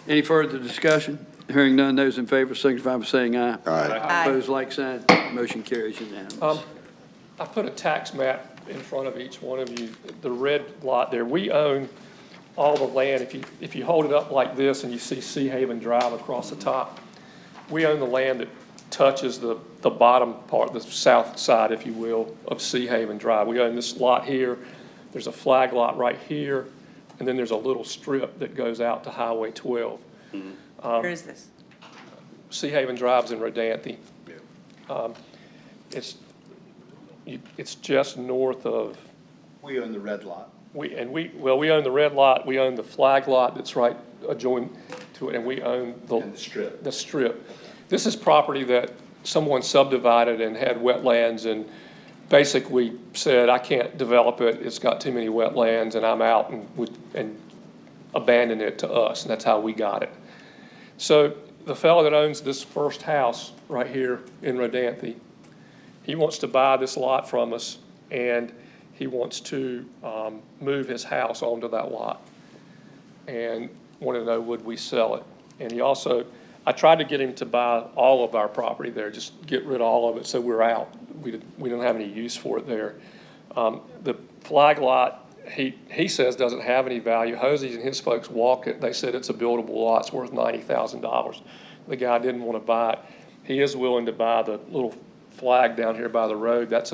Any further discussion? Hearing none, those in favor signify by saying aye. Aye. Opposed, like sign. Motion carries unanimous. I put a tax map in front of each one of you. The red lot there, we own all the land. If you hold it up like this and you see Sea Haven Drive across the top, we own the land that touches the bottom part, the south side, if you will, of Sea Haven Drive. We own this lot here. There's a flag lot right here, and then there's a little strip that goes out to Highway 12. Where is this? Sea Haven Drive's in Rodanthe. It's just north of. We own the red lot. We own the red lot, we own the flag lot that's right adjoined to it, and we own And the strip. the strip. This is property that someone subdivided and had wetlands and basically said, I can't develop it, it's got too many wetlands, and I'm out, and abandoned it to us, and that's how we got it. So the fellow that owns this first house right here in Rodanthe, he wants to buy this lot from us, and he wants to move his house onto that lot, and wanted to know, would we sell it? And he also, I tried to get him to buy all of our property there, just get rid of all of it, so we're out. We don't have any use for it there. The flag lot, he says doesn't have any value. Hosey and his folks walk it. They said it's a buildable lot. It's worth $90,000. The guy didn't want to buy it. He is willing to buy the little flag down here by the road. That's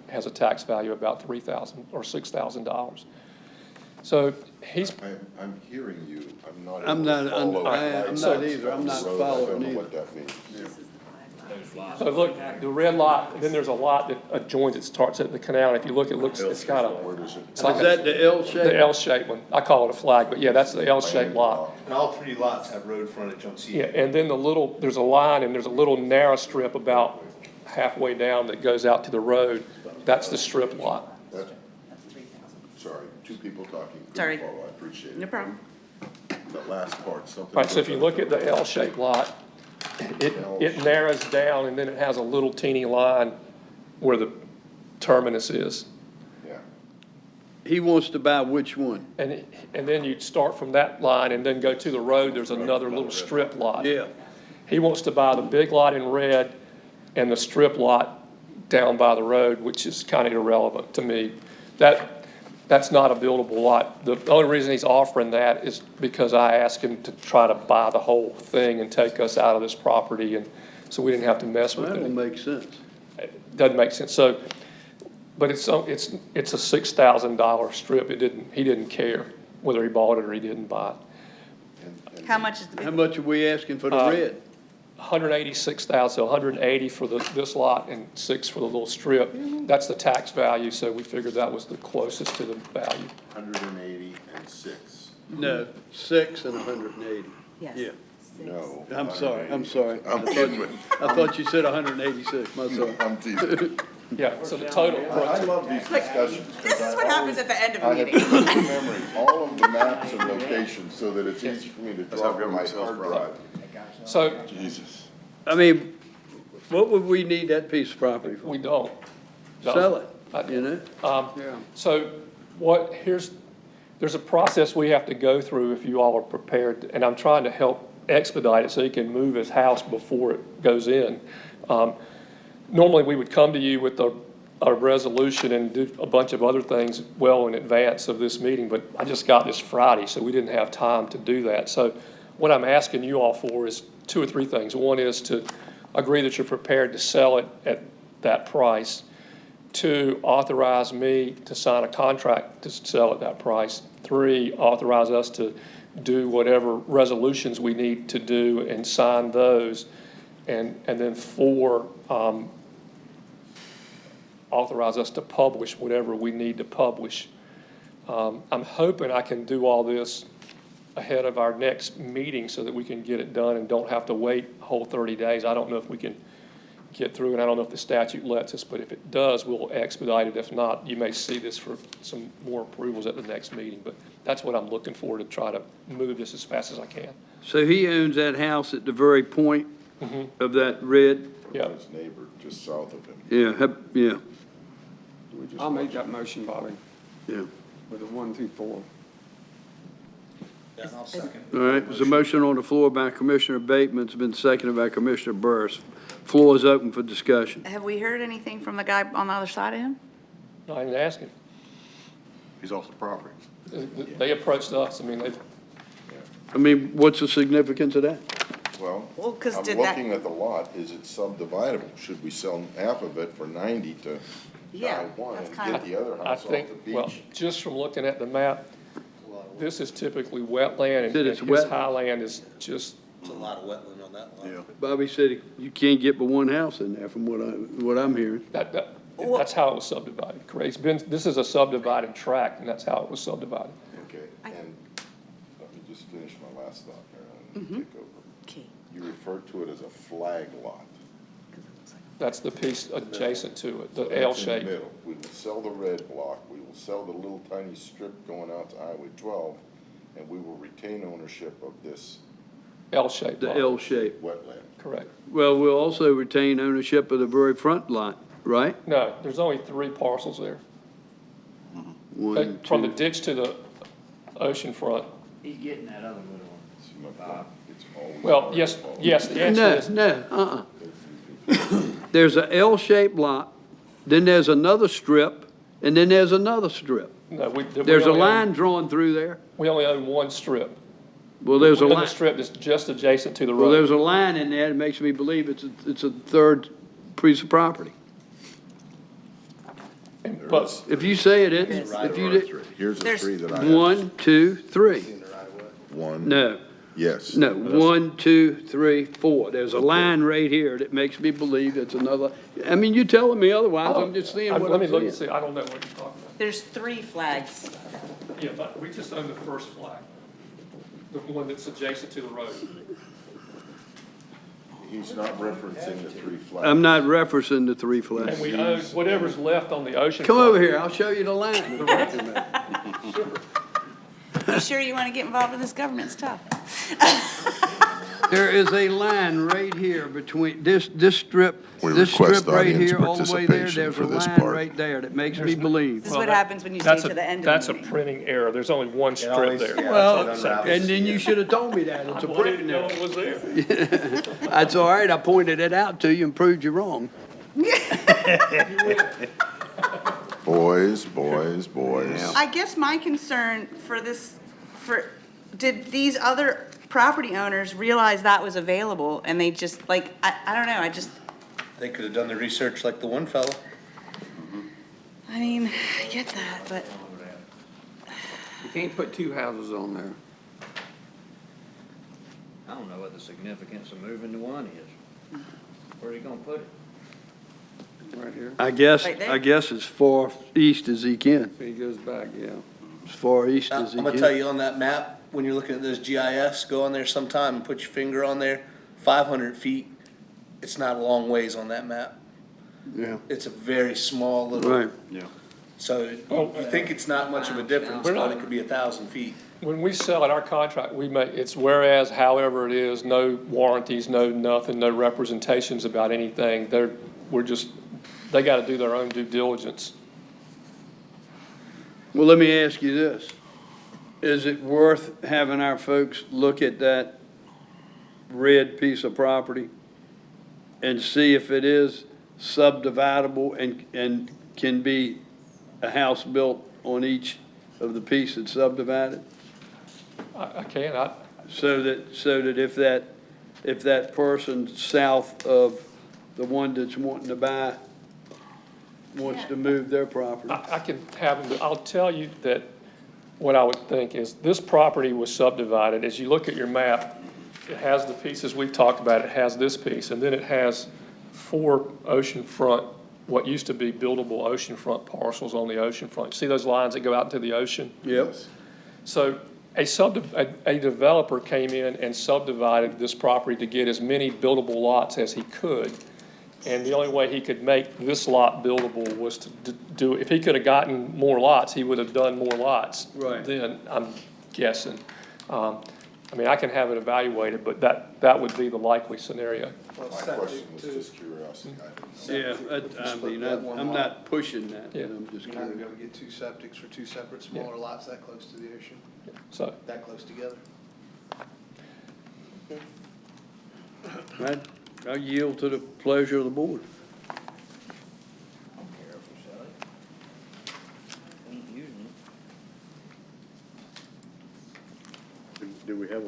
has a tax value of about $3,000 or $6,000. So he's. I'm hearing you. I'm not. I'm not either. I'm not following I don't know either. what that means. So look, the red lot, and then there's a lot that adjoins, it starts at the canal. If you look, it's got a. It's like Is that the L shape? The L-shaped one. I call it a flag, but yeah, that's the L-shaped lot. And all three lots have road frontage on Yeah, Cedar. and then there's a line, and there's a little narrow strip about halfway down that goes out to the road. That's the strip lot. Sorry, two people talking. Couldn't Sorry. follow. I appreciate it. No problem. That last part, something. All right, so if you look at the L-shaped lot, it narrows down, and then it has a little teeny line where the terminus is. Yeah. He wants to buy which one? And then you start from that line and then go to the road, there's another little strip lot. Yeah. He wants to buy the big lot in red and the strip lot down by the road, which is kind of irrelevant to me. That's not a buildable lot. The only reason he's offering that is because I asked him to try to buy the whole thing and take us out of this property, and so we didn't have to mess with That it. don't make sense. It doesn't make sense. So, but it's a $6,000 strip. He didn't care whether he bought it or he didn't buy it. How much is the How big? much are we asking for the red? 186,000, so 180 for this lot and 6 for the little strip. That's the tax value, so we figured that was the closest to the value. 180 and 6. No, 6 and 180. Yes. Yeah. No. I'm sorry. I'm sorry. I'm kidding. I thought you said 186. My sorry. I'm teasing. Yeah, so the total. I love these discussions. This is what happens at the end of I a have meeting. put in memory all of the maps and locations so that it's easy for me to draw from my hard drive. So Jesus. I mean, what would we need that piece of property for? we don't. Sell it, you know? Yeah. So there's a process we have to go through if you all are prepared, and I'm trying to help expedite it so he can move his house before it goes in. Normally, we would come to you with a resolution and do a bunch of other things well in advance of this meeting, but I just got this Friday, so we didn't have time to do that. So what I'm asking you all for is 2 or 3 things. One is to agree that you're prepared to sell it at that price. 2, authorize me to sign a contract to sell at that price. 3, authorize us to do whatever resolutions we need to do and sign those. And then 4, authorize us to publish whatever we need to publish. I'm hoping I can do all this ahead of our next meeting so that we can get it done and don't have to wait a whole 30 days. I don't know if we can get through, and I don't know if the statute lets us, but if it does, we'll expedite it. If not, you may see this for some more approvals at the next meeting, but that's what I'm looking for, to try to move this as fast as I can. So he owns that house at the very point of that red? Yeah. His neighbor just south of him. Yeah, yeah, I'll make that motion, Bobby, yeah. with a 1 through 4. And I'll second. All right, there's a motion on the floor by Commissioner Bateman. It's been seconded by Commissioner Burris. Floor is open for discussion. Have we heard anything from the guy on the other side of him? I didn't ask him. He's off the property. They approached us. I mean, I mean, what's the significance of that? Well, Well, 'cause I'm did that- looking at the lot. Is it subdividable? Should we sell half of it for 90 to Yeah, buy one that's and kind get of- the other I house off think, the well, beach? just from looking at the map, this is typically wetland, and Said it's his wet. highland is just, There's a lot of wetland on that lot. Bobby said you can't get but one house in there from what I'm hearing. that's how it was subdivided, correct? This is a subdivided tract, and that's how it was subdivided. Okay, and let me just finish my last thought there and take over. Okay. You referred to it as a flag lot. That's the piece adjacent to it, So the that's L in the shape. middle. We will sell the red block, we will sell the little tiny strip going out to Highway 12, and we will retain ownership of this L-shaped the lot. L-shape. Wetland. Correct. Well, we'll also retain ownership of the very front lot, right? No, there's only 3 parcels there. One, From the two. ditch to the ocean front. He's getting that other little one. Well, yes, the answer No, is, no, There's a L-shaped lot, then there's another strip, and then there's another strip. no, we. There's a line drawn through there. We only own 1 strip. Well, there's a We own line. the strip that's just adjacent to the Well, road. there's a line in there that makes me believe it's a third piece of property. But If you say it is, There if you are did, 3. Here's the There's 3 that I have. 1, 2, 3. One. No, Yes. no, 1, 2, 3, 4. There's a line right here that makes me believe it's another. I mean, you're telling me otherwise, I'm just seeing what Let I'm me look and seeing. see, I don't know what you're talking about. There's 3 flags. Yeah, but we just own the first flag, the one that's adjacent to the road. He's not referencing the 3 flags. I'm not referencing the 3 flags. And we own whatever's left on the ocean. Come front. over here, I'll show you the line. You sure you want to get involved in this government stuff? There is a line right here between this strip, We this request strip right audience here, all the way there. participation There's for a this line part. right there that makes me believe. This is what happens when you stay That's to a- the end of That's the a meeting. printing error. There's only 1 strip there. Well, and then you should have told me that. It's a I didn't printing know error. it was there. That's all right, I pointed it out to you and proved you wrong. Boys. I guess my concern did these other property owners realize that was available and they just, like, I don't know, They could have done the research like the one fellow. I mean, I get that, but You can't put 2 houses on there. I don't know what the significance of moving to one is. Where are you gonna put it? Right here. I guess, Right there. I guess as far east as he can, He goes back, yeah. as far east I'm as he gonna tell can. you on that map, when you're looking at those GIS, go on there sometime and put your finger on there, 500 feet. It's not a long ways on that map. Yeah, It's a very small little. right. So you think it's not much of a difference, We're not- but it could be 1,000 feet. When we sell it, our contract, it's whereas, however it is, no warranties, no nothing, no representations about anything. They gotta do their own due diligence. Well, let me ask you this. Is it worth having our folks look at that red piece of property and see if it is subdividable and can be a house built on each of the piece that's subdivided? I can, So that if that person south of the one that's wanting to buy wants to move their property. I can have them, I'll tell you that what I would think is this property was subdivided. As you look at your map, it has the pieces we've talked about. It has this piece, and then it has 4 oceanfront, what used to be buildable oceanfront parcels on the oceanfront. See those lines that go out into the ocean? Yep. So a developer came in and subdivided this property to get as many buildable lots as he could. And the only way he could make this lot buildable was to do, if he could have gotten more lots, he would have done more lots. Right. Then, I'm guessing. I mean, I can have it evaluated, but that would be the likely scenario. My question was just curiosity. Yeah, I mean, I'm not pushing that, but I'm just You're not gonna be curious. able to get 2 septics for 2 separate smaller lots that close to the ocean, So, that close together. I yield to the pleasure of the board. I don't care if we sell it. We ain't using it. Do we have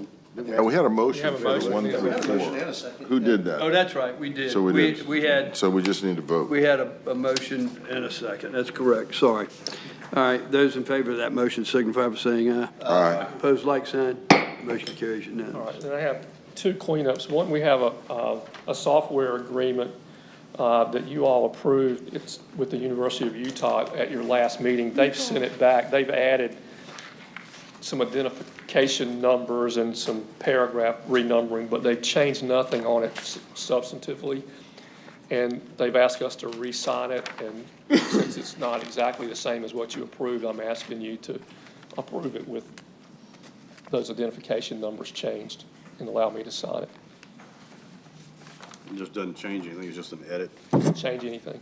we had a motion have a for the motion. 1 Yeah, we through have a 4. motion and a second. Who did that? Oh, that's right, we did. So we did. We had, So we just need to vote. we had a motion and a second, that's correct, sorry. All right, those in favor of that motion signify by saying aye. Aye. Opposed, like sign. Motion carries all unanimous. right, then I have 2 cleanups. One, we have a software agreement that you all approved. It's with the University of Utah at your last meeting. They've sent it back. They've added some identification numbers and some paragraph renumbering, but they've changed nothing on it substantively. And they've asked us to re-sign it, and since it's not exactly the same as what you approved, I'm asking you to approve it with those identification numbers changed and allow me to sign it. It just doesn't change anything, it's just an edit. Doesn't change anything.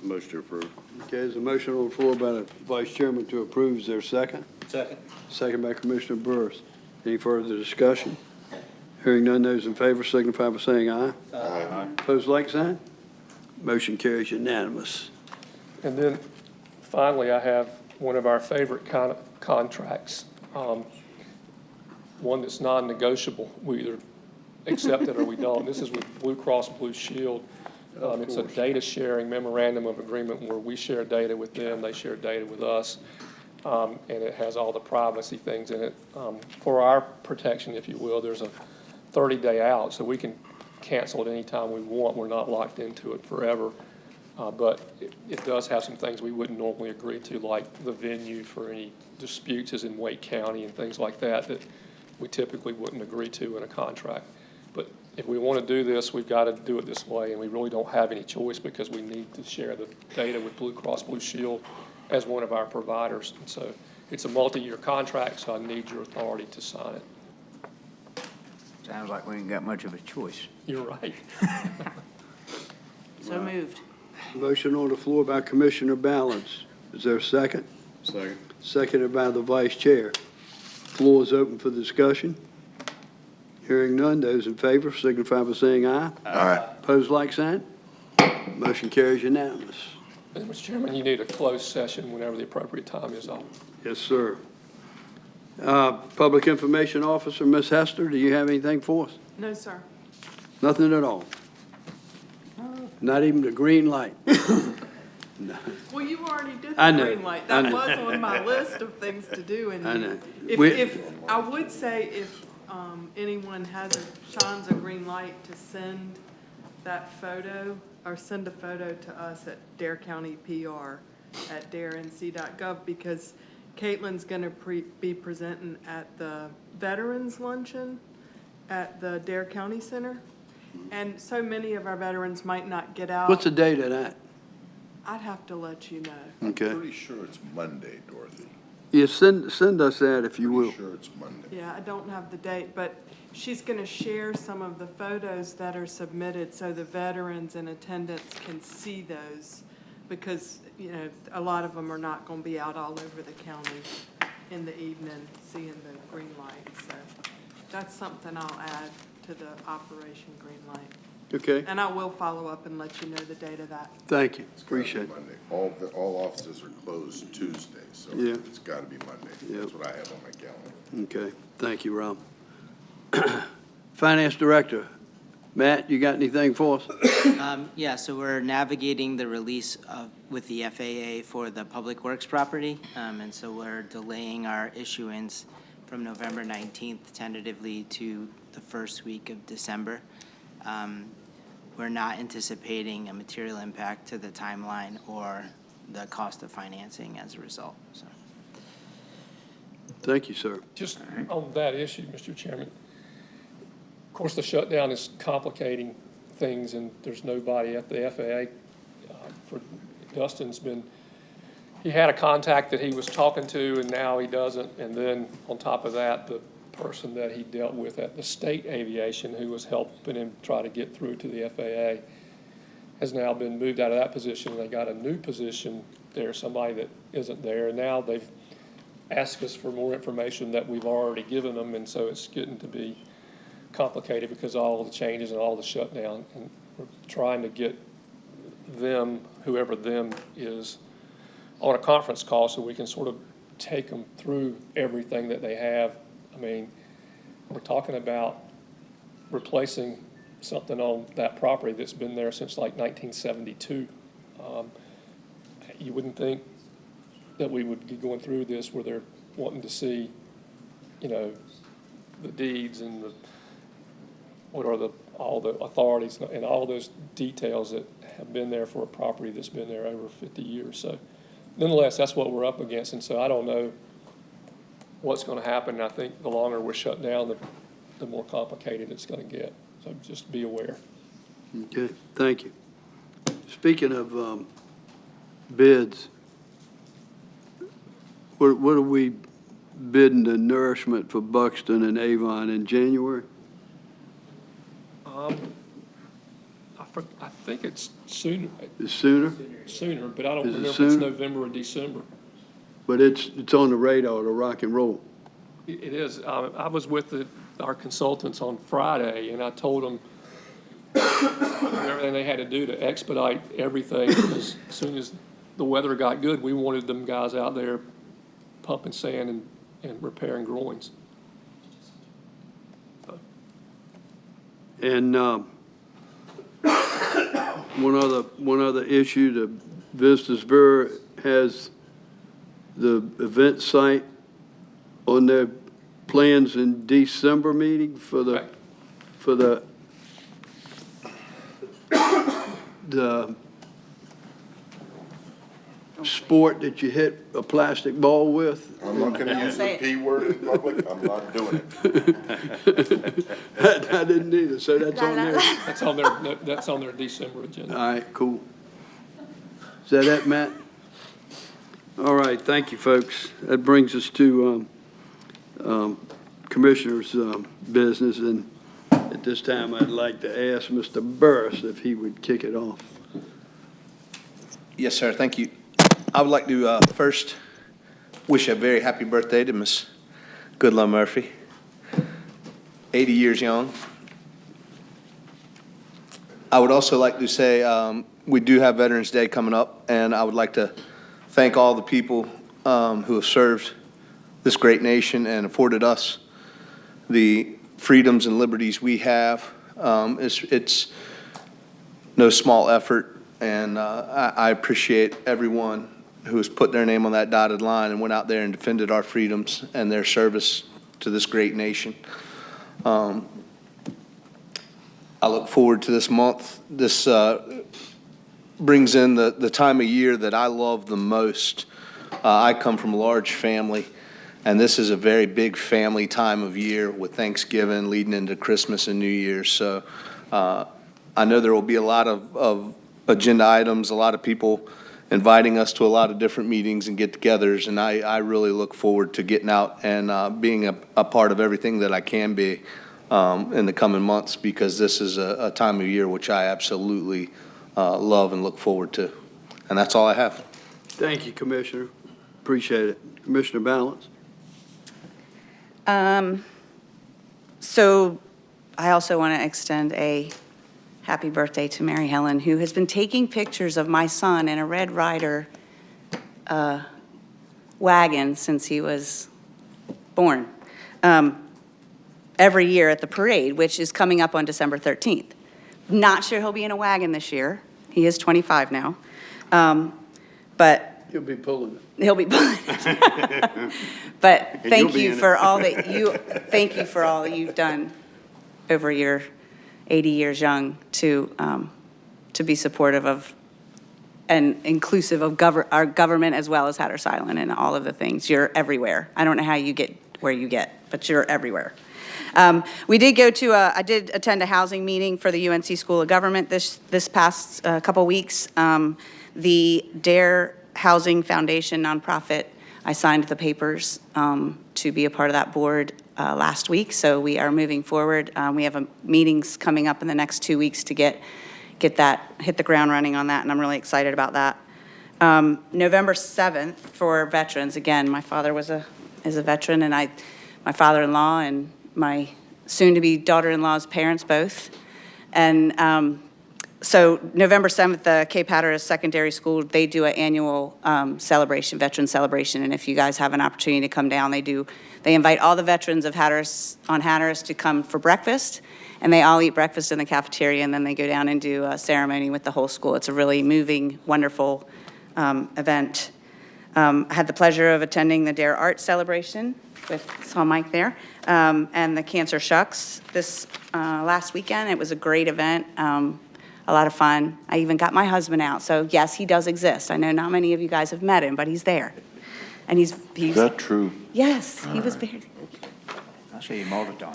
Motion to approve. Okay, there's a motion on the floor by the Vice Chairman to approve. Is there a second? Second. Second by Commissioner Burris. Any further discussion? Hearing none, those in favor signify by saying aye. Aye. Opposed, like sign. Motion carries unanimous. And then finally, I have one of our favorite kind of contracts, one that's non-negotiable. We either accept it or we don't. This is with Blue Cross Blue Shield. It's a data sharing memorandum of agreement where we share data with them, they share data with us. And it has all the privacy things in it. For our protection, if you will, there's a 30-day out, so we can cancel it anytime we want. We're not locked into it forever. But it does have some things we wouldn't normally agree to, like the venue for any disputes is in Wake County and things like that, that we typically wouldn't agree to in a contract. But if we want to do this, we've got to do it this way, and we really don't have any choice because we need to share the data with Blue Cross Blue Shield as one of our providers. And so it's a multi-year contract, so I need your authority to sign it. Sounds like we ain't got much of a choice. You're right. So moved. Motion on the floor by Commissioner Balance. Is there a second? Second. Seconded by the Vice Chair. Floor is open for discussion. Hearing none, those in favor signify by saying aye. Aye. Opposed, like sign. Motion carries unanimous. And Mr. Chairman, you need a closed session whenever the appropriate time is on. Yes, sir. Public Information Officer, Ms. Hester, do you have anything for us? No, sir. Nothing at all? Not even the green light? No. Well, you already did I the know, green light. I That know. was on my list of things to do. And I know. if I would say if anyone shines a green light to send that photo or send a photo to us at Dare County PR at DareNC.gov, because Caitlin's going to be presenting at the Veterans Luncheon at the Dare County Center. And so many of our veterans might not get out. What's the date of that? I'd have to let you know. Okay. I'm pretty sure it's Monday, Dorothy. Yeah, send us that if you will. Pretty sure it's Monday. Yeah, I don't have the date, but she's going to share some of the photos that are submitted so the veterans in attendance can see those, because, you know, a lot of them are not going to be out all over the county in the evening seeing the green light. So that's something I'll add to the Operation Green Light. Okay, And I will follow up and let you know the date of that. thank you, It's gotta be appreciate it. Monday. All offices are closed Tuesday, so Yeah. it's gotta be Monday. Yeah. That's what I have on my calendar. Okay, thank you, Rob. Finance Director, Matt, you got anything for us? Yeah, so we're navigating the release with the FAA for the Public Works property, and so we're delaying our issuance from November 19th tentatively to the first week of December. We're not anticipating a material impact to the timeline or the cost of financing as a result, so. Thank you, sir. Just on that issue, Mr. Chairman, of course, the shutdown is complicating things, and there's nobody at the FAA. Dustin's been, he had a contact that he was talking to, and now he doesn't. And then on top of that, the person that he dealt with at the state aviation, who was helping him try to get through to the FAA, has now been moved out of that position. They got a new position there, somebody that isn't there. And now they've asked us for more information that we've already given them, and so it's getting to be complicated because of all the changes and all the shutdown. And we're trying to get them, whoever them is, on a conference call so we can sort of take them through everything that they have. I mean, we're talking about replacing something on that property that's been there since like 1972. You wouldn't think that we would be going through this where they're wanting to see, you know, the deeds and what are all the authorities and all those details that have been there for a property that's been there over 50 years. So nonetheless, that's what we're up against. And so I don't know what's going to happen. I think the longer we're shut down, the more complicated it's going to get. So just be aware. Okay, thank you. Speaking of bids, what are we bidding the nourishment for Buxton and Avon in January? I think it's sooner, It's sooner, but I don't Is it remember if it's sooner? November or December. but it's on the radar to rock and roll. It is. I was with our consultants on Friday, and I told them everything they had to do to expedite everything, because as soon as the weather got good, we wanted them guys out there pumping sand and repairing groins. And one other issue, the Visitors Bureau has the event site on their plans in December meeting for the sport that you hit a plastic ball with. I'm not gonna use the P word in public, I'm not doing it. I didn't either, so that's on there. That's on their December agenda. All right, cool. Is that it, Matt? All right, thank you, folks. That brings us to Commissioner's business, and at this time, I'd like to ask Mr. Burris if he would kick it off. Yes, sir, thank you. I would like to first wish a very happy birthday to Miss Goodlow Murphy, 80 years young. I would also like to say we do have Veterans Day coming up, and I would like to thank all the people who have served this great nation and afforded us the freedoms and liberties we have. It's no small effort, and I appreciate everyone who has put their name on that dotted line and went out there and defended our freedoms and their service to this great nation. I look forward to this month. This brings in the time of year that I love the most. I come from a large family, and this is a very big family time of year with Thanksgiving leading into Christmas and New Year's. So I know there will be a lot of agenda items, a lot of people inviting us to a lot of different meetings and get-togethers, and I really look forward to getting out and being a part of everything that I can be in the coming months, because this is a time of year which I absolutely love and look forward to. And that's all I have. Thank you, Commissioner. Appreciate it. Commissioner Balance? So I also want to extend a happy birthday to Mary Helen, who has been taking pictures of my son in a Red Ryder wagon since he was born, every year at the parade, which is coming up on December 13th. Not sure he'll be in a wagon this year. He is 25 now. But He'll be pulling it. he'll be pulling it. But And thank you'll be you in for it. all that you've done over your 80 years young to be supportive of and inclusive of our government as well as Hatteras Island and all of the things. You're everywhere. I don't know how you get where you get, but you're everywhere. We did go to I did attend a housing meeting for the UNC School of Government this past couple weeks. The DARE Housing Foundation nonprofit, I signed the papers to be a part of that board last week, so we are moving forward. We have meetings coming up in the next 2 weeks to hit the ground running on that, and I'm really excited about that. November 7th for veterans. Again, my father is a veteran, and my father-in-law and my soon-to-be daughter-in-law's parents both. And so November 7th, the Cape Hatteras Secondary School, they do an annual celebration, veteran celebration. And if you guys have an opportunity to come down, they invite all the veterans of Hatteras to come for breakfast. And they all eat breakfast in the cafeteria, and then they go down and do a ceremony with the whole school. It's a really moving, wonderful event. I had the pleasure of attending the Dare Art Celebration saw Mike there, and the Cancer Shucks this last weekend. It was a great event, a lot of fun. I even got my husband out, so yes, he does exist. I know not many of you guys have met him, but he's there. And he's Is that true? Yes, he was very. I see him all the time.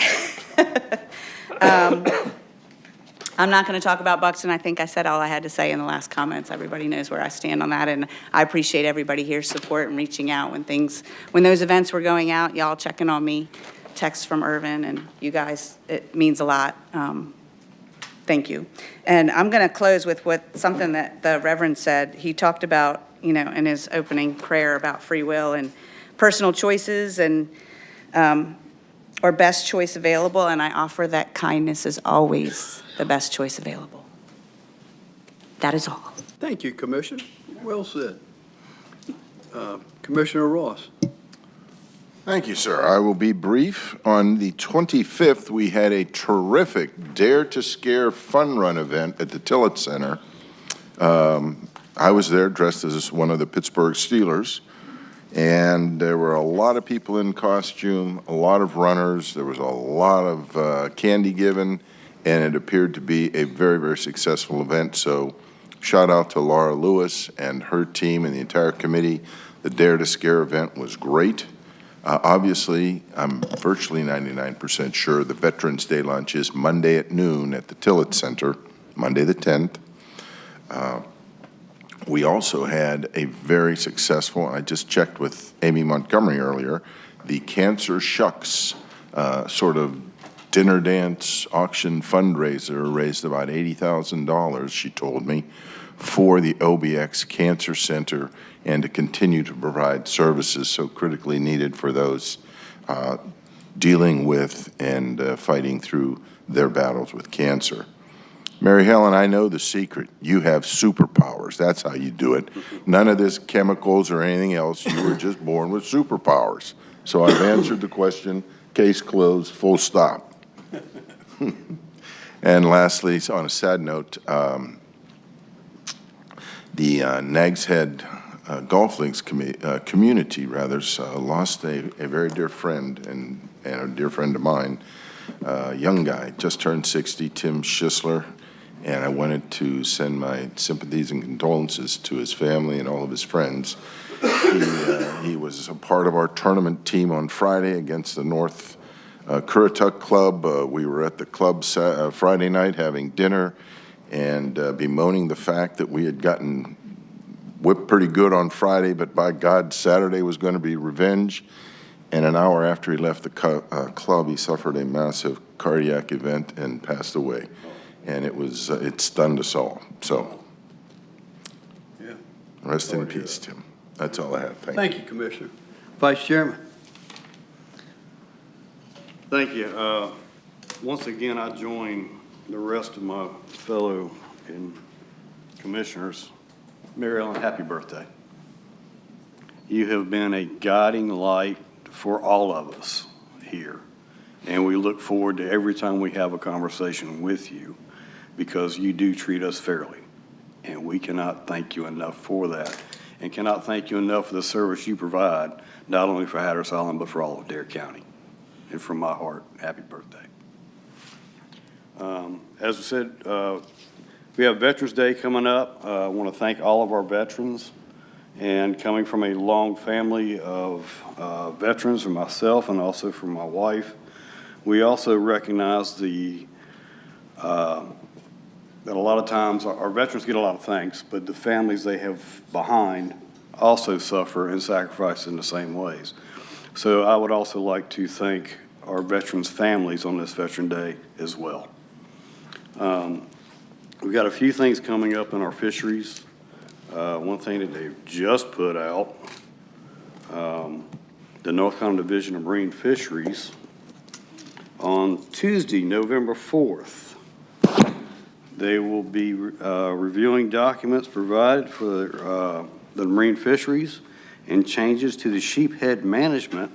I'm not going to talk about Buxton. I think I said all I had to say in the last comments. Everybody knows where I stand on that, and I appreciate everybody here's support and reaching out when those events were going out, y'all checking on me, texts from Irvin, and you guys, it means a lot. Thank you. And I'm going to close with something that the Reverend said. He talked about, in his opening prayer about free will and personal choices and or best choice available, and I offer that kindness is always the best choice available. That is all. Thank you, Commissioner. Well said. Commissioner Ross. Thank you, sir. I will be brief. On the 25th, we had a terrific Dare to Scare Fun Run event at the Tillett Center. I was there dressed as one of the Pittsburgh Steelers, and there were a lot of people in costume, a lot of runners. There was a lot of candy given, and it appeared to be a very, very successful event. So shout out to Laura Lewis and her team and the entire committee. The Dare to Scare event was great. Obviously, I'm virtually 99% sure the Veterans Day lunch is Monday at noon at the Tillett Center, Monday the 10th. We also had a very successful, I just checked with Amy Montgomery earlier, the Cancer Shucks sort of dinner dance auction fundraiser raised about $80,000, she told me, for the OBX Cancer Center and to continue to provide services so critically needed for those dealing with and fighting through their battles with cancer. Mary Helen, I know the secret. You have superpowers. That's how you do it. None of this chemicals or anything else. You were just born with superpowers. So I've answered the question. Case closed, full stop. And lastly, on a sad note, the Nags Head Golf Links community lost a very dear friend and a dear friend of mine, young guy, just turned 60, Tim Schisler, and I wanted to send my sympathies and condolences to his family and all of his friends. He was a part of our tournament team on Friday against the North Currituck Club. We were at the club Friday night having dinner and bemoaning the fact that we had gotten whipped pretty good on Friday, but by God, Saturday was going to be revenge. And an hour after he left the club, he suffered a massive cardiac event and passed away. And it stunned us all. So, Yeah. Rest in peace, Tim. That's all I have. Thank you, Commissioner. Vice Chairman. Thank you. Once again, I join the rest of my fellow commissioners. Mary Ellen, happy birthday. You have been a guiding light for all of us here. And we look forward to every time we have a conversation with you because you do treat us fairly. And we cannot thank you enough for that. And cannot thank you enough for the service you provide, not only for Hatteras Island, but for all of Dare County. And from my heart, happy birthday. As I said, we have Veterans Day coming up. I want to thank all of our veterans. And coming from a long family of veterans, from myself and also from my wife, we also recognize that a lot of times our veterans get a lot of thanks, but the families they have behind also suffer and sacrifice in the same ways. So I would also like to thank our veterans' families on this Veteran Day as well. We've got a few things coming up in our fisheries. One thing that they've just put out, the North Carolina Division of Marine Fisheries, on Tuesday, November 4th, they will be reviewing documents provided for the marine fisheries and changes to the sheephead management,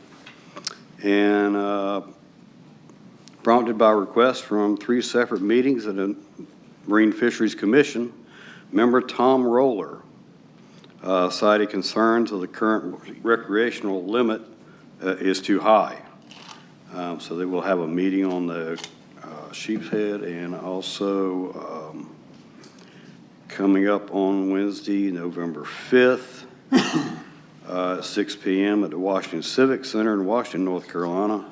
and prompted by requests from 3 separate meetings of the Marine Fisheries Commission. Member Tom Roller cited concerns of the current recreational limit is too high. So they will have a meeting on the sheephead, and also coming up on Wednesday, November 5th, at 6 p.m. at the Washington Civic Center in Washington, North Carolina.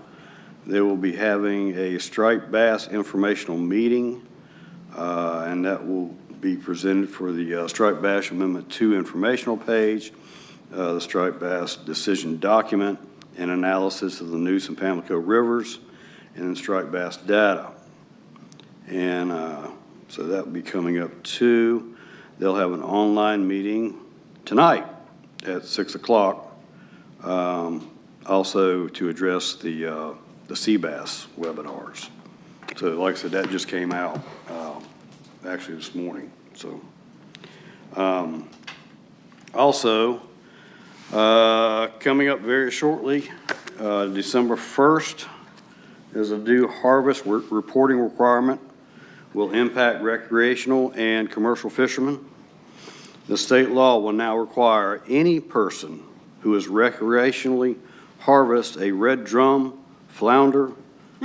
They will be having a striped bass informational meeting, and that will be presented for the Striped Bass Amendment 2 informational page, the Striped Bass decision document, and analysis of the Neuse and Pamlico rivers, and striped bass data. And So that will be coming up too. They'll have an online meeting tonight at 6 o'clock, also to address the CBAS webinars. So like I said, that just came out actually this morning. So also coming up very shortly, December 1st is a due harvest reporting requirement. Will impact recreational and commercial fishermen. The state law will now require any person who is recreationally harvest a red drum, flounder,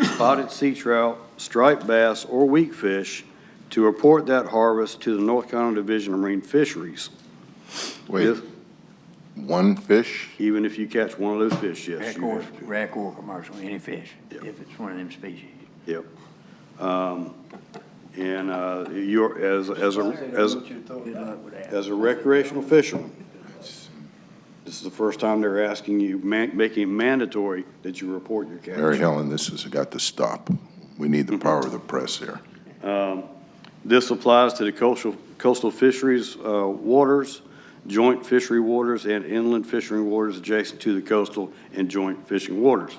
spotted sea trout, striped bass, or weakfish to report that harvest to the North Carolina Division of Marine Fisheries. Wait, one fish? Even if you catch one of those fish, yes. Rec or commercial, any fish, if it's one of them species. Yep. And you're, as a recreational fisherman, this is the first time they're asking you, making it mandatory that you report your catch. Mary Helen, this has got to stop. We need the power of the press here. This applies to the coastal fisheries waters, joint fishery waters, and inland fishing waters adjacent to the coastal and joint fishing waters.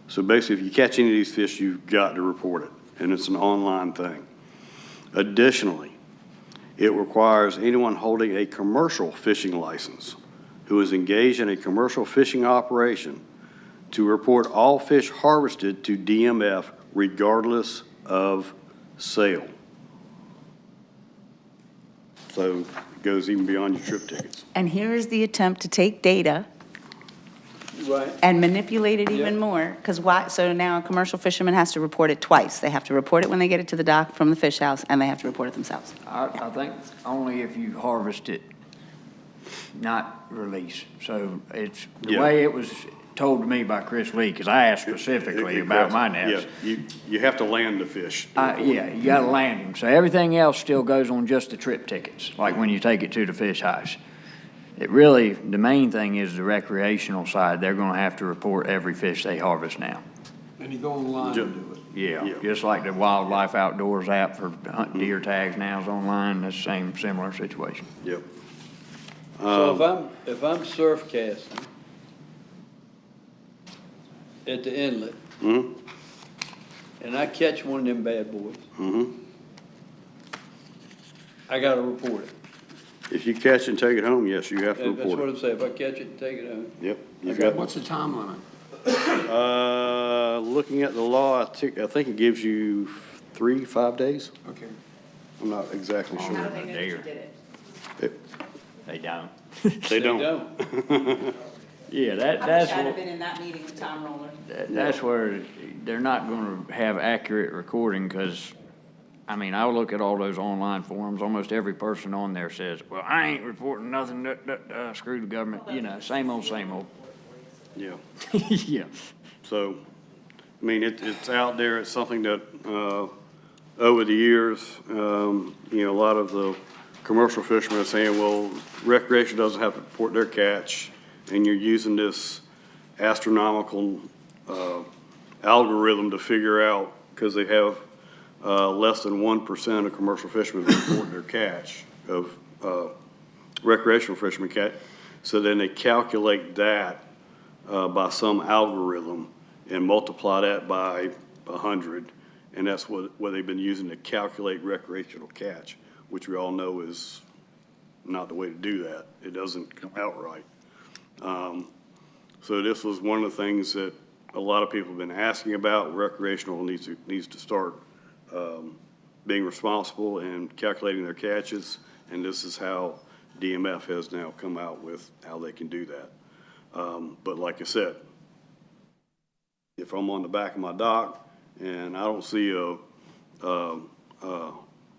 So basically, if you catch any of these fish, you've got to report it, and it's an online thing. Additionally, it requires anyone holding a commercial fishing license who is engaged in a commercial fishing operation to report all fish harvested to DMF regardless of sale. So it goes even beyond your trip tickets. And here is the attempt to take data Right. and manipulate it even more, because why, so now a commercial fisherman has to report it twice. They have to report it when they get it to the dock from the fish house, and they have to report it themselves. I think only if you harvest it, not release. So it's, the way it was told to me by Chris Lee, because I asked specifically about my nets. Yeah, you have to land the fish. Yeah, you gotta land them. So everything else still goes on just the trip tickets, like when you take it to the fish house. It really, the main thing is the recreational side. They're gonna have to report every fish they harvest now. And you go online and do it. Yeah, just like the Wildlife Outdoors app for hunting deer tags now is online, that's the same, similar situation. Yep. So if I'm surf casting at the inlet, and I catch one of them bad boys, I gotta report it. If you catch and take it home, yes, you have to That's report what it. I'm saying, if I catch it and take it home. Yep. What's the time limit? Looking at the law, I think it gives you 5 days. Okay. I'm not exactly sure. How do they know that you did it? They don't. They don't. Yeah, I wish that's I'd have what, been in that meeting with Tom Roller. that's where they're not gonna have accurate recording, because, I mean, I look at all those online forums, almost every person on there says, well, I ain't reporting nothing, screw the government, you know, same old, same old. Yeah. Yeah. So, I mean, it's out there. It's something that, over the years, you know, a lot of the commercial fishermen are saying, well, recreation doesn't have to report their catch, and you're using this astronomical algorithm to figure out, because they have less than 1% of commercial fishermen report their catch of recreational fishermen catch. So then they calculate that by some algorithm and multiply that by 100, and that's what they've been using to calculate recreational catch, which we all know is not the way to do that. It doesn't come out right. So this was one of the things that a lot of people have been asking about. Recreational needs to start being responsible and calculating their catches, and this is how DMF has now come out with how they can do that. But like I said, if I'm on the back of my dock and I don't see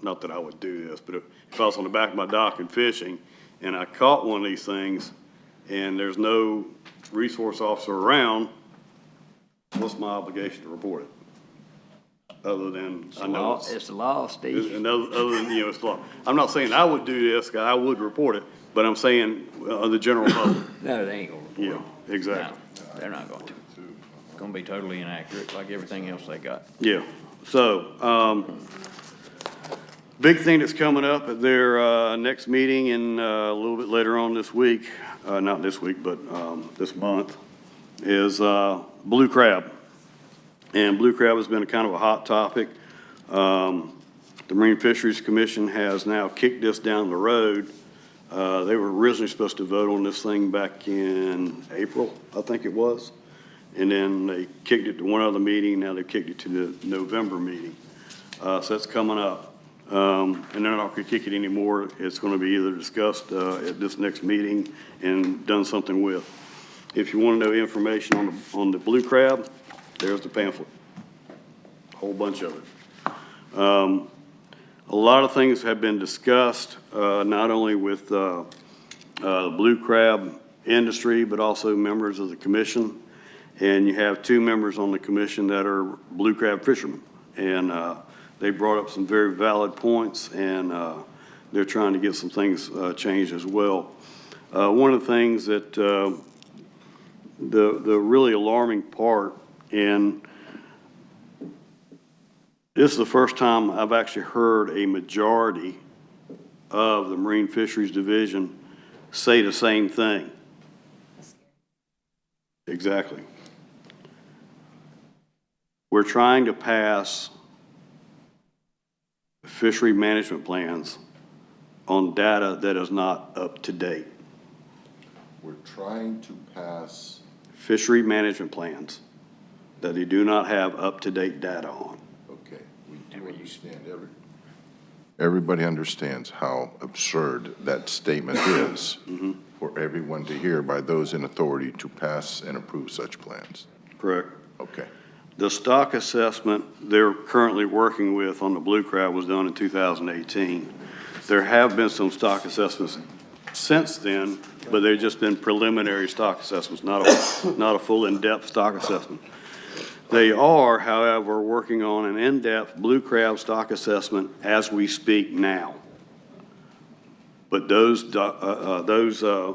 not that I would do this, but if I was on the back of my dock and fishing and I caught one of these things and there's no resource officer around, what's my obligation to report it? Other than, I know it's the law, Steve. And other than, you know, it's the law. I'm not saying I would do this, I would report it, but I'm saying the general public. No, they ain't gonna report it. Yeah, exactly. No, they're not going to. It's gonna be totally inaccurate, like everything else they got. Yeah, so, Big thing that's coming up at their next meeting in a little bit later on this week, not this week, but this month, is blue crab. And blue crab has been a kind of a hot topic. The Marine Fisheries Commission has now kicked this down the road. They were originally supposed to vote on this thing back in April, I think it was. And then they kicked it to one other meeting. Now they've kicked it to the November meeting. So that's coming up. And they're not going to kick it anymore. It's going to be either discussed at this next meeting and done something with. If you want to know information on the blue crab, there's the pamphlet. A whole bunch of it. A lot of things have been discussed, not only with the blue crab industry, but also members of the commission. And you have 2 members on the commission that are blue crab fishermen. And they brought up some very valid points, and they're trying to get some things changed as well. One of the things that the really alarming part, and this is the first time I've actually heard a majority of the Marine Fisheries Division say the same thing. Exactly. We're trying to pass fishery management plans on data that is not up to date. We're trying to pass Fishery management plans that they do not have up-to-date data on. Okay, we do understand. Everybody understands how absurd that statement is for everyone to hear by those in authority to pass and approve such plans. Correct. Okay. The stock assessment they're currently working with on the blue crab was done in 2018. There have been some stock assessments since then, but they've just been preliminary stock assessments, not a full in-depth stock assessment. They are, however, working on an in-depth blue crab stock assessment as we speak now. But those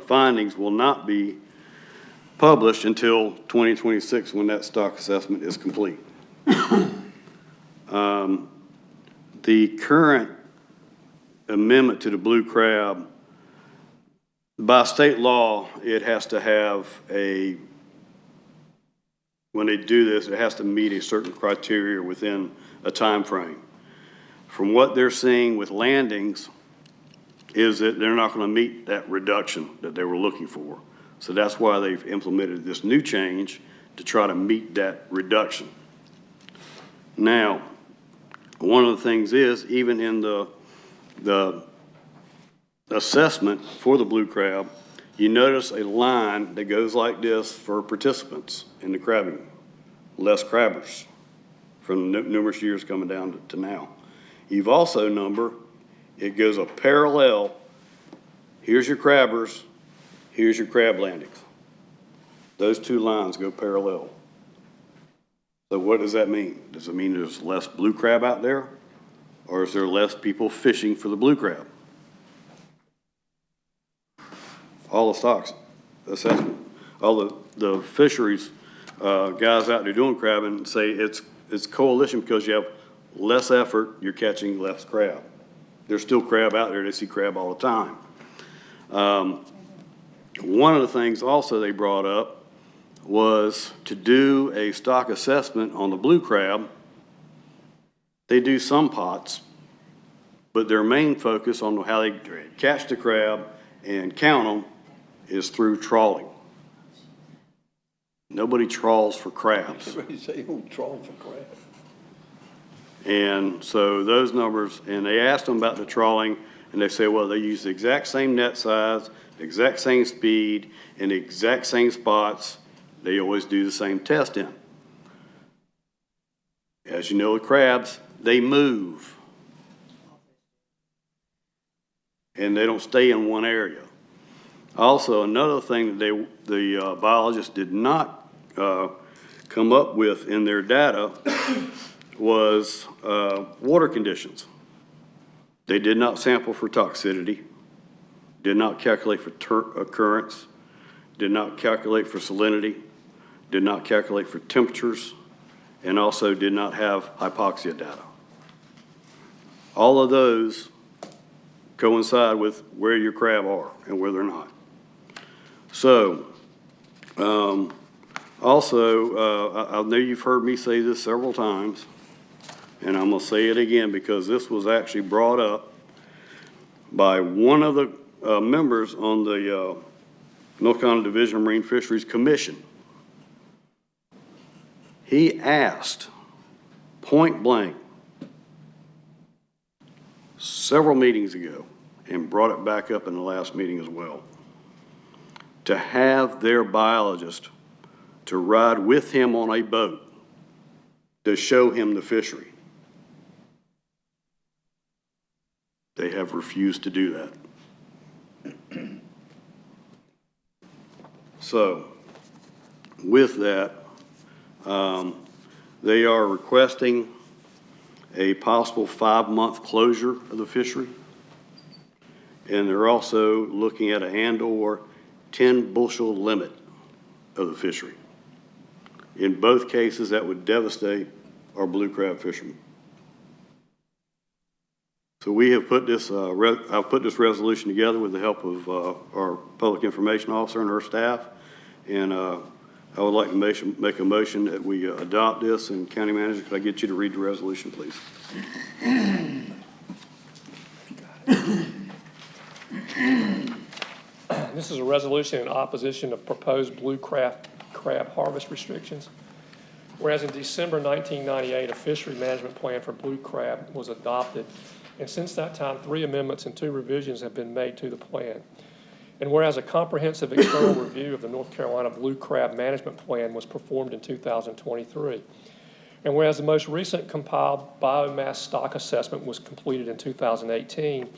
findings will not be published until 2026 when that stock assessment is complete. The current amendment to the blue crab, by state law, it has to have when they do this, it has to meet a certain criteria within a time frame. From what they're seeing with landings is that they're not going to meet that reduction that they were looking for. So that's why they've implemented this new change to try to meet that reduction. Now, one of the things is, even in the assessment for the blue crab, you notice a line that goes like this for participants in the crabbing, less crabbers from numerous years coming down to now. You've also it goes a parallel, here's your crabbers, here's your crab landings. Those 2 lines go parallel. So what does that mean? Does it mean there's less blue crab out there? Or is there less people fishing for the blue crab? All the stocks assessment, all the fisheries guys out there doing crabbing say it's coalition because you have less effort, you're catching less crab. There's still crab out there, they see crab all the time. One of the things also they brought up was to do a stock assessment on the blue crab. They do some pots, but their main focus on how they catch the crab and count them is through trawling. Nobody trawls for crabs. Everybody say you don't trawl for crab. And so those numbers, and they asked them about the trawling, and they say, well, they use the exact same net size, the exact same speed, and the exact same spots. They always do the same test in. As you know with crabs, they move. And they don't stay in one area. Also, another thing that the biologists did not come up with in their data was water conditions. They did not sample for toxicity, did not calculate for occurrence, did not calculate for salinity, did not calculate for temperatures, and also did not have hypoxia data. all of those coincide with where your crab are and where they're not. So, also, I know you've heard me say this several times, and I'm gonna say it again because this was actually brought up by one of the members on the North Carolina Division of Marine Fisheries Commission. He asked point blank several meetings ago and brought it back up in the last meeting as well, to have their biologist to ride with him on a boat to show him the fishery. They have refused to do that. So, with that, they are requesting a possible 5-month closure of the fishery. And they're also looking at a and/or 10 bushel limit of the fishery. In both cases, that would devastate our blue crab fishermen. So we have put this, I've put this resolution together with the help of our public information officer and her staff. And I would like to make a motion that we adopt this. And County Manager, could I get you to read the resolution, please? This is a resolution in opposition of proposed blue crab harvest restrictions. Whereas in December 1998, a fishery management plan for blue crab was adopted, and since that time, 3 amendments and 2 revisions have been made to the plan. And whereas a comprehensive external review of the North Carolina blue crab management plan was performed in 2023. And whereas the most recent compiled biomass stock assessment was completed in 2018,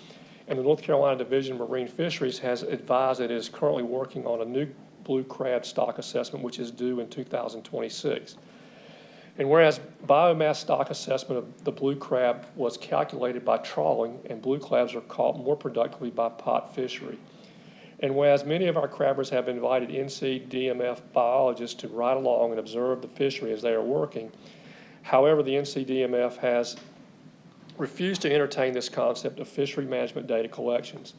and the North Carolina Division of Marine Fisheries has advised that it is currently working on a new blue crab stock assessment, which is due in 2026. And whereas biomass stock assessment of the blue crab was calculated by trawling, and blue crabs are caught more productively by pot fishery. And whereas many of our crabbers have invited NCDMF biologists to ride along and observe the fishery as they are working, however, the NCDMF has refused to entertain this concept of fishery management data collections.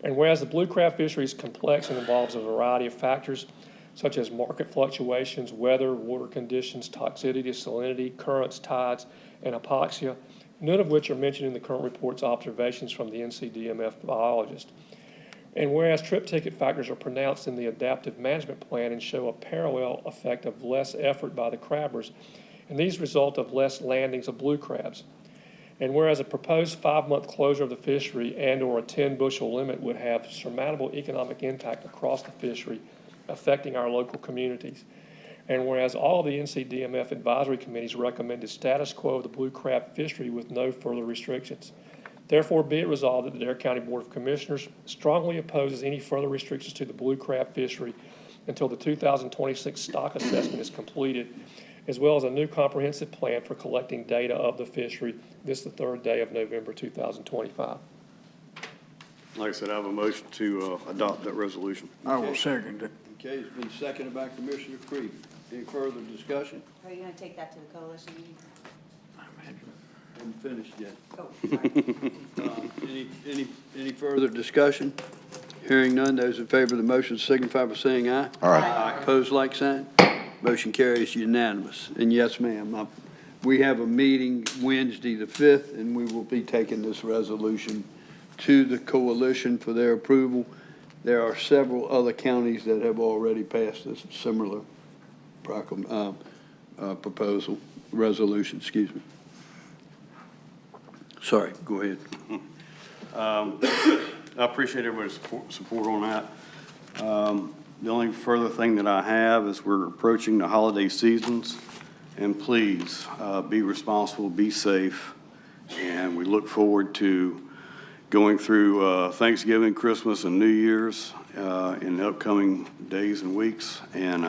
And whereas the blue crab fishery is complex and involves a variety of factors, such as market fluctuations, weather, water conditions, toxicity, salinity, currents, tides, and hypoxia, none of which are mentioned in the current report's observations from the NCDMF biologist. And whereas trip ticket factors are pronounced in the adaptive management plan and show a parallel effect of less effort by the crabbers, and these result of less landings of blue crabs. And whereas a proposed 5-month closure of the fishery and/or a 10 bushel limit would have surmountable economic impact across the fishery, affecting our local communities. And whereas all of the NCDMF advisory committees recommended status quo of the blue crab fishery with no further restrictions. Therefore, be it resolved that the Dare County Board of Commissioners strongly opposes any further restrictions to the blue crab fishery until the 2026 stock assessment is completed, as well as a new comprehensive plan for collecting data of the fishery. This is the 3rd day of November 2025. Like I said, I have a motion to adopt that resolution. I will second it. Okay, it's been seconded by Commissioner Creed. Any further discussion? Are you going to take that to the coalition meeting? Haven't finished yet. Oh, Any further discussion? Hearing none, those in favor of the motion signify by saying aye. Aye. Opposed, like sign. Motion carries unanimous. And yes, ma'am, we have a meeting Wednesday the 5th, and we will be taking this resolution to the coalition for their approval. There are several other counties that have already passed this similar proposal, resolution, excuse me. Sorry, go ahead. I appreciate everybody's support on that. The only further thing that I have is we're approaching the holiday seasons, and please be responsible, be safe, and we look forward to going through Thanksgiving, Christmas, and New Year's in the upcoming days and weeks. And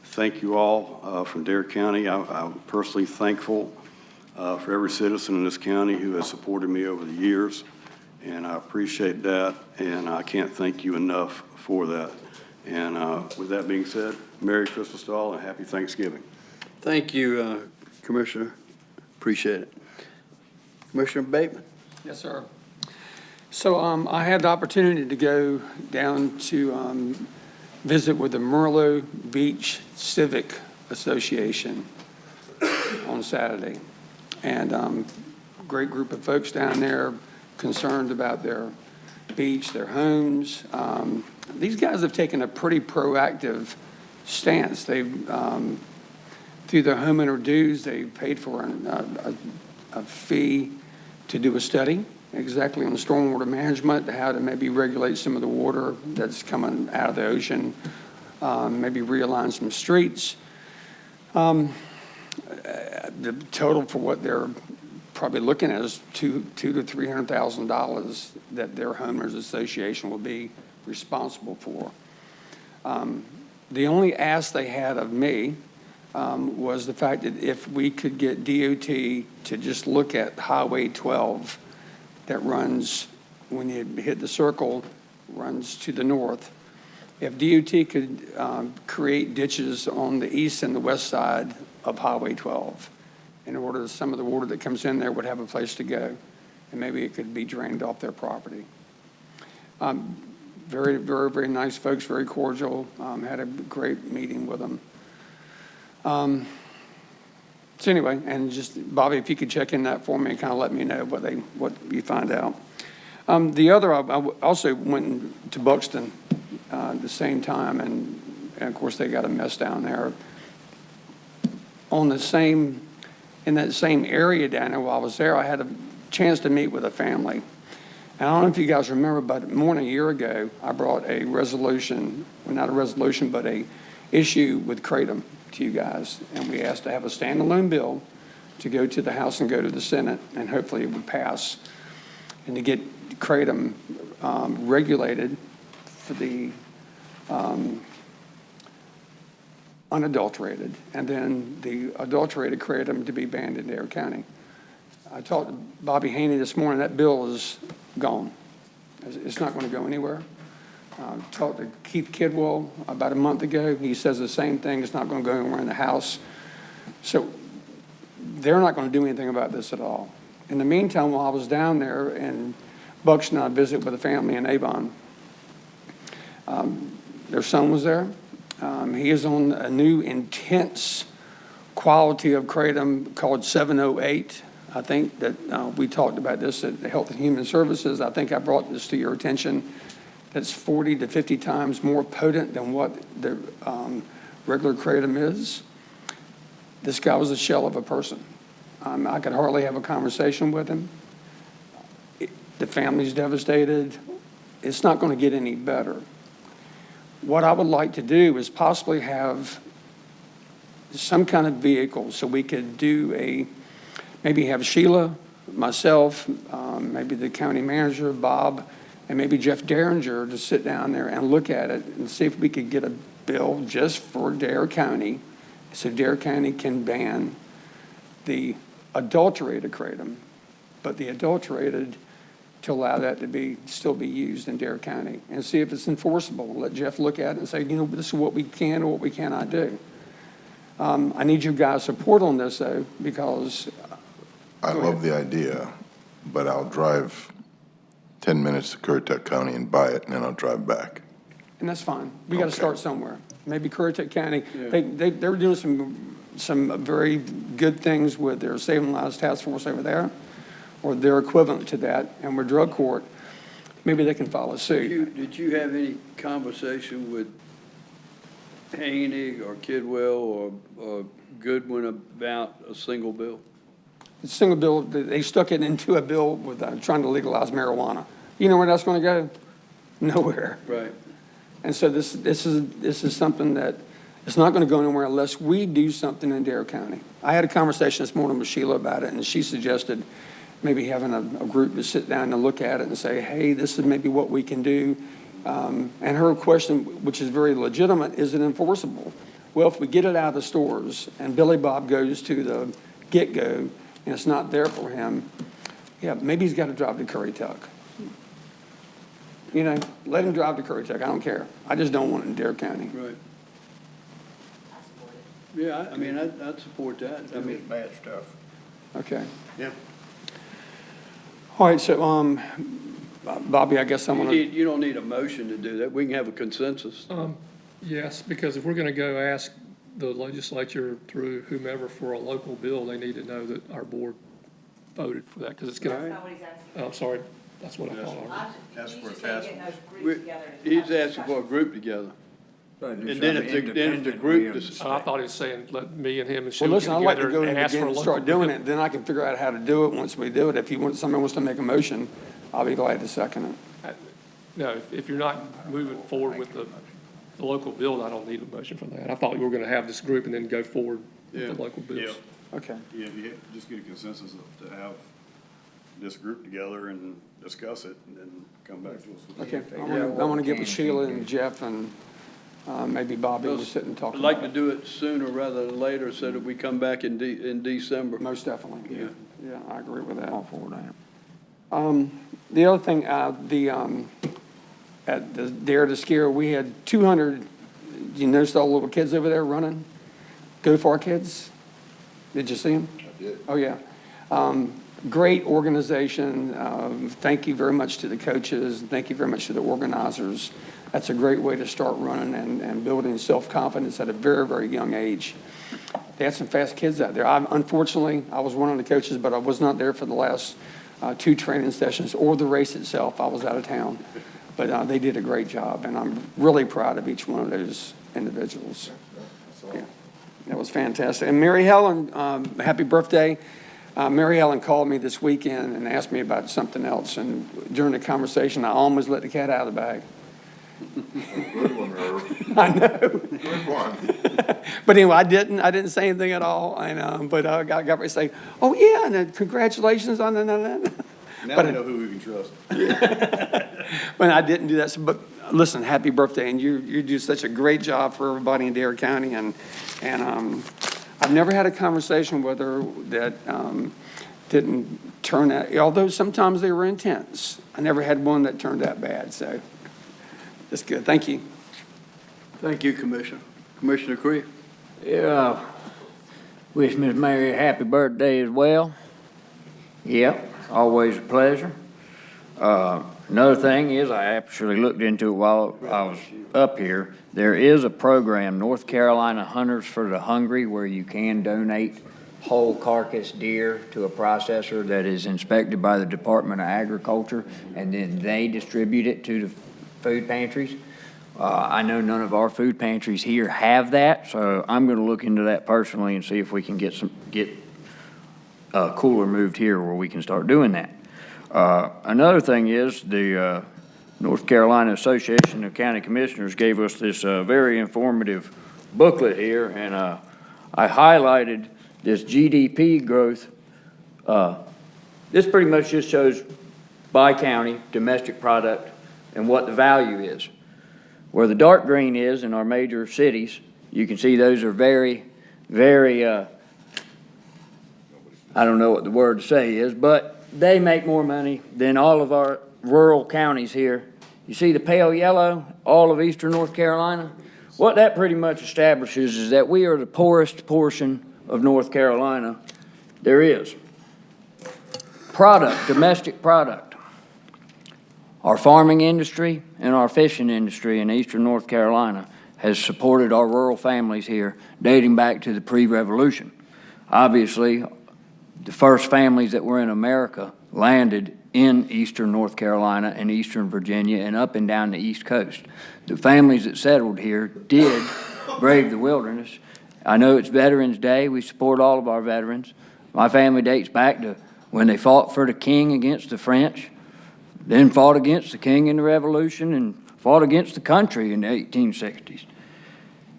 thank you all from Dare County. I'm personally thankful for every citizen in this county who has supported me over the years, and I appreciate that, and I can't thank you enough for that. And with that being said, Merry Christmas to all and Happy Thanksgiving. Thank you, Commissioner. Appreciate it. Commissioner Bateman? Yes, sir. So I had the opportunity to go down to visit with the Merlot Beach Civic Association on Saturday. And great group of folks down there concerned about their beach, their homes. These guys have taken a pretty proactive stance. They've, through their homeowner dues, they paid for a fee to do a study exactly on the stormwater management, how to maybe regulate some of the water that's coming out of the ocean, maybe realign some streets. The total for what they're probably looking at is $200,000 to $300,000 that their homeowners association will be responsible for. The only ask they had of me was the fact that if we could get DOT to just look at Highway 12 that runs, when you hit the circle, runs to the north. If DOT could create ditches on the east and the west side of Highway 12, in order that some of the water that comes in there would have a place to go, and maybe it could be drained off their property. Very, very, very nice folks, very cordial. Had a great meeting with them. So anyway, and just, Bobby, if you could check in that for me and kind of let me know what you find out. The other, I also went to Buxton at the same time, and of course they got a mess down there. In that same area down there while I was there, I had a chance to meet with a family. And I don't know if you guys remember, but more than a year ago, I brought a resolution, well, not a resolution, but a issue with Kratom to you guys. And we asked to have a standalone bill to go to the House and go to the Senate, and hopefully it would pass. And to get Kratom regulated for the unadulterated, and then the adulterated Kratom to be banned in Dare County. I talked to Bobby Haney this morning. That bill is gone. It's not going to go anywhere. Talked to Keith Kidwell about a month ago. He says the same thing. It's not going to go anywhere in the House. So they're not going to do anything about this at all. In the meantime, while I was down there in Buxton, I visited with a family in Avon. Their son was there. He is on a new intense quality of Kratom called 708. I think that we talked about this at the Health and Human Services. I think I brought this to your attention. That's 40 to 50 times more potent than what the regular Kratom is. This guy was a shell of a person. I could hardly have a conversation with him. The family's devastated. It's not going to get any better. What I would like to do is possibly have some kind of vehicle so we could do maybe have Sheila, myself, maybe the county manager, Bob, and maybe Jeff Derringer to sit down there and look at it and see if we could get a bill just for Dare County so Dare County can ban the adulterated Kratom, but the adulterated to allow that to still be used in Dare County, and see if it's enforceable. Let Jeff look at it and say, this is what we can or what we cannot do. I need you guys' support on this, though, because... I love the idea, but I'll drive 10 minutes to Currituck County and buy it, and then I'll drive back. And that's fine. We got to start somewhere. Maybe Currituck County, they were doing some very good things with their Saving Lives Task Force over there, or their equivalent to that, and we're drug court. Maybe they can follow suit. Did you have any conversation with Haney or Kidwell or Goodwin about a single bill? The single bill, they stuck it into a bill with trying to legalize marijuana. You know where that's going to go? Nowhere. Right. And so this is something that it's not going to go anywhere unless we do something in Dare County. I had a conversation this morning with Sheila about it, and she suggested maybe having a group to sit down and look at it and say, hey, this is maybe what we can do. And her question, which is very legitimate, is it enforceable? Well, if we get it out of the stores and Billy Bob goes to the get-go and it's not there for him, yeah, maybe he's got to drive to Currituck. Let him drive to Currituck. I don't care. I just don't want it in Dare County. Right. Yeah, I mean, I'd support that. I mean, bad stuff. Okay. Yeah. All right, so, Bobby, I guess I'm gonna, You don't need a motion to do that. We can have a consensus. Yes, because if we're going to go ask the legislature through whomever for a local bill, they need to know that our board voted for that, because it's going to. I'm sorry, that's what I thought. Ask for a task He's asking for a group together. And then if the group, I thought he was saying, let me and him and well, Sue listen, get I'd like to together go in and ask for again a and local start doing bill. it, then I can figure out how to do it once we do it. If somebody wants to make a motion, I'll be glad to second it. No, if you're not moving forward with the local bill, I don't need a motion for that. I thought we were going to have this group and then go forward with the local bills. Okay. Yeah, if you just get a consensus to have this group together and discuss it, and then come back to us with Okay, I want to get with Sheila and Jeff and maybe Bobby to sit and talk I'd about like to it. do it sooner rather than later so that we come back in December. Most definitely. Yeah. Yeah, I agree with that. All for that. The other thing, at the Dare to Scare, we had 200, you notice all the little kids over there running? Go Far Kids? Did you see them? I did. Oh, yeah. Great organization. Thank you very much to the coaches. Thank you very much to the organizers. That's a great way to start running and building self-confidence at a very, very young age. They had some fast kids out there. Unfortunately, I was one of the coaches, but I was not there for the last 2 training sessions or the race itself. I was out of town. But they did a great job, and I'm really proud of each one of those individuals. Yeah, that was fantastic. And Mary Helen, happy birthday. Mary Helen called me this weekend and asked me about something else, and during the conversation, I almost let the cat out of the bag. Good one, Herb. I know. Good one. But anyway, I didn't say anything at all, and, but I got ready to say, oh, yeah, and congratulations on that. Now we know who we can trust. But I didn't do that. So, but listen, happy birthday, and you do such a great job for everybody in Dare County, and I've never had a conversation with her that didn't turn out, although sometimes they were intense. I never had one that turned out bad, so that's good. Thank you. Thank you, Commissioner. Commissioner Cree. Yeah, wish Miss Mary a happy birthday as well. Yep, always a pleasure. Another thing is, I actually looked into it while I was up here. There is a program, North Carolina Hunters for the Hungry, where you can donate whole carcass deer to a processor that is inspected by the Department of Agriculture, and then they distribute it to the food pantries. I know none of our food pantries here have that, so I'm going to look into that personally and see if we can get a cooler moved here where we can start doing that. Another thing is the North Carolina Association of County Commissioners gave us this very informative booklet here, and I highlighted this GDP growth. This pretty much just shows by county, domestic product, and what the value is. Where the dark green is in our major cities, you can see those are very, very, I don't know what the word to say is, but they make more money than all of our rural counties here. You see the pale yellow, all of eastern North Carolina? What that pretty much establishes is that we are the poorest portion of North Carolina there is. Product, domestic product. Our farming industry and our fishing industry in eastern North Carolina has supported our rural families here dating back to the pre-revolution. Obviously, the first families that were in America landed in eastern North Carolina and eastern Virginia and up and down the East Coast. The families that settled here did brave the wilderness. I know it's Veterans Day. We support all of our veterans. My family dates back to when they fought for the king against the French, then fought against the king in the Revolution, and fought against the country in the 1860s.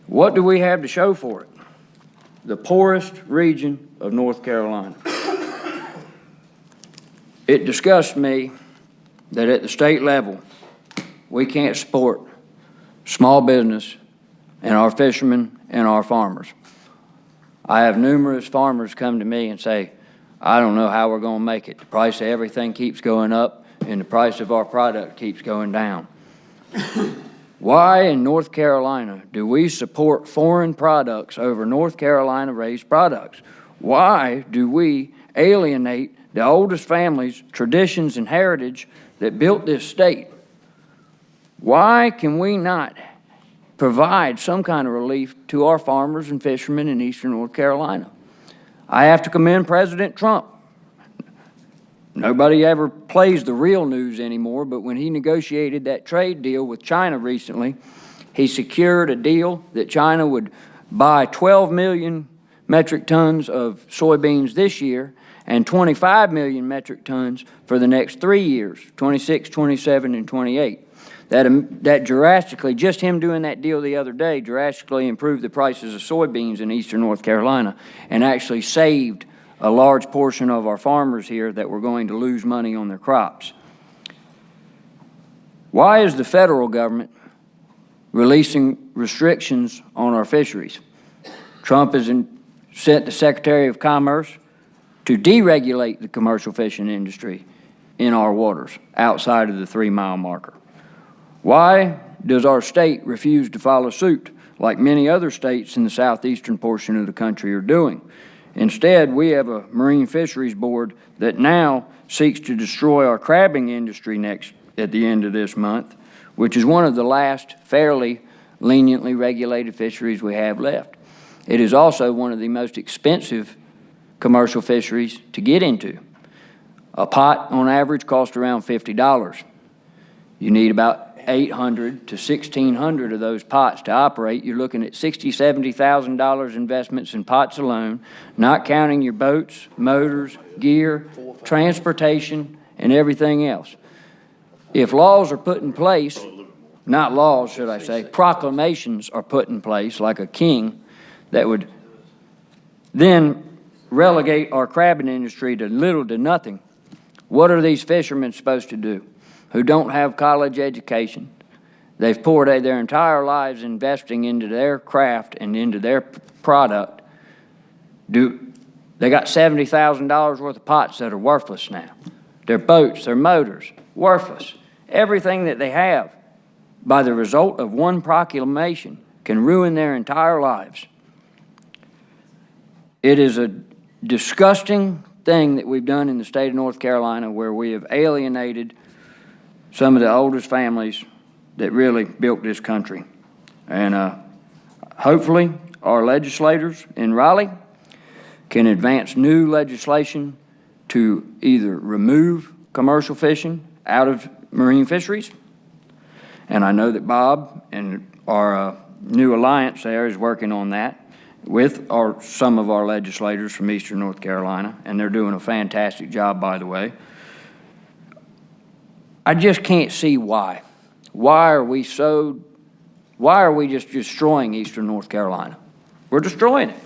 What do we have to show for it? The poorest region of North Carolina. It disgusts me that at the state level, we can't support small business and our fishermen and our farmers. I have numerous farmers come to me and say, I don't know how we're going to make it. The price of everything keeps going up, and the price of our product keeps going down. Why in North Carolina do we support foreign products over North Carolina raised products? Why do we alienate the oldest families, traditions, and heritage that built this state. Why can we not provide some kind of relief to our farmers and fishermen in eastern North Carolina? I have to commend President Trump. Nobody ever plays the real news anymore, but when he negotiated that trade deal with China recently, he secured a deal that China would buy 12 million metric tons of soybeans this year and 25 million metric tons for the next 3 years, 26, 27, and 28. That drastically, just him doing that deal the other day, drastically improved the prices of soybeans in eastern North Carolina and actually saved a large portion of our farmers here that were going to lose money on their crops. Why is the federal government releasing restrictions on our fisheries? Trump has sent the Secretary of Commerce to deregulate the commercial fishing industry in our waters outside of the 3-mile marker. Why does our state refuse to follow suit like many other states in the southeastern portion of the country are doing? Instead, we have a Marine Fisheries Board that now seeks to destroy our crabbing industry at the end of this month, which is one of the last fairly leniently regulated fisheries we have left. It is also one of the most expensive commercial fisheries to get into. A pot on average costs around $50. You need about 800 to 1,600 of those pots to operate. You're looking at $60,000, $70,000 investments in pots alone, not counting your boats, motors, gear, transportation, and everything else. If laws are put in place, not laws, should I say, proclamations are put in place like a king that would then relegate our crabbing industry to little to nothing, what are these fishermen supposed to do who don't have college education? They've poured their entire lives investing into their craft and into their product. They got $70,000 worth of pots that are worthless now. Their boats, their motors, worthless. Everything that they have, by the result of one proclamation, can ruin their entire lives. It is a disgusting thing that we've done in the state of North Carolina where we have alienated some of the oldest families that really built this country. And hopefully our legislators in Raleigh can advance new legislation to either remove commercial fishing out of marine fisheries. And I know that Bob and our new alliance there is working on that with some of our legislators from eastern North Carolina, and they're doing a fantastic job, by the way. I just can't see why. Why are we just destroying eastern North Carolina? We're destroying it.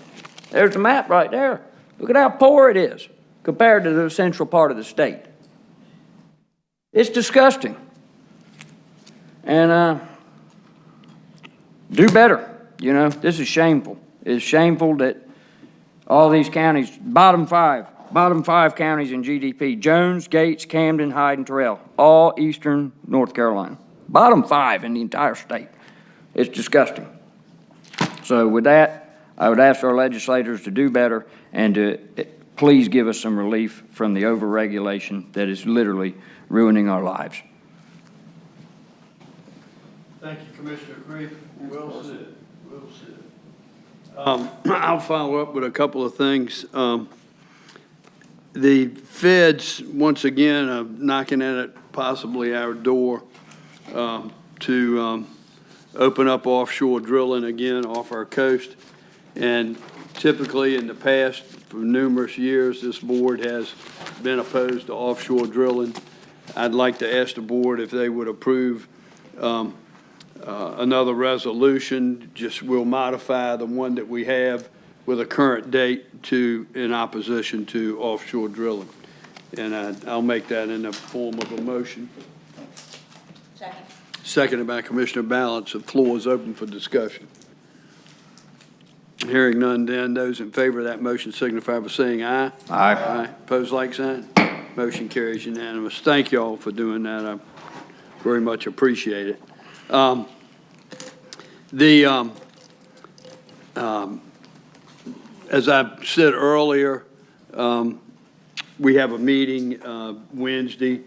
There's the map right there. Look at how poor it is compared to the central part of the state. It's disgusting. And do better. You know, this is shameful. It's shameful that all these counties, bottom five counties in GDP, Jones, Gates, Camden, Hyde, and Terrell, all eastern North Carolina. Bottom 5 in the entire state. It's disgusting. So with that, I would ask our legislators to do better and to please give us some relief from the overregulation that is literally ruining our lives. Thank you, Commissioner Creed. Well said. Well said. I'll follow up with a couple of things. The feds, once again, are knocking at possibly our door to open up offshore drilling again off our coast. And typically in the past, for numerous years, this board has been opposed to offshore drilling. I'd like to ask the board if they would approve another resolution. Just we'll modify the one that we have with a current date in opposition to offshore drilling. And I'll make that in the form of a motion. Second. Seconded by Commissioner Balance. The floor is open for discussion. Hearing none, then those in favor of that motion signify by saying aye. Aye. Aye. Pose like sign. Motion carries unanimous. Thank you all for doing that. I very much appreciate it. As I said earlier, we have a meeting Wednesday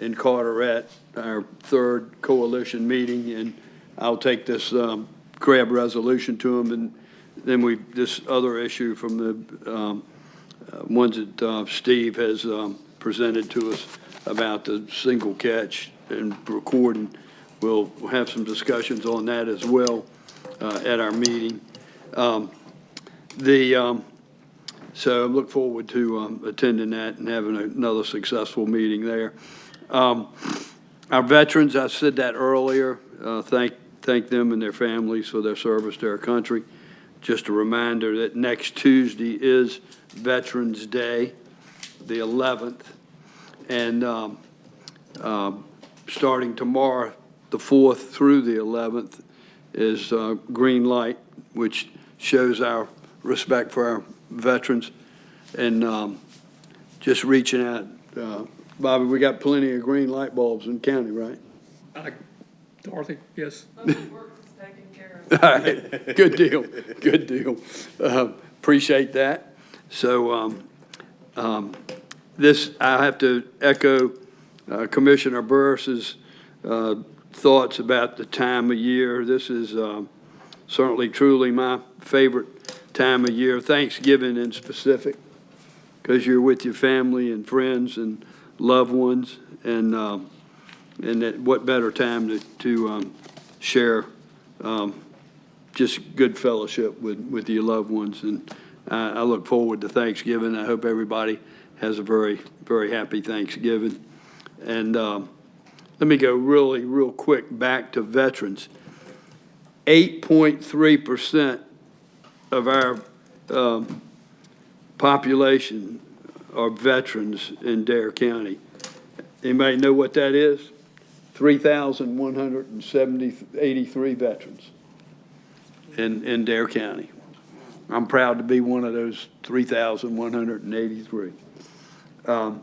in Carteret, our third coalition meeting, and I'll take this CRAB resolution to them, and then this other issue from the ones that Steve has presented to us about the single catch and recording. We'll have some discussions on that as well at our meeting. So I look forward to attending that and having another successful meeting there. Our veterans, I said that earlier, thank them and their families for their service to our country. Just a reminder that next Tuesday is Veterans Day, the 11th, and starting tomorrow, the 4th through the 11th, is Green Light, which shows our respect for our veterans, and just reaching out. Bobby, we got plenty of green light bulbs in the county, right? Dorothy, yes. All right, good deal, good deal. Appreciate that. So this, I have to echo Commissioner Burris's thoughts about the time of year. This is certainly, truly my favorite time of year, Thanksgiving in specific, because you're with your family and friends and loved ones, and that what better time to share just good fellowship with your loved ones. And I look forward to Thanksgiving. I hope everybody has a very, very happy Thanksgiving. And let me go real quick back to veterans. 8.3% of our population are veterans in Dare County. Anybody know what that is? 3,183 veterans in Dare County. I'm proud to be one of those 3,183. So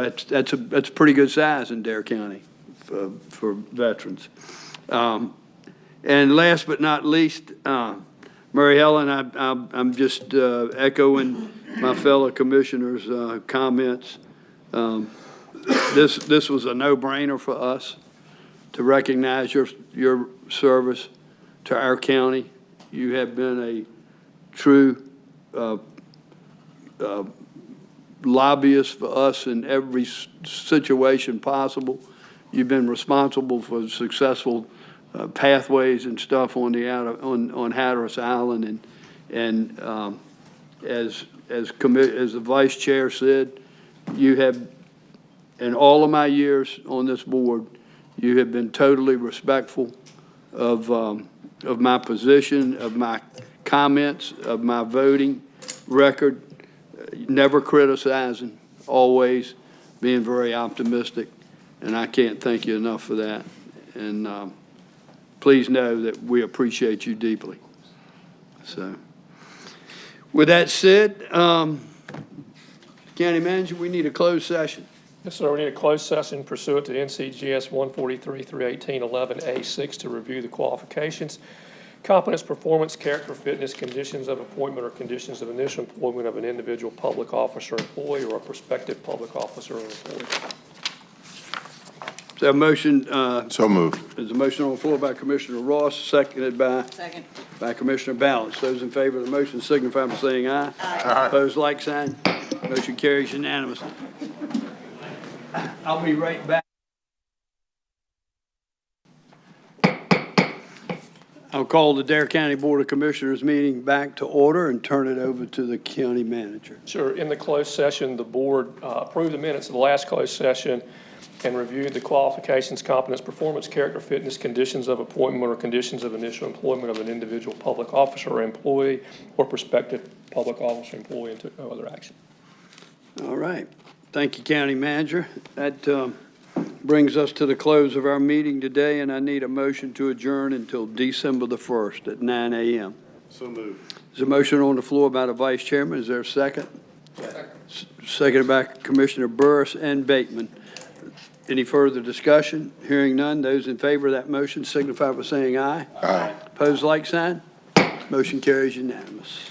that's a pretty good size in Dare County for veterans. And last but not least, Mary Helen, I'm just echoing my fellow commissioners' comments. This was a no-brainer for us to recognize your service to our county. You have been a true lobbyist for us in every situation possible. You've been responsible for successful pathways and stuff on Hatteras Island, and as the vice chair said, you have, in all of my years on this board, you have been totally respectful of my position, of my comments, of my voting record, never criticizing, always being very optimistic, and I can't thank you enough for that. And please know that we appreciate you deeply. So, with that said, County Manager, we need a closed session. Yes, sir. We need a closed session pursuant to NCGS 143-318-11A6 to review the qualifications, competence, performance, character, fitness, conditions of appointment, or conditions of initial employment of an individual public officer, employee, or a prospective public officer or employee. So a motion. So moved. There's a motion on the floor by Commissioner Ross, seconded by Commissioner Balance. Those in favor of the motion signify by saying aye. Aye. Opposed, like sign. Motion carries unanimously. I'll be right back. I'll call the Dare County Board of Commissioners meeting back to order and turn it over to the county manager. Sure. In the closed session, the board approved the minutes of the last closed session and reviewed the qualifications, competence, performance, character, fitness, conditions of appointment, or conditions of initial employment of an individual public officer or employee or prospective public officer employee, and took no other action. All right. Thank you, County Manager. That brings us to the close of our meeting today, and I need a motion to adjourn until December the 1st at 9 a.m. So moved. There's a motion on the floor by the Vice Chairman. Is there a second? Second. Seconded by Commissioner Burris and Bateman. Any further discussion? Hearing none, those in favor of that motion signify by saying aye. Aye. Opposed, like sign. Motion carries unanimous.